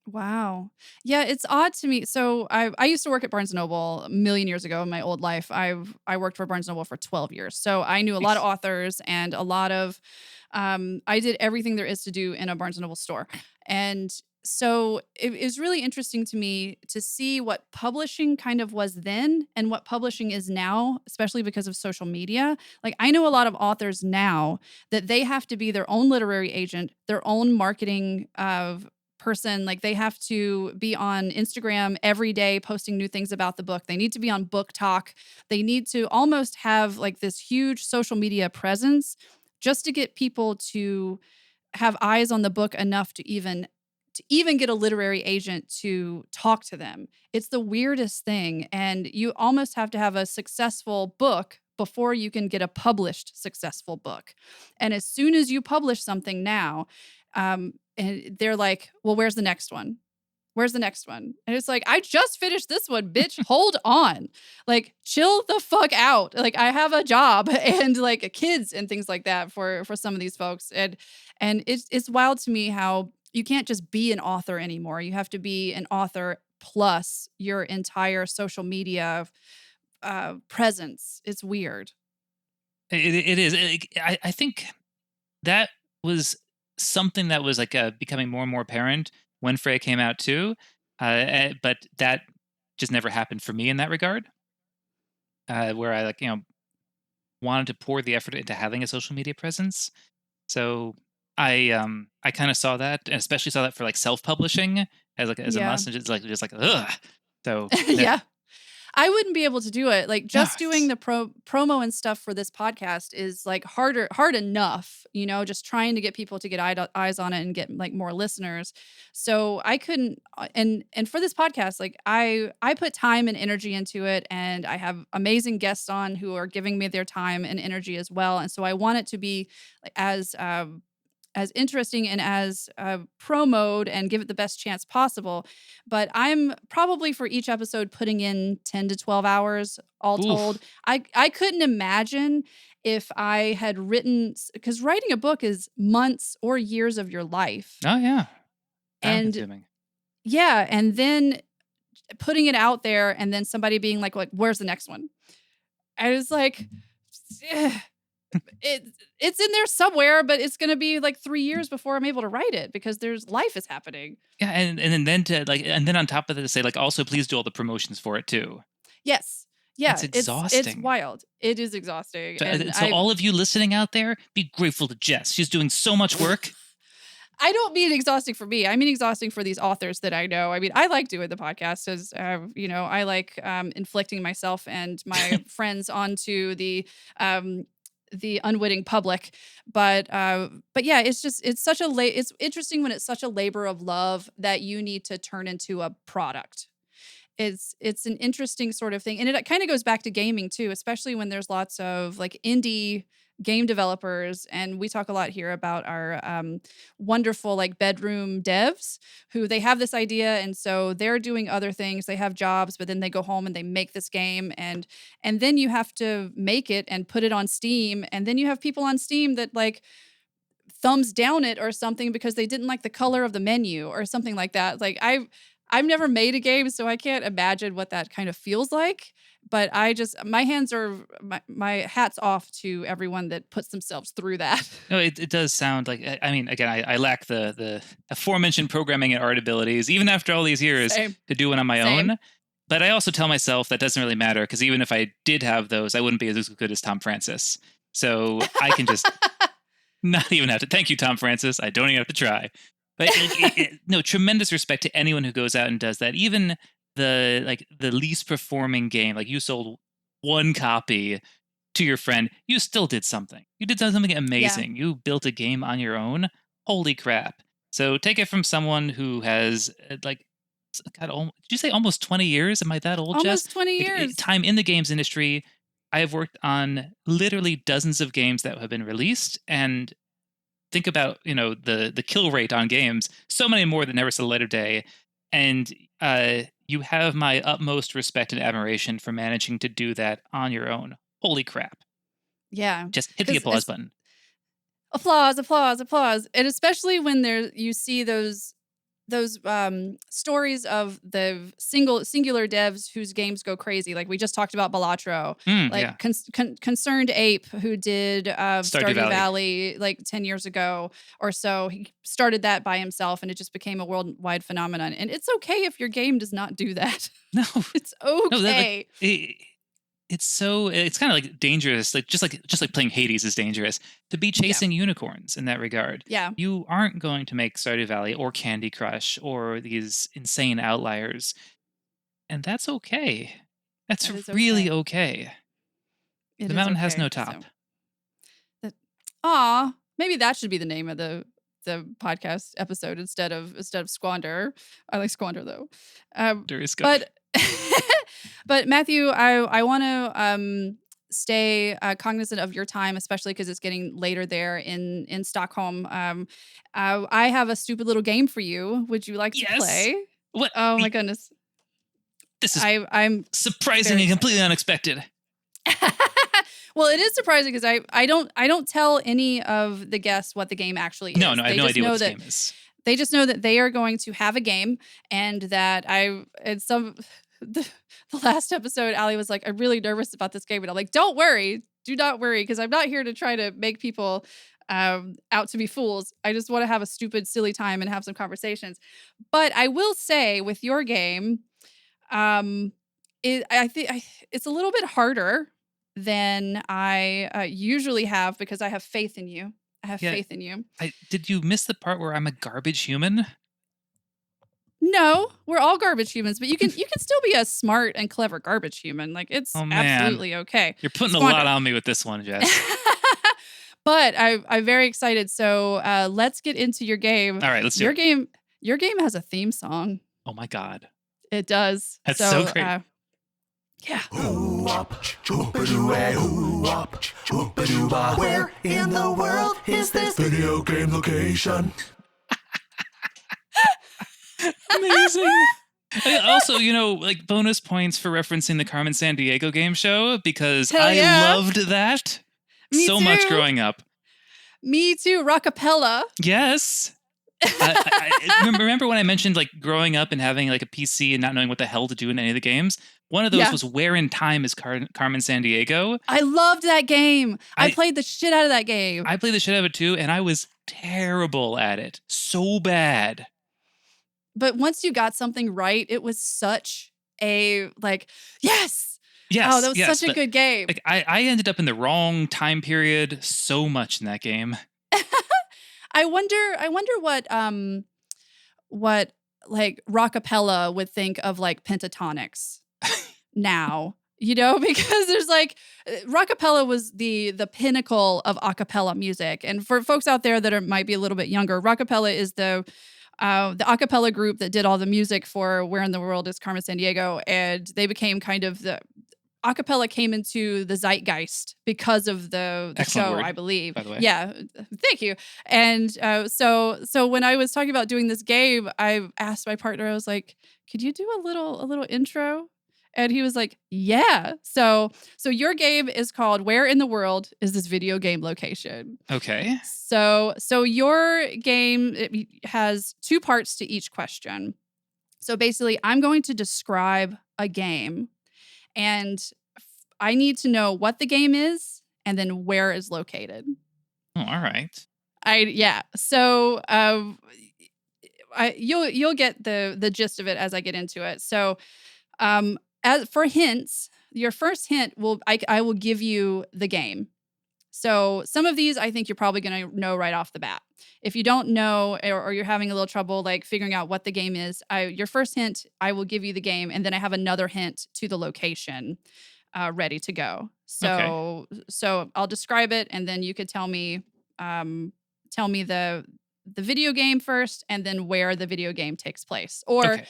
Speaker 1: Wow. Yeah, it's odd to me. So I used to work at Barnes& and Noble a million years ago in my old life. I worked for Barnes& and Noble for 12 years. So I knew a lot of
Speaker 2: Nice.
Speaker 1: authors and a lot of I did everything there is to do in a Barnes& and Noble store. And so it is really interesting to me to see what publishing kind of was then and what publishing is now, especially because of social media. Like I know a lot of authors now that they have to be their own literary agent, their own marketing person. Like they have to be on Instagram every day posting new things about the book. They need to be on Book Talk. They need to almost have like this huge social media presence just to get people to have eyes on the book enough to even get a literary agent to talk to them. It's the weirdest thing, and you almost have to have a successful book before you can get a published successful book. And as soon as you publish something now, and they're like, "Well, where's the next one? Where's the next one?" And it's like, "I just finished this one, bitch. Hold on. Like, chill the fuck out. Like, I have a job and like kids and things like that for some of these folks." And it's wild to me how you can't just be an author anymore. You have to be an author plus your entire social media presence. It's weird.
Speaker 2: It is. I think that was something that was like becoming more and more apparent when Frey came out too. But that just never happened for me in that regard. Where I like wanted to pour the effort into having a social media presence. So I kind of saw that, and especially saw that for like self-publishing as a
Speaker 1: Yeah.
Speaker 2: must, and just like ugh. So no,
Speaker 1: Yeah. I wouldn't be able to do it. Like
Speaker 2: no,
Speaker 1: just doing the promo and stuff for this podcast is like hard enough, just trying to get people to get eyes on it and get like more listeners. So I couldn't and for this podcast, like I put time and energy into it, and I have amazing guests on who are giving me their time and energy as well. And so I want it to be like as interesting and as promoed and give it the best chance possible. But I'm probably for each episode putting in 10 to 12 hours all told.
Speaker 2: oof.
Speaker 1: I couldn't imagine if I had written, because writing a book is months or years of your life.
Speaker 2: Oh yeah, time
Speaker 1: And
Speaker 2: consuming.
Speaker 1: yeah, and then putting it out there and then somebody being like, where's the next one? I was like, it it's in there somewhere, but it's gonna be like 3 years before I'm able to write it because there's life is happening.
Speaker 2: Yeah, and then to like, and then on top of that to say like, also please do all the promotions for it too.
Speaker 1: Yes.
Speaker 2: That's
Speaker 1: Yeah, it's
Speaker 2: exhausting.
Speaker 1: wild. It is exhausting,
Speaker 2: So,
Speaker 1: and
Speaker 2: so all of you listening out there, be grateful to Jess. She's doing so much work.
Speaker 1: I don't mean exhausting for me. I mean exhausting for these authors that I know. I mean, I like doing the podcast as I like inflicting myself and my friends onto the unwitting public. But yeah, it's such a it's interesting when it's such a labor of love that you need to turn into a product. It's an interesting sort of thing, and it kind of goes back to gaming too, especially when there's lots of like indie game developers, and we talk a lot here about our wonderful like bedroom devs who they have this idea, and so they're doing other things, they have jobs, but then they go home and they make this game, and then you have to make it and put it on Steam, and then you have people on Steam that like thumbs down it or something because they didn't like the color of the menu or something like that. Like I've never made a game, so I can't imagine what that kind of feels like. But my hats off to everyone that puts themselves through that.
Speaker 2: No, it does sound like, I mean, again, I lack the aforementioned programming and art abilities, even after all these years,
Speaker 1: Same.
Speaker 2: to do it on my
Speaker 1: Same.
Speaker 2: own. But I also tell myself that doesn't really matter because even if I did have those, I wouldn't be as good as Tom Francis. So I can just not even have to. Thank you, Tom Francis. I don't even have to try. But no, tremendous respect to anyone who goes out and does that. Even the least performing game, like you sold one copy to your friend, you still did something. You did something
Speaker 1: Yeah.
Speaker 2: amazing. You built a game on your own. Holy crap! So take it from someone who has like, God, did you say almost 20 years? Am I that old, Jess?
Speaker 1: Almost 20
Speaker 2: Like,
Speaker 1: years.
Speaker 2: time in the games industry. I have worked on literally dozens of games that have been released, and think about the kill rate on games. So many more that never saw the light of day, and you have my utmost respect and admiration for managing to do that on your own. Holy crap!
Speaker 1: Yeah.
Speaker 2: Just hit the applause button.
Speaker 1: Applause, applause, applause. And especially when you see those stories of the singular devs whose games go crazy. Like we just talked about Balatro, like
Speaker 2: Yeah.
Speaker 1: Concerned Ape, who did
Speaker 2: Stardew
Speaker 1: Valley like 10 years ago or so. He started that by himself and it just became a worldwide phenomenon. And it's okay if your game does not do that.
Speaker 2: No,
Speaker 1: It's
Speaker 2: no,
Speaker 1: okay.
Speaker 2: it's kind of like dangerous, like just like playing Hades is dangerous to be chasing unicorns in that regard.
Speaker 1: Yeah.
Speaker 2: You aren't going to make Stardew Valley or Candy Crush or these insane outliers, and that's okay. That's
Speaker 1: That is
Speaker 2: really
Speaker 1: okay.
Speaker 2: okay.
Speaker 1: It
Speaker 2: The
Speaker 1: is
Speaker 2: mountain has
Speaker 1: okay.
Speaker 2: no top.
Speaker 1: Maybe that should be the name of the podcast episode instead of Squander. I like Squander though.
Speaker 2: There is good.
Speaker 1: But but Matthew, I want to stay cognizant of your time, especially because it's getting later there in Stockholm. I have a stupid little game for you. Would you like to
Speaker 2: Yes.
Speaker 1: play?
Speaker 2: What?
Speaker 1: Oh my goodness!
Speaker 2: This is
Speaker 1: I'm
Speaker 2: surprising and completely unexpected.
Speaker 1: Well, it is surprising because I don't tell any of the guests what the game actually is.
Speaker 2: No, I have no idea what this game is.
Speaker 1: They just know that they are going to have a game, and that the last episode, Allie was like, "I'm really nervous about this game," and I'm like, "Don't worry, do not worry, because I'm not here to try to make people out to be fools. I just want to have a stupid, silly time and have some conversations." But I will say, with your game, I think it's a little bit harder than I usually have because I have faith in you. I have
Speaker 2: Yeah.
Speaker 1: faith in you.
Speaker 2: Did you miss the part where I'm a garbage human?
Speaker 1: No, we're all garbage humans, but you can still be a smart and clever garbage human. Like it's
Speaker 2: Oh, man.
Speaker 1: absolutely okay.
Speaker 2: You're putting a
Speaker 1: Squonder.
Speaker 2: lot on me with this one, Jess.
Speaker 1: But I'm very excited. So let's get into your game.
Speaker 2: All right, let's do it.
Speaker 1: Your game has a theme song.
Speaker 2: Oh, my God.
Speaker 1: It does.
Speaker 2: That's so great.
Speaker 1: Yeah.
Speaker 3: Where in the world is this video game location?
Speaker 2: Amazing. Also, like bonus points for referencing the Carmen Sandiego game show because
Speaker 1: Hell yeah.
Speaker 2: I loved that
Speaker 1: Me
Speaker 2: so
Speaker 1: too.
Speaker 2: much growing up.
Speaker 1: Me too. Rockapella.
Speaker 2: Yes. I remember when I mentioned like growing up and having like a PC and not knowing what the hell to do in any of the games. One of those was Where in Time is Carmen Sandiego.
Speaker 1: I loved that game. I played the shit out of that game.
Speaker 2: I played the shit out of it too, and I was terrible at it. So bad.
Speaker 1: But once you got something right, it was such a yes.
Speaker 2: Yes.
Speaker 1: Oh, that was such a good game.
Speaker 2: Like I ended up in the wrong time period so much in that game.
Speaker 1: I wonder what like Rockapella would think of like pentatonics now, because there's like Rockapella was the pinnacle of a cappella music. And for folks out there that might be a little bit younger, Rockapella is the a cappella group that did all the music for Where in the World is Carmen Sandiego, and they became kind of the a cappella came into the zeitgeist because of the show,
Speaker 2: word,
Speaker 1: I believe.
Speaker 2: By the way.
Speaker 1: Yeah, thank you. And so when I was talking about doing this game, I asked my partner, I was like, "Could you do a little intro?" And he was like, "Yeah." So your game is called Where in the World is this video game location?
Speaker 2: Okay.
Speaker 1: So your game, it has two parts to each question. So basically, I'm going to describe a game, and I need to know what the game is and then where it's located.
Speaker 2: Oh, all right.
Speaker 1: So you'll get the gist of it as I get into it. So as for hints, your first hint I will give you the game. So some of these I think you're probably going to know right off the bat. If you don't know or you're having a little trouble like figuring out what the game is, your first hint, I will give you the game, and then I have another hint to the location ready to go. So I'll describe it, and then you could tell me the video game first, and then where the video game takes place. Or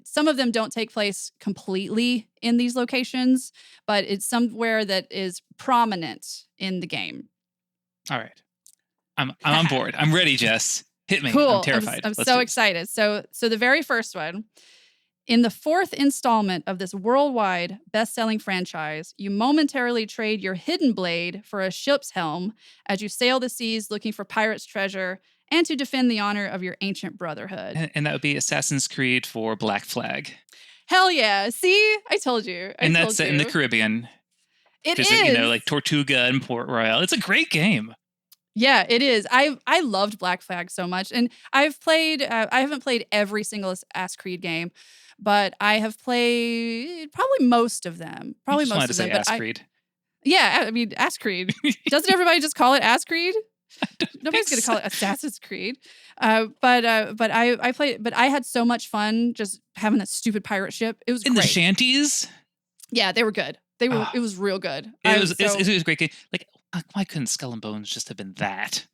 Speaker 1: some of them don't take place completely in these locations, but it's somewhere that is prominent in the game.
Speaker 2: All right. I'm on board. I'm ready, Jess. Hit me.
Speaker 1: Cool.
Speaker 2: I'm terrified.
Speaker 1: I'm so excited. So the very first one, in the fourth installment of this worldwide best-selling franchise, you momentarily trade your hidden blade for a ship's helm as you sail the seas looking for pirates' treasure and to defend the honor of your ancient brotherhood.
Speaker 2: And that would be Assassin's Creed for Black Flag.
Speaker 1: Hell yeah. See? I told you.
Speaker 2: And that's set in the Caribbean.
Speaker 1: It is.
Speaker 2: Like Tortuga and Port Royal. It's a great game.
Speaker 1: Yeah, it is. I loved Black Flag so much. And I've played, I haven't played every single Assassin's Creed game, but I have played probably most of them. Probably most of them.
Speaker 2: Assassin's Creed.
Speaker 1: Yeah, I mean, Assassin's Creed. Doesn't everybody just call it Assassin's Creed? Nobody's going to call it Assassin's Creed. But I played, but I had so much fun just having that stupid pirate ship. It was
Speaker 2: in
Speaker 1: great.
Speaker 2: The shanties.
Speaker 1: Yeah, they were good. It was real good.
Speaker 2: It was a great game. Like, why couldn't Skull and Bones just have been that?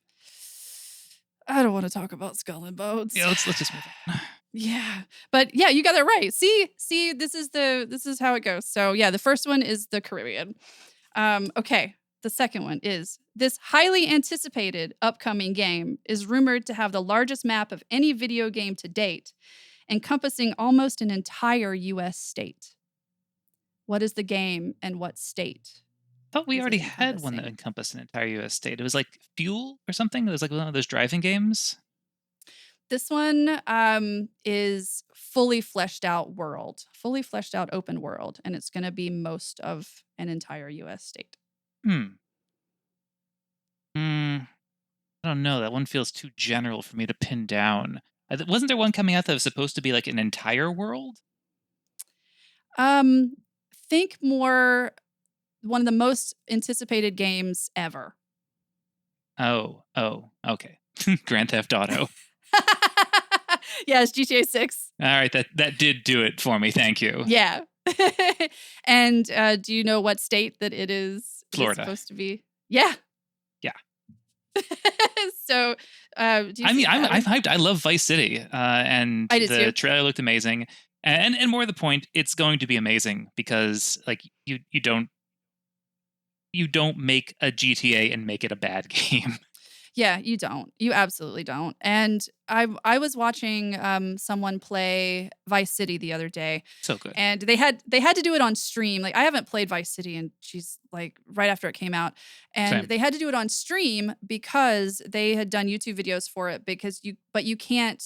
Speaker 1: I don't want to talk about Skull and Bones.
Speaker 2: Yeah, let's just move on.
Speaker 1: Yeah. But yeah, you got that right. See, this is how it goes. So yeah, the first one is the Caribbean. Okay. The second one is this highly anticipated upcoming game is rumored to have the largest map of any video game to date, encompassing almost an entire US state. What is the game and what state?
Speaker 2: I thought we already had one that encompassed an entire US state. It was like Fuel or something. It was like one of those driving games.
Speaker 1: This one is fully fleshed out open world, and it's going to be most of an entire US state.
Speaker 2: I don't know. That one feels too general for me to pin down. Wasn't there one coming out that was supposed to be like an entire world?
Speaker 1: Think more one of the most anticipated games ever.
Speaker 2: Oh, okay. Grand Theft Auto.
Speaker 1: Yes, GTA 6.
Speaker 2: All right, that did do it for me. Thank you.
Speaker 1: Yeah. And do you know what state that it is
Speaker 2: Florida.
Speaker 1: supposed to be? Yeah.
Speaker 2: Yeah.
Speaker 1: So, do you
Speaker 2: I mean,
Speaker 1: think
Speaker 2: I'm
Speaker 1: that
Speaker 2: hyped. I love Vice City, and
Speaker 1: I did
Speaker 2: the
Speaker 1: too.
Speaker 2: trailer looked amazing. And more to the point, it's going to be amazing because like you don't make a GTA and make it a bad game.
Speaker 1: Yeah, you don't. You absolutely don't. And I was watching someone play Vice City the other day,
Speaker 2: So good.
Speaker 1: and they had to do it on stream. Like I haven't played Vice City, and she's like right after it came out, and
Speaker 2: Same.
Speaker 1: they had to do it on stream because they had done YouTube videos for it. But you can't.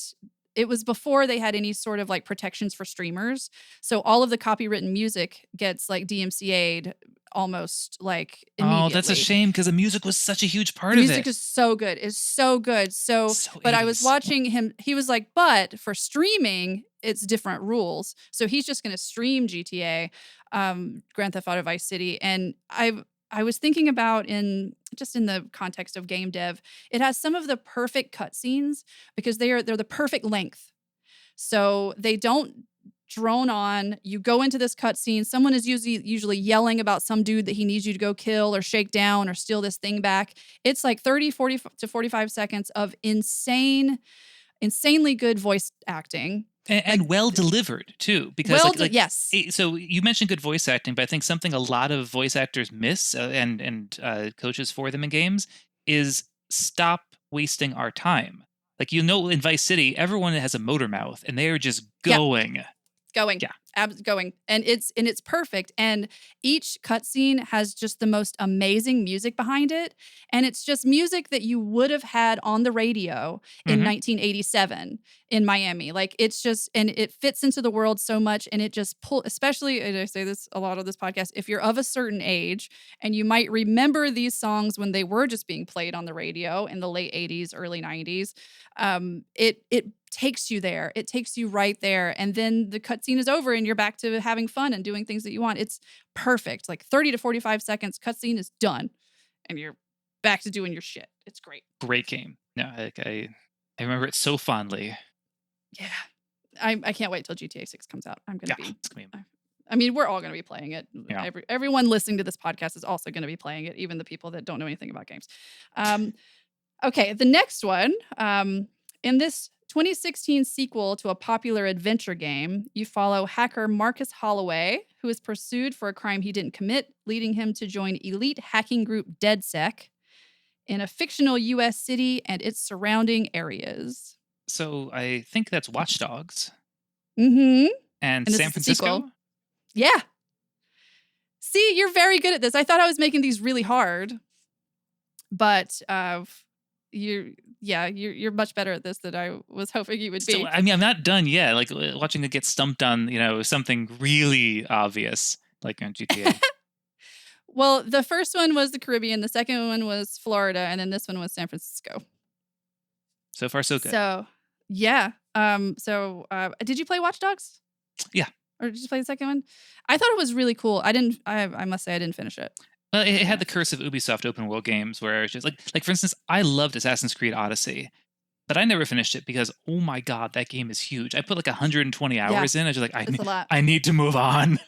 Speaker 1: It was before they had any sort of like protections for streamers, so all of the copywritten music gets like DMCA'd almost like immediately.
Speaker 2: Oh, that's a shame because the music was such a huge part
Speaker 1: The
Speaker 2: of
Speaker 1: music
Speaker 2: it.
Speaker 1: is so good. It's so good. So but I was
Speaker 2: 80s.
Speaker 1: watching him. He was like, but for streaming, it's different rules. So he's just going to stream GTA, Grand Theft Auto Vice City. And I was thinking about in the context of game dev, it has some of the perfect cutscenes because they're the perfect length. So they don't drone on. You go into this cutscene. Someone is usually yelling about some dude that he needs you to go kill or shake down or steal this thing back. It's like 30, 40 to 45 seconds of insanely good voice acting.
Speaker 2: And well delivered too, because
Speaker 1: yes.
Speaker 2: So you mentioned good voice acting, but I think something a lot of voice actors miss, and coaches for them in games, is stop wasting our time. Like in Vice City, everyone has a motor mouth, and they are just going.
Speaker 1: Yep. Going.
Speaker 2: Yeah.
Speaker 1: Going. And it's perfect. And each cutscene has just the most amazing music behind it. And it's just music that you would have had on the radio in 1987 in Miami. Like it's just, and it fits into the world so much. And it just especially, and I say this a lot on this podcast, if you're of a certain age and you might remember these songs when they were just being played on the radio in the late 80s, early 90s, it takes you there. It takes you right there. And then the cutscene is over and you're back to having fun and doing things that you want. It's perfect. Like 30 to 45 seconds, cutscene is done. And you're back to doing your shit. It's great.
Speaker 2: Great game. No, I remember it so fondly.
Speaker 1: Yeah. I can't wait till GTA 6 comes out.
Speaker 2: It's gonna be.
Speaker 1: I mean, we're all going to be playing it.
Speaker 2: Yeah.
Speaker 1: Everyone listening to this podcast is also going to be playing it, even the people that don't know anything about games. Okay, the next one. In this 2016 sequel to a popular adventure game, you follow hacker Marcus Holloway, who is pursued for a crime he didn't commit, leading him to join elite hacking group DedSec in a fictional U.S. city and its surrounding areas.
Speaker 2: So I think that's Watch Dogs.
Speaker 1: Mm-hmm.
Speaker 2: And
Speaker 1: this
Speaker 2: San
Speaker 1: is the
Speaker 2: Francisco?
Speaker 1: sequel. Yeah. See, you're very good at this. I thought I was making these really hard, but you're much better at this than I was hoping you would be.
Speaker 2: So, I mean, I'm not done yet. Like watching it get stumped on, something really obvious, like on GTA.
Speaker 1: Well, the first one was the Caribbean, the second one was Florida, and then this one was San Francisco.
Speaker 2: So far, so good.
Speaker 1: So, yeah. Did you play Watch Dogs?
Speaker 2: Yeah.
Speaker 1: Or did you play the second one? I thought it was really cool. I must say I didn't finish it.
Speaker 2: Well, it had the curse of Ubisoft open world games where it's just like for instance, I loved Assassin's Creed Odyssey, but I never finished it because, oh my God, that game is huge. I put like 120 hours in. I was just like, I need to move on.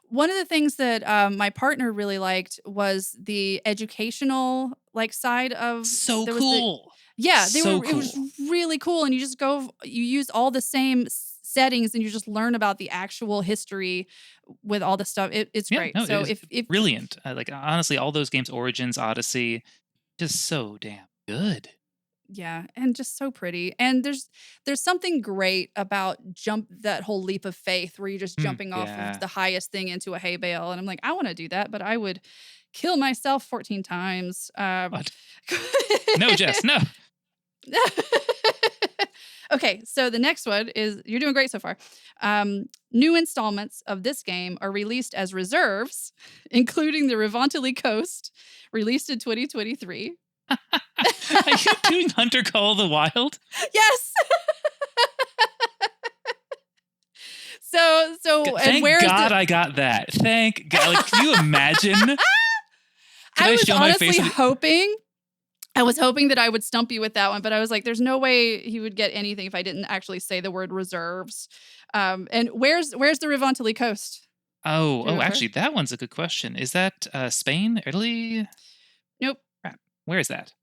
Speaker 1: One of the things that my partner really liked was the educational side of
Speaker 2: so cool.
Speaker 1: It was really cool. And you use all the same settings and you just learn about the actual history with all the stuff. It's great.
Speaker 2: No,
Speaker 1: so
Speaker 2: if brilliant. Honestly, all those games, Origins, Odyssey, just so damn good.
Speaker 1: Yeah, and just so pretty. And there's something great about that whole leap of faith where you're just jumping off of the highest thing into a hay bale. And I'm like, I want to do that, but I would kill myself 14 times.
Speaker 2: What? No, Jess, no.
Speaker 1: Okay, so the next one is, you're doing great so far. New installments of this game are released as reserves, including the Revantali Coast, released in 2023.
Speaker 2: Are you doing Hunter Call of the Wild?
Speaker 1: Yes.
Speaker 2: Thank God I got that. Thank God. Like, can you imagine?
Speaker 1: I was honestly hoping I was hoping that I would stump you with that one, but I was like, there's no way he would get anything if I didn't actually say the word reserves. And where's the Riventili coast?
Speaker 2: Oh, actually, that one's a good question. Is that Spain, Italy?
Speaker 1: Nope.
Speaker 2: Crap. Where is that?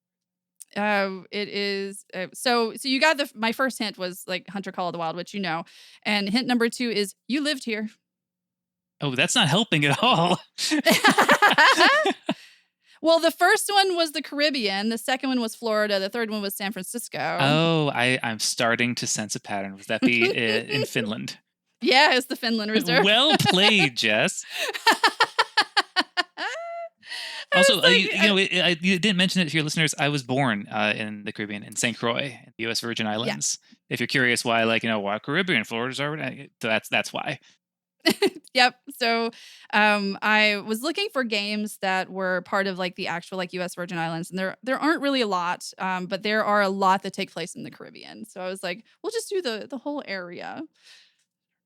Speaker 1: It is so you got my first hint was like Hunter Call of the Wild, which you know, and hint number 2 is you lived here.
Speaker 2: Oh, that's not helping at all.
Speaker 1: Well, the first one was the Caribbean, the second one was Florida, the third one was San Francisco.
Speaker 2: Oh, I'm starting to sense a pattern. Would that be in Finland?
Speaker 1: Yeah, it's the Finland Reserve.
Speaker 2: Well played, Jess. Also,
Speaker 1: like,
Speaker 2: you didn't mention it to your listeners. I was born in the Caribbean, in St. Croix, in the U.S. Virgin Islands. Yeah. If you're curious why, why Caribbean, Florida's already, that's why.
Speaker 1: Yep. So I was looking for games that were part of like the actual like U.S. Virgin Islands, and there aren't really a lot, but there are a lot that take place in the Caribbean. So I was like, we'll just do the whole area.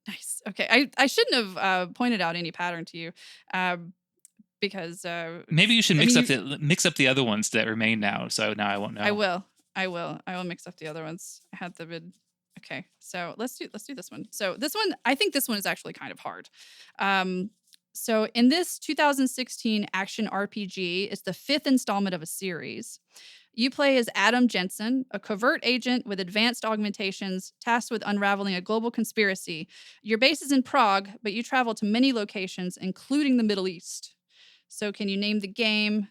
Speaker 1: Nice. Okay. I shouldn't have pointed out any pattern to you. Because
Speaker 2: maybe you should mix up the other ones that remain now. So now I won't know.
Speaker 1: I will mix up the other ones. I had the vid. Okay, so let's do this one. So this one, I think this one is actually kind of hard. So in this 2016 action RPG, it's the 5th installment of a series. You play as Adam Jensen, a covert agent with advanced augmentations tasked with unraveling a global conspiracy. Your base is in Prague, but you travel to many locations, including the Middle East. So can you name the game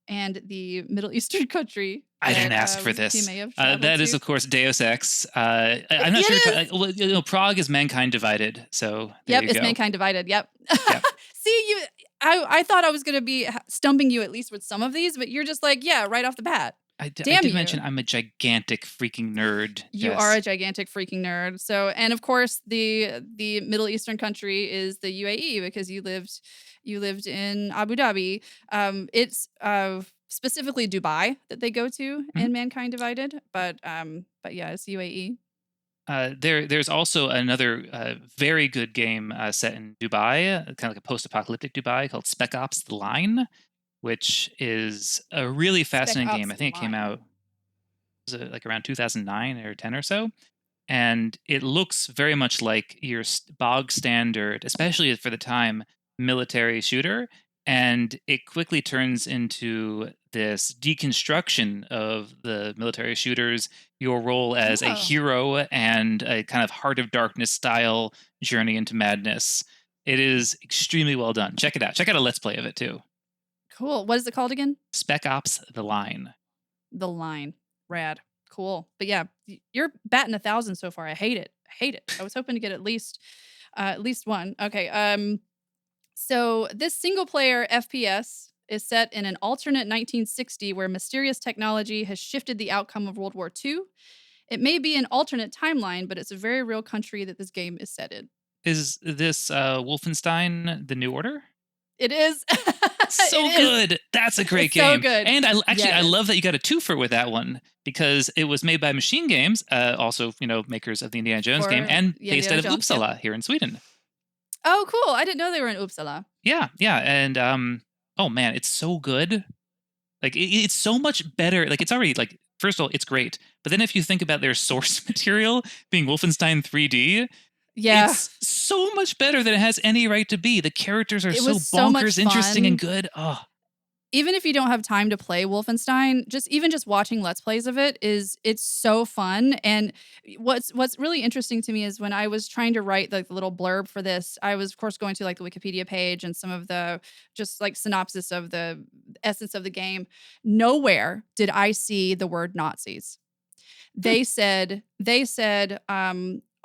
Speaker 1: and the Middle Eastern country?
Speaker 2: I didn't ask for this. That is, of course, Deus Ex. I'm not sure. Prague is Mankind Divided. So
Speaker 1: it's Mankind Divided. Yep. See, I thought I was going to be stumping you at least with some of these, but you're just like, yeah, right off the bat.
Speaker 2: I did mention I'm a gigantic freaking nerd.
Speaker 1: You are a gigantic freaking nerd. So, and of course, the Middle Eastern country is the UAE because you lived in Abu Dhabi. It's specifically Dubai that they go to in Mankind Divided, but yeah, it's UAE.
Speaker 2: There's also another very good game set in Dubai, kind of like a post-apocalyptic Dubai called Spec Ops: The Line, which is a really fascinating game. I think it came out like around 2009 or 10 or so. And it looks very much like your bog standard, especially for the time, military shooter. And it quickly turns into this deconstruction of the military shooters, your role as a hero, and a kind of Heart of Darkness style journey into madness. It is extremely well done. Check it out. Check out a Let's Play of it too.
Speaker 1: Cool. What is it called again?
Speaker 2: Spec Ops: The Line.
Speaker 1: The Line. Rad. Cool. But yeah, you're batting 1,000 so far. I hate it. I was hoping to get at least one. Okay. So this single player FPS is set in an alternate 1960 where mysterious technology has shifted the outcome of World War II. It may be an alternate timeline, but it's a very real country that this game is set in.
Speaker 2: Is this Wolfenstein: The New Order?
Speaker 1: It is.
Speaker 2: So good. That's a great game.
Speaker 1: So good.
Speaker 2: And I love that you got a twofer with that one because it was made by Machine Games, also, makers of the Indiana Jones game, and based out of Uppsala here in Sweden.
Speaker 1: Oh, cool. I didn't know they were in Uppsala.
Speaker 2: Yeah. And oh man, it's so good. Like it's so much better. Like it's already like, first of all, it's great. But then if you think about their source material being Wolfenstein 3D, it's so much better than it has any right to be. The characters are so bonkers, interesting, and good. Oh.
Speaker 1: Even if you don't have time to play Wolfenstein, just watching Let's Plays of it's so fun. And what's really interesting to me is when I was trying to write the little blurb for this, I was of course going to like the Wikipedia page and some of the just like synopsis of the essence of the game. Nowhere did I see the word Nazis. They said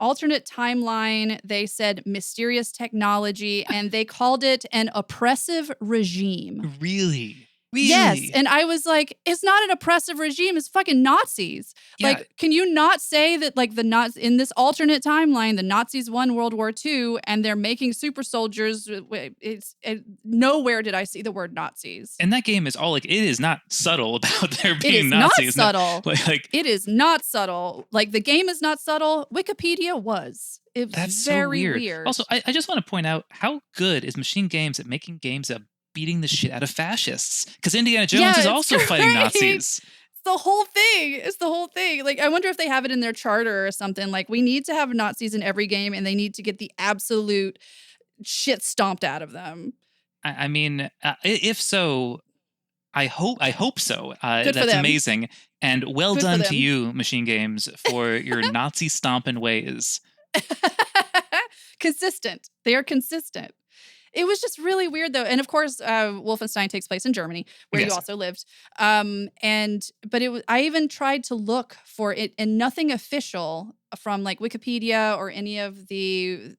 Speaker 1: alternate timeline, they said mysterious technology, and they called it an oppressive regime.
Speaker 2: Really?
Speaker 1: Yes. And I was like, it's not an oppressive regime, it's fucking Nazis. Yeah. Like, can you not say that like the Nazis in this alternate timeline, the Nazis won World War II and they're making super soldiers? Nowhere did I see the word Nazis.
Speaker 2: And that game is all like, it is not subtle about there being
Speaker 1: Nazis.
Speaker 2: Not
Speaker 1: subtle. It is not subtle. Like the game is not subtle. Wikipedia was. That's very
Speaker 2: so weird. Also, I just want to point out how good is Machine Games at making games that beating the shit out of fascists, because Indiana Jones is also fighting Nazis.
Speaker 1: the whole thing. It's the whole thing. Like, I wonder if they have it in their charter or something. Like, we need to have Nazis in every game, and they need to get the absolute shit stomped out of them.
Speaker 2: I mean, if so, I hope so.
Speaker 1: Good for
Speaker 2: That's
Speaker 1: them.
Speaker 2: amazing. And well
Speaker 1: Good for
Speaker 2: done to
Speaker 1: them.
Speaker 2: you, Machine Games, for your Nazi stomping ways.
Speaker 1: Consistent. They are consistent. It was just really weird, though. And of course, Wolfenstein takes place in Germany, where you
Speaker 2: Yes.
Speaker 1: also lived. But it was, I even tried to look for it, and nothing official from like Wikipedia or any of the,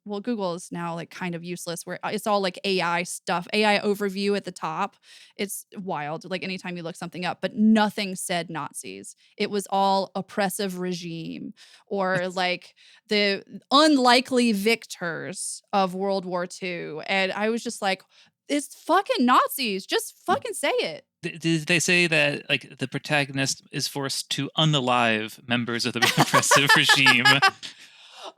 Speaker 1: well, Google is now like kind of useless, where it's all like AI stuff, AI overview at the top. It's wild. Like anytime you look something up, but nothing said Nazis. It was all oppressive regime or like the unlikely victors of World War II. And I was just like, it's fucking Nazis. Just fucking say it.
Speaker 2: Did they say that like the protagonist is forced to unalive members of the oppressive regime?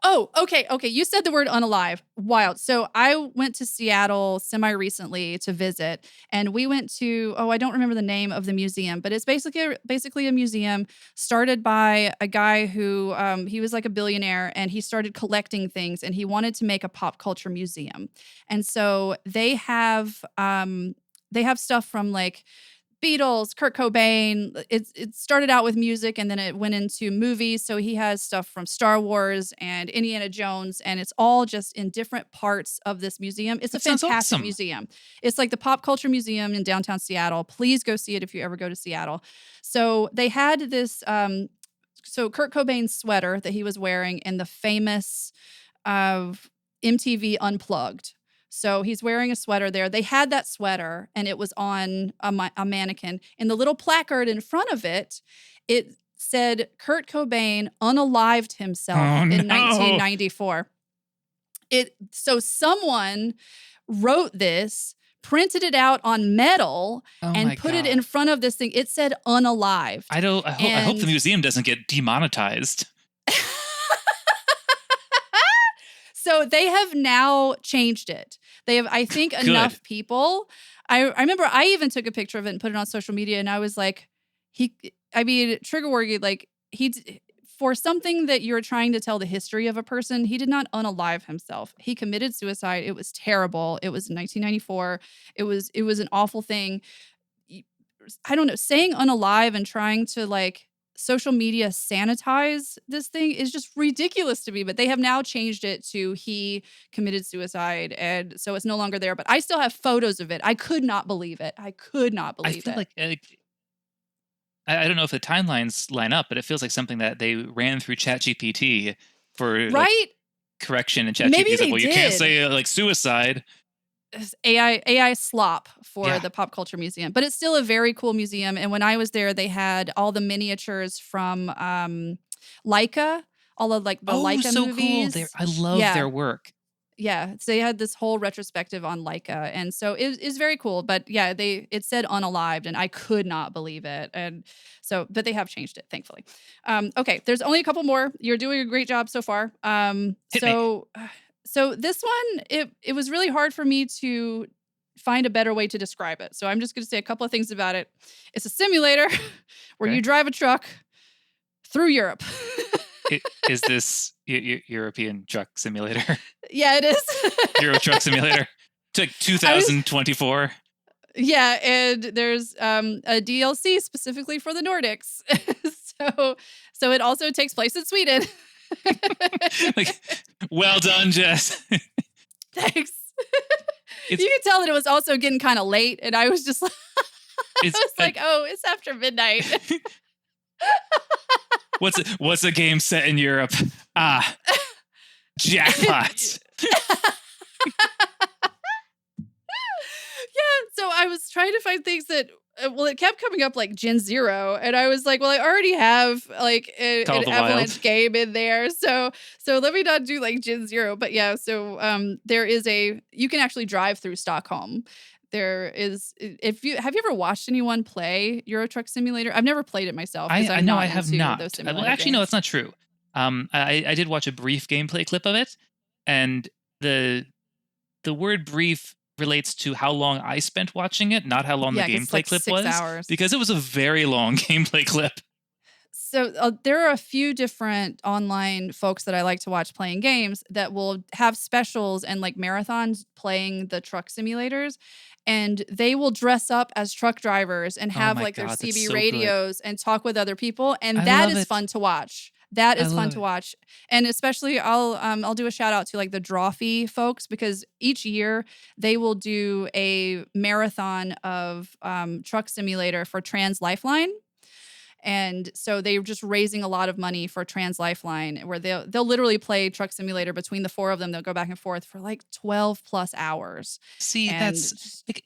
Speaker 1: Oh, okay. You said the word unalive. Wild. So I went to Seattle semi-recently to visit, and we went to, I don't remember the name of the museum, but it's basically a museum started by a guy who, he was like a billionaire, and he started collecting things, and he wanted to make a pop culture museum. And so they have stuff from like Beatles, Kurt Cobain. It started out with music and then it went into movies. So he has stuff from Star Wars and Indiana Jones, and it's all just in different parts of this museum. It's a fantastic museum. It's like the Pop Culture Museum in downtown Seattle. Please go see it if you ever go to Seattle. So they had this, so Kurt Cobain's sweater that he was wearing in the famous MTV Unplugged. So he's wearing a sweater there. They had that sweater, and it was on a mannequin. And the little placard in front of it, it said Kurt Cobain unalived himself in 1994. So someone wrote this, printed it out on metal, and put it in front of this thing. It said unalived.
Speaker 2: I hope the museum doesn't get demonetized.
Speaker 1: So they have now changed it. They have, I think, enough people. I remember I even took a picture of it and put it on social media, and I was like, trigger warning, like for something that you're trying to tell the history of a person, he did not unalive himself. He committed suicide. It was terrible. It was in 1994. It was an awful thing. I don't know, saying unalive and trying to like social media sanitize this thing is just ridiculous to me, but they have now changed it to he committed suicide, and so it's no longer there, but I still have photos of it. I could not believe it. I feel
Speaker 2: like I don't know if the timelines line up, but it feels like something that they ran through ChatGPT for
Speaker 1: right
Speaker 2: correction, and ChatGPT is like, well, you can't say like suicide.
Speaker 1: AI slop for the Pop Culture Museum, but it's still a very cool museum. And when I was there, they had all the miniatures from Leica, all of like the Leica movies.
Speaker 2: Cool. I love their work.
Speaker 1: Yeah, so they had this whole retrospective on Leica, and so it's very cool. But yeah, it said unalived, and I could not believe it. And so, but they have changed it, thankfully. Okay, there's only a couple more. You're doing a great job so far. So this one, it was really hard for me to find a better way to describe it. So I'm just going to say a couple of things about it. It's a simulator where you drive a truck through Europe.
Speaker 2: Is this European truck simulator?
Speaker 1: Yeah, it is.
Speaker 2: Euro truck simulator. It's like 2024.
Speaker 1: Yeah, and there's a DLC specifically for the Nordics. So it also takes place in Sweden.
Speaker 2: Like, well done, Jess.
Speaker 1: Thanks. You can tell that it was also getting kind of late, and I was just like, it's after midnight.
Speaker 2: What's a game set in Europe? Jackpot.
Speaker 1: So I was trying to find things that, it kept coming up like Gen Zero, and I was like, well, I already have like an Avalanche game in there, so let me not do like Gen Zero. But yeah, so there is you can actually drive through Stockholm. There is, have you ever watched anyone play Euro Truck Simulator? I've never played it myself.
Speaker 2: I know I have not. Well, actually, no, that's not true. I did watch a brief gameplay clip of it, and the word brief relates to how long I spent watching it, not how long the
Speaker 1: Yeah, 'cause it's
Speaker 2: gameplay
Speaker 1: like
Speaker 2: clip
Speaker 1: 6
Speaker 2: was,
Speaker 1: hours.
Speaker 2: because it was a very long gameplay clip.
Speaker 1: So there are a few different online folks that I like to watch playing games that will have specials and like marathons playing the truck simulators. And they will dress up as truck drivers and
Speaker 2: Oh
Speaker 1: have
Speaker 2: my
Speaker 1: like their
Speaker 2: god, that's
Speaker 1: CB
Speaker 2: so good.
Speaker 1: radios and talk with other people. And
Speaker 2: I
Speaker 1: that
Speaker 2: love
Speaker 1: is
Speaker 2: it.
Speaker 1: fun to watch. That
Speaker 2: I
Speaker 1: is fun
Speaker 2: love
Speaker 1: to
Speaker 2: it.
Speaker 1: watch. And especially I'll do a shout out to like the Drawfee folks because each year they will do a marathon of truck simulator for Trans Lifeline. And so they're just raising a lot of money for Trans Lifeline, where they'll literally play Truck Simulator between the four of them. They'll go back and forth for like 12 plus hours.
Speaker 2: See,
Speaker 1: And
Speaker 2: that's like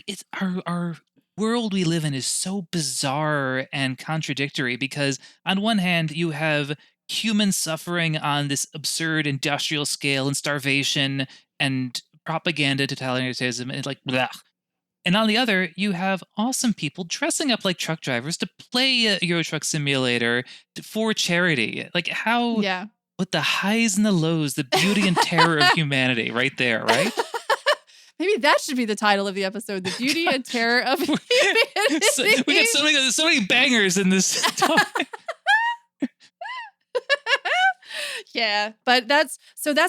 Speaker 2: it's our world we live in is so bizarre and contradictory because on one hand you have human suffering on this absurd industrial scale and starvation and propaganda totalitarianism and like blah. And on the other, you have awesome people dressing up like truck drivers to play Euro Truck Simulator for charity. Like how,
Speaker 1: yeah.
Speaker 2: with the highs and the lows, the beauty and terror of humanity, right there, right?
Speaker 1: Maybe that should be the title of the episode: "The Beauty and Terror of
Speaker 2: So,
Speaker 1: Humanity."
Speaker 2: we got so many bangers in this talk.
Speaker 1: Yeah, but that's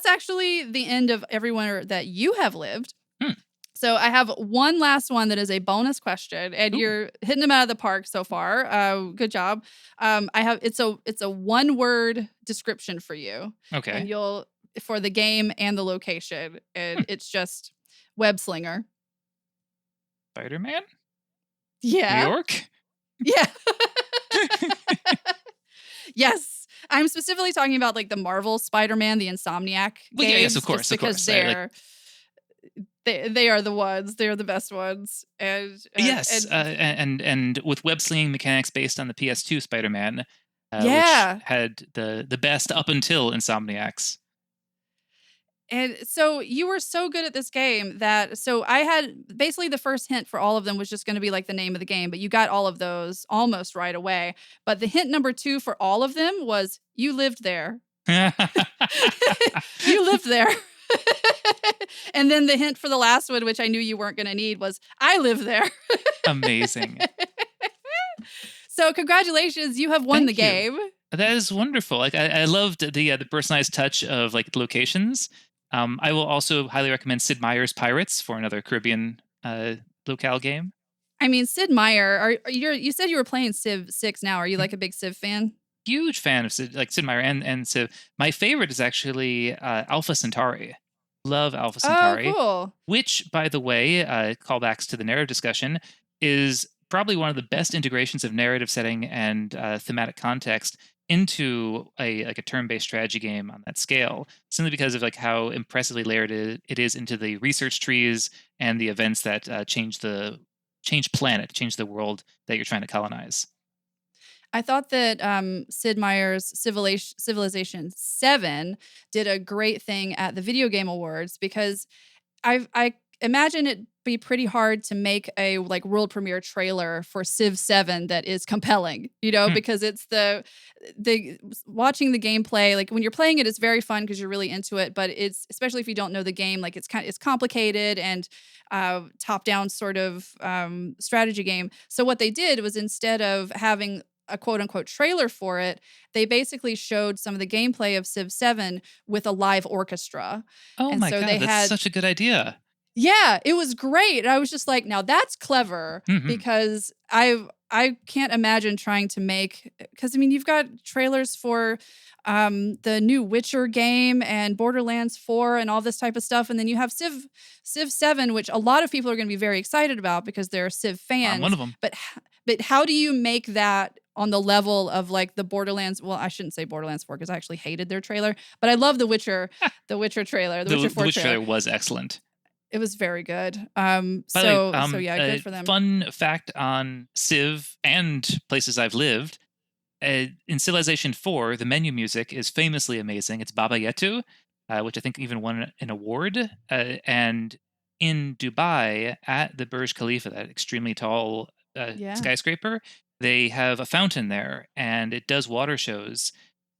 Speaker 1: actually the end of everyone that you have lived.
Speaker 2: Hmm.
Speaker 1: So I have one last one that is a bonus question, and
Speaker 2: Ooh.
Speaker 1: you're hitting them out of the park so far. Good job. It's a one word description for you,
Speaker 2: Okay.
Speaker 1: and you'll for the game and the location, and it's just web slinger.
Speaker 2: Spider-Man?
Speaker 1: Yeah.
Speaker 2: New York?
Speaker 1: Yeah. Yes. I'm specifically talking about like the Marvel Spider-Man, the Insomniac
Speaker 2: Well,
Speaker 1: games.
Speaker 2: yeah, yes, of course,
Speaker 1: just
Speaker 2: of
Speaker 1: because
Speaker 2: course.
Speaker 1: they are the ones. They're the best ones.
Speaker 2: Yes, and with web slinging mechanics based on the PS2 Spider-Man,
Speaker 1: yeah.
Speaker 2: which had the best up until Insomniacs.
Speaker 1: And so you were so good at this game that so I had basically the first hint for all of them was just going to be like the name of the game, but you got all of those almost right away. But the hint number 2 for all of them was you lived there. You lived there. And then the hint for the last one, which I knew you weren't going to need, was I live there.
Speaker 2: Amazing.
Speaker 1: So congratulations, you have won the
Speaker 2: Thank you.
Speaker 1: game.
Speaker 2: That is wonderful. Like I loved the personalized touch of like locations. I will also highly recommend Sid Meier's Pirates for another Caribbean locale game.
Speaker 1: I mean, Sid Meier, you said you were playing Civ 6 now. Are you like a big Civ fan?
Speaker 2: Huge fan of Sid Meier and Civ. My favorite is actually Alpha Centauri. Love Alpha Centauri.
Speaker 1: Oh, cool.
Speaker 2: Which, by the way, callbacks to the narrative discussion, is probably one of the best integrations of narrative setting and thematic context into a turn-based strategy game on that scale, simply because of like how impressively layered it is into the research trees and the events that change the world that you're trying to colonize.
Speaker 1: I thought that Sid Meier's Civilization 7 did a great thing at the Video Game Awards because I imagine it'd be pretty hard to make a like world premiere trailer for Civ 7 that is compelling, because it's the watching the gameplay, like when you're playing it, it's very fun because you're really into it, but it's especially if you don't know the game, like it's complicated and top down sort of strategy game. So what they did was instead of having a quote unquote trailer for it, they basically showed some of the gameplay of Civ 7 with a live orchestra.
Speaker 2: Oh
Speaker 1: and
Speaker 2: my
Speaker 1: so
Speaker 2: god,
Speaker 1: they
Speaker 2: that's such a good idea.
Speaker 1: Yeah, it was great. And I was just like, now that's clever because I can't imagine trying to make, because I mean, you've got trailers for the new Witcher game and Borderlands 4 and all this type of stuff. And then you have Civ 7, which a lot of people are going to be very excited about because they're Civ fans.
Speaker 2: I'm one of them.
Speaker 1: But how do you make that on the level of like the Borderlands? Well, I shouldn't say Borderlands 4 because I actually hated their trailer, but I love the Witcher trailer. The Witcher 4
Speaker 2: trailer was excellent.
Speaker 1: It was very good.
Speaker 2: So
Speaker 1: yeah, good for them.
Speaker 2: Fun fact on Civ and places I've lived. In Civilization 4, the menu music is famously amazing. It's Baba Yetu, which I think even won an award. And in Dubai, at the Burj Khalifa, that extremely tall skyscraper, they have a fountain there, and it does water shows.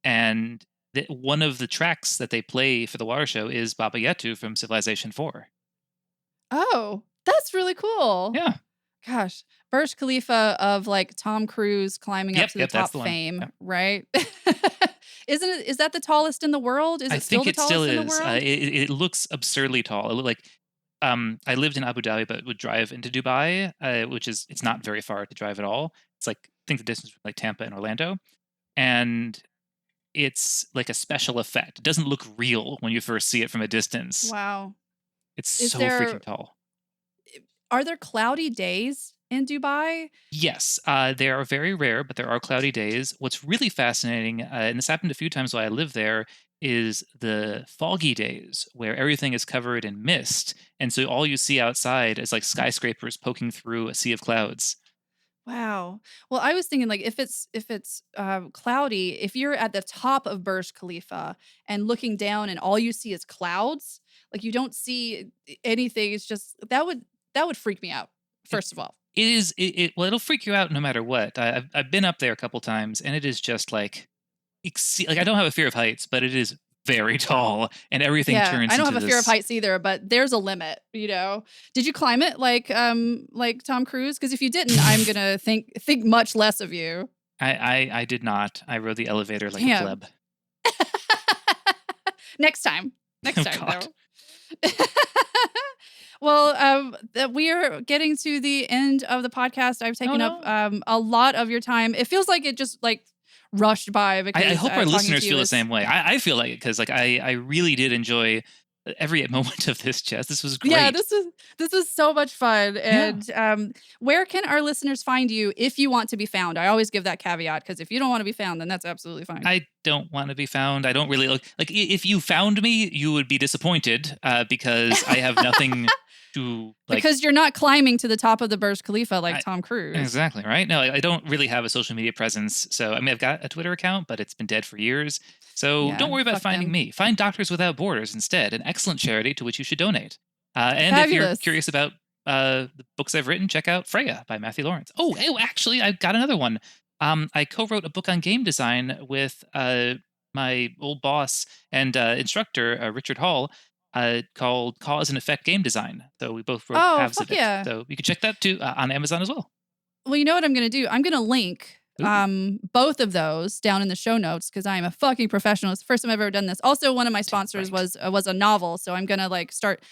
Speaker 2: And one of the tracks that they play for the water show is Baba Yetu from Civilization 4.
Speaker 1: Oh, that's really cool.
Speaker 2: Yeah.
Speaker 1: Gosh, Burj Khalifa of like Tom Cruise climbing up to the
Speaker 2: Yep, that's
Speaker 1: top
Speaker 2: the one.
Speaker 1: fame,
Speaker 2: Yep.
Speaker 1: right? Isn't it? Is that the tallest in the world? Is
Speaker 2: I
Speaker 1: it still
Speaker 2: think
Speaker 1: the
Speaker 2: it still
Speaker 1: tallest in the
Speaker 2: is.
Speaker 1: world?
Speaker 2: It looks absurdly tall. It looked like I lived in Abu Dhabi, but would drive into Dubai, which is it's not very far to drive at all. It's like I think the distance between like Tampa and Orlando, and it's like a special effect. It doesn't look real when you first see it from a distance.
Speaker 1: Wow.
Speaker 2: It's
Speaker 1: Is
Speaker 2: so
Speaker 1: there?
Speaker 2: freaking tall.
Speaker 1: Are there cloudy days in Dubai?
Speaker 2: Yes, they are very rare, but there are cloudy days. What's really fascinating, and this happened a few times while I lived there, is the foggy days where everything is covered in mist, and so all you see outside is like skyscrapers poking through a sea of clouds.
Speaker 1: Wow. Well, I was thinking like if it's cloudy, if you're at the top of Burj Khalifa and looking down and all you see is clouds, like you don't see anything. It's just that would freak me out.
Speaker 2: It,
Speaker 1: First of all,
Speaker 2: it is well, it'll freak you out no matter what. I've been up there a couple times, and it is just like like I don't have a fear of heights, but it is very tall, and everything
Speaker 1: yeah,
Speaker 2: turns
Speaker 1: I don't
Speaker 2: into
Speaker 1: have a fear of
Speaker 2: this.
Speaker 1: heights either, but there's a limit. Did you climb it like Tom Cruise? Because if you didn't, I'm gonna think much less of you.
Speaker 2: I did not. I rode the elevator like a
Speaker 1: Damn.
Speaker 2: pleb.
Speaker 1: Next time. Next
Speaker 2: Oh
Speaker 1: time,
Speaker 2: God.
Speaker 1: though. Well, we are getting to the end of the podcast. I've taken up
Speaker 2: no.
Speaker 1: a lot of your time. It feels like it just like rushed by because
Speaker 2: I hope our
Speaker 1: talking to
Speaker 2: listeners
Speaker 1: you
Speaker 2: feel the
Speaker 1: is
Speaker 2: same way. I feel like it because like I really did enjoy every moment of this, Jess. This was
Speaker 1: yeah,
Speaker 2: great.
Speaker 1: this is so much fun.
Speaker 2: Yeah.
Speaker 1: And where can our listeners find you if you want to be found? I always give that caveat because if you don't want to be found, then that's absolutely fine.
Speaker 2: I don't want to be found. I don't really look like if you found me, you would be disappointed because I have nothing to like.
Speaker 1: Because you're not climbing to the top of the Burj Khalifa like Tom Cruise.
Speaker 2: Exactly right. No, I don't really have a social media presence. So I mean, I've got a Twitter account, but it's been dead for years. So
Speaker 1: Yeah,
Speaker 2: don't worry about
Speaker 1: fuck
Speaker 2: finding
Speaker 1: them.
Speaker 2: me. Find Doctors Without Borders instead, an excellent charity to which you should donate. And if you're
Speaker 1: Fabulous.
Speaker 2: curious about the books I've written, check out Freya by Matthew Laurence. Oh, actually, I've got another one. I co-wrote a book on game design with my old boss and instructor, Richard Hall, called Cause and Effect Game Design. So we both wrote
Speaker 1: Oh,
Speaker 2: halves
Speaker 1: fuck
Speaker 2: of it.
Speaker 1: yeah.
Speaker 2: So you can check that too on Amazon as well.
Speaker 1: Well, you know what I'm going to do? I'm going to link
Speaker 2: Ooh.
Speaker 1: both of those down in the show notes because I am a fucking professional. It's the first time I've ever done this. Also, one of my sponsors
Speaker 2: Right.
Speaker 1: was a novel, so I'm going to like start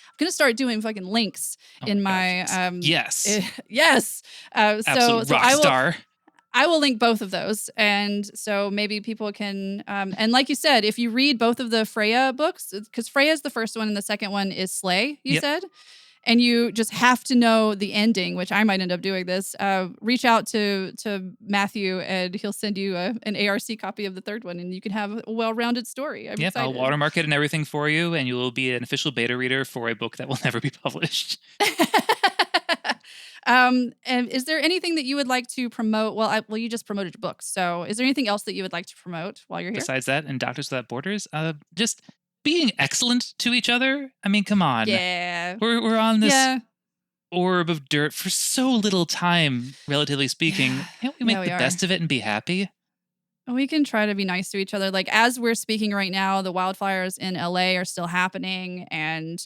Speaker 1: doing fucking links
Speaker 2: Oh
Speaker 1: in
Speaker 2: my God,
Speaker 1: my
Speaker 2: yes.
Speaker 1: yes.
Speaker 2: Absolute
Speaker 1: So
Speaker 2: rock
Speaker 1: I will
Speaker 2: star.
Speaker 1: I will link both of those. And so maybe people can, and like you said, if you read both of the Freya books, because Freya is the first one and the second one is Slay, you
Speaker 2: Yep.
Speaker 1: said, and you just have to know the ending, which I might end up doing this, reach out to Matthew and he'll send you an ARC copy of the third one and you can have a well-rounded story. I'm
Speaker 2: Yep,
Speaker 1: excited.
Speaker 2: I'll watermark it and everything for you, and you will be an official beta reader for a book that will never be published.
Speaker 1: And is there anything that you would like to promote? Well, you just promoted your book. So is there anything else that you would like to promote while you're here?
Speaker 2: Besides that, and Doctors Without Borders, just being excellent to each other. I mean, come on.
Speaker 1: Yeah.
Speaker 2: We're on this
Speaker 1: Yeah.
Speaker 2: orb of dirt for so little time, relatively speaking. Can't we make
Speaker 1: Yeah, we
Speaker 2: the
Speaker 1: are.
Speaker 2: best of it and be happy?
Speaker 1: We can try to be nice to each other. Like as we're speaking right now, the wildfires in LA are still happening, and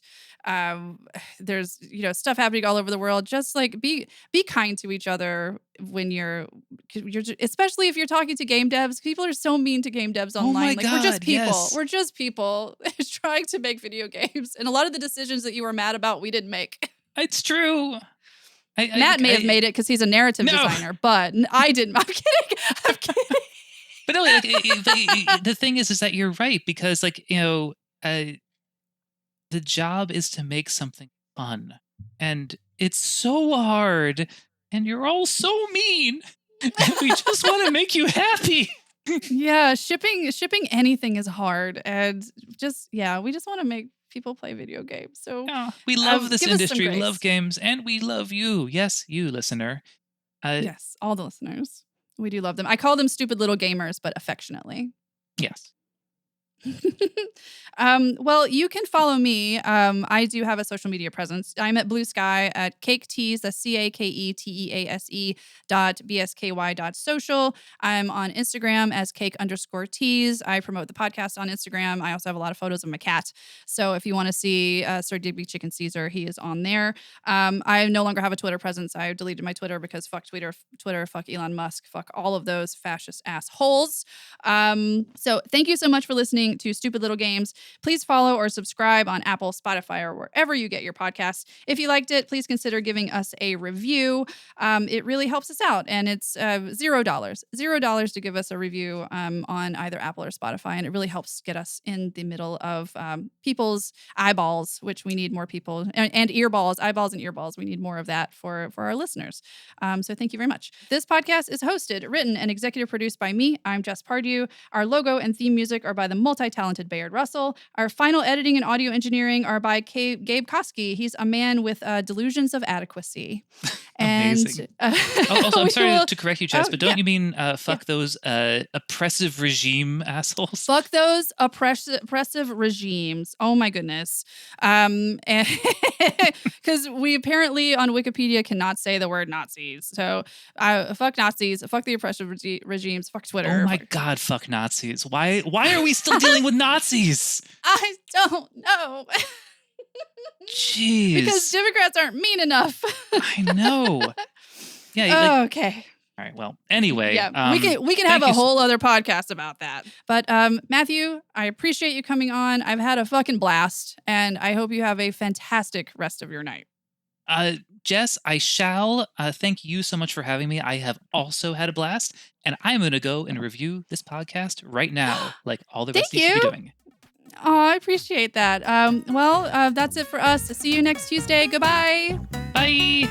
Speaker 1: there's stuff happening all over the world. Just like be kind to each other when especially if you're talking to game devs. People are so mean to game devs
Speaker 2: Oh
Speaker 1: online.
Speaker 2: my
Speaker 1: Like we're just
Speaker 2: God,
Speaker 1: people.
Speaker 2: yes.
Speaker 1: We're just people trying to make video games, and a lot of the decisions that you were mad about, we didn't make.
Speaker 2: It's true.
Speaker 1: Matt may have made it because he's a narrative
Speaker 2: No.
Speaker 1: designer, but I didn't. I'm kidding. I'm kidding.
Speaker 2: But no, like, the thing is that you're right because, like, the job is to make something fun, and it's so hard, and you're all so mean, and we just want to make you happy.
Speaker 1: Yeah, shipping anything is hard, and we just want to make people play video games. So
Speaker 2: Yeah, we love this
Speaker 1: give us some
Speaker 2: industry, we love
Speaker 1: grace.
Speaker 2: games, and we love you. Yes, you listener.
Speaker 1: Yes, all the listeners, we do love them. I call them stupid little gamers, but affectionately.
Speaker 2: Yes.
Speaker 1: Well, you can follow me. I do have a social media presence. I'm at Blue Sky at Cake Tease, that's CAKETEASE.BSKY.social. I'm on Instagram as cake_tease. I promote the podcast on Instagram. I also have a lot of photos of my cat. So if you want to see Sir Digby Chicken Caesar, he is on there. I no longer have a Twitter presence. I deleted my Twitter because fuck Twitter, fuck Elon Musk, fuck all of those fascist assholes. So thank you so much for listening to Stupid Little Games. Please follow or subscribe on Apple, Spotify, or wherever you get your podcasts. If you liked it, please consider giving us a review. It really helps us out, and it's $0 to give us a review on either Apple or Spotify, and it really helps get us in the middle of people's eyeballs, which we need more people, and eyeballs and earballs. We need more of that for our listeners. So thank you very much. This podcast is hosted, written, and executive produced by me. I'm Jess Pardew. Our logo and theme music are by the multi-talented Bayard Russell. Our final editing and audio engineering are by Gabe Koski. He's a man with delusions of adequacy.
Speaker 2: Amazing. Also, I'm sorry to correct you, Jess, but don't you mean fuck those oppressive regime assholes?
Speaker 1: Fuck those oppressive regimes. Oh my goodness. Because we apparently on Wikipedia cannot say the word Nazis. So fuck Nazis, fuck the oppressive regimes, fuck Twitter.
Speaker 2: Oh my God, fuck Nazis. Why are we still dealing with Nazis?
Speaker 1: I don't know.
Speaker 2: Jeez.
Speaker 1: Because Democrats aren't mean enough.
Speaker 2: I know. Yeah.
Speaker 1: Okay.
Speaker 2: All right. Well, anyway.
Speaker 1: Yeah, we can have a whole other podcast about that. But Matthew, I appreciate you coming on. I've had a fucking blast, and I hope you have a fantastic rest of your night.
Speaker 2: Jess, I shall. Thank you so much for having me. I have also had a blast, and I'm going to go and review this podcast right now, like all the rest of you should be doing.
Speaker 1: Oh, I appreciate that. Well, that's it for us. See you next Tuesday. Goodbye.
Speaker 2: Bye.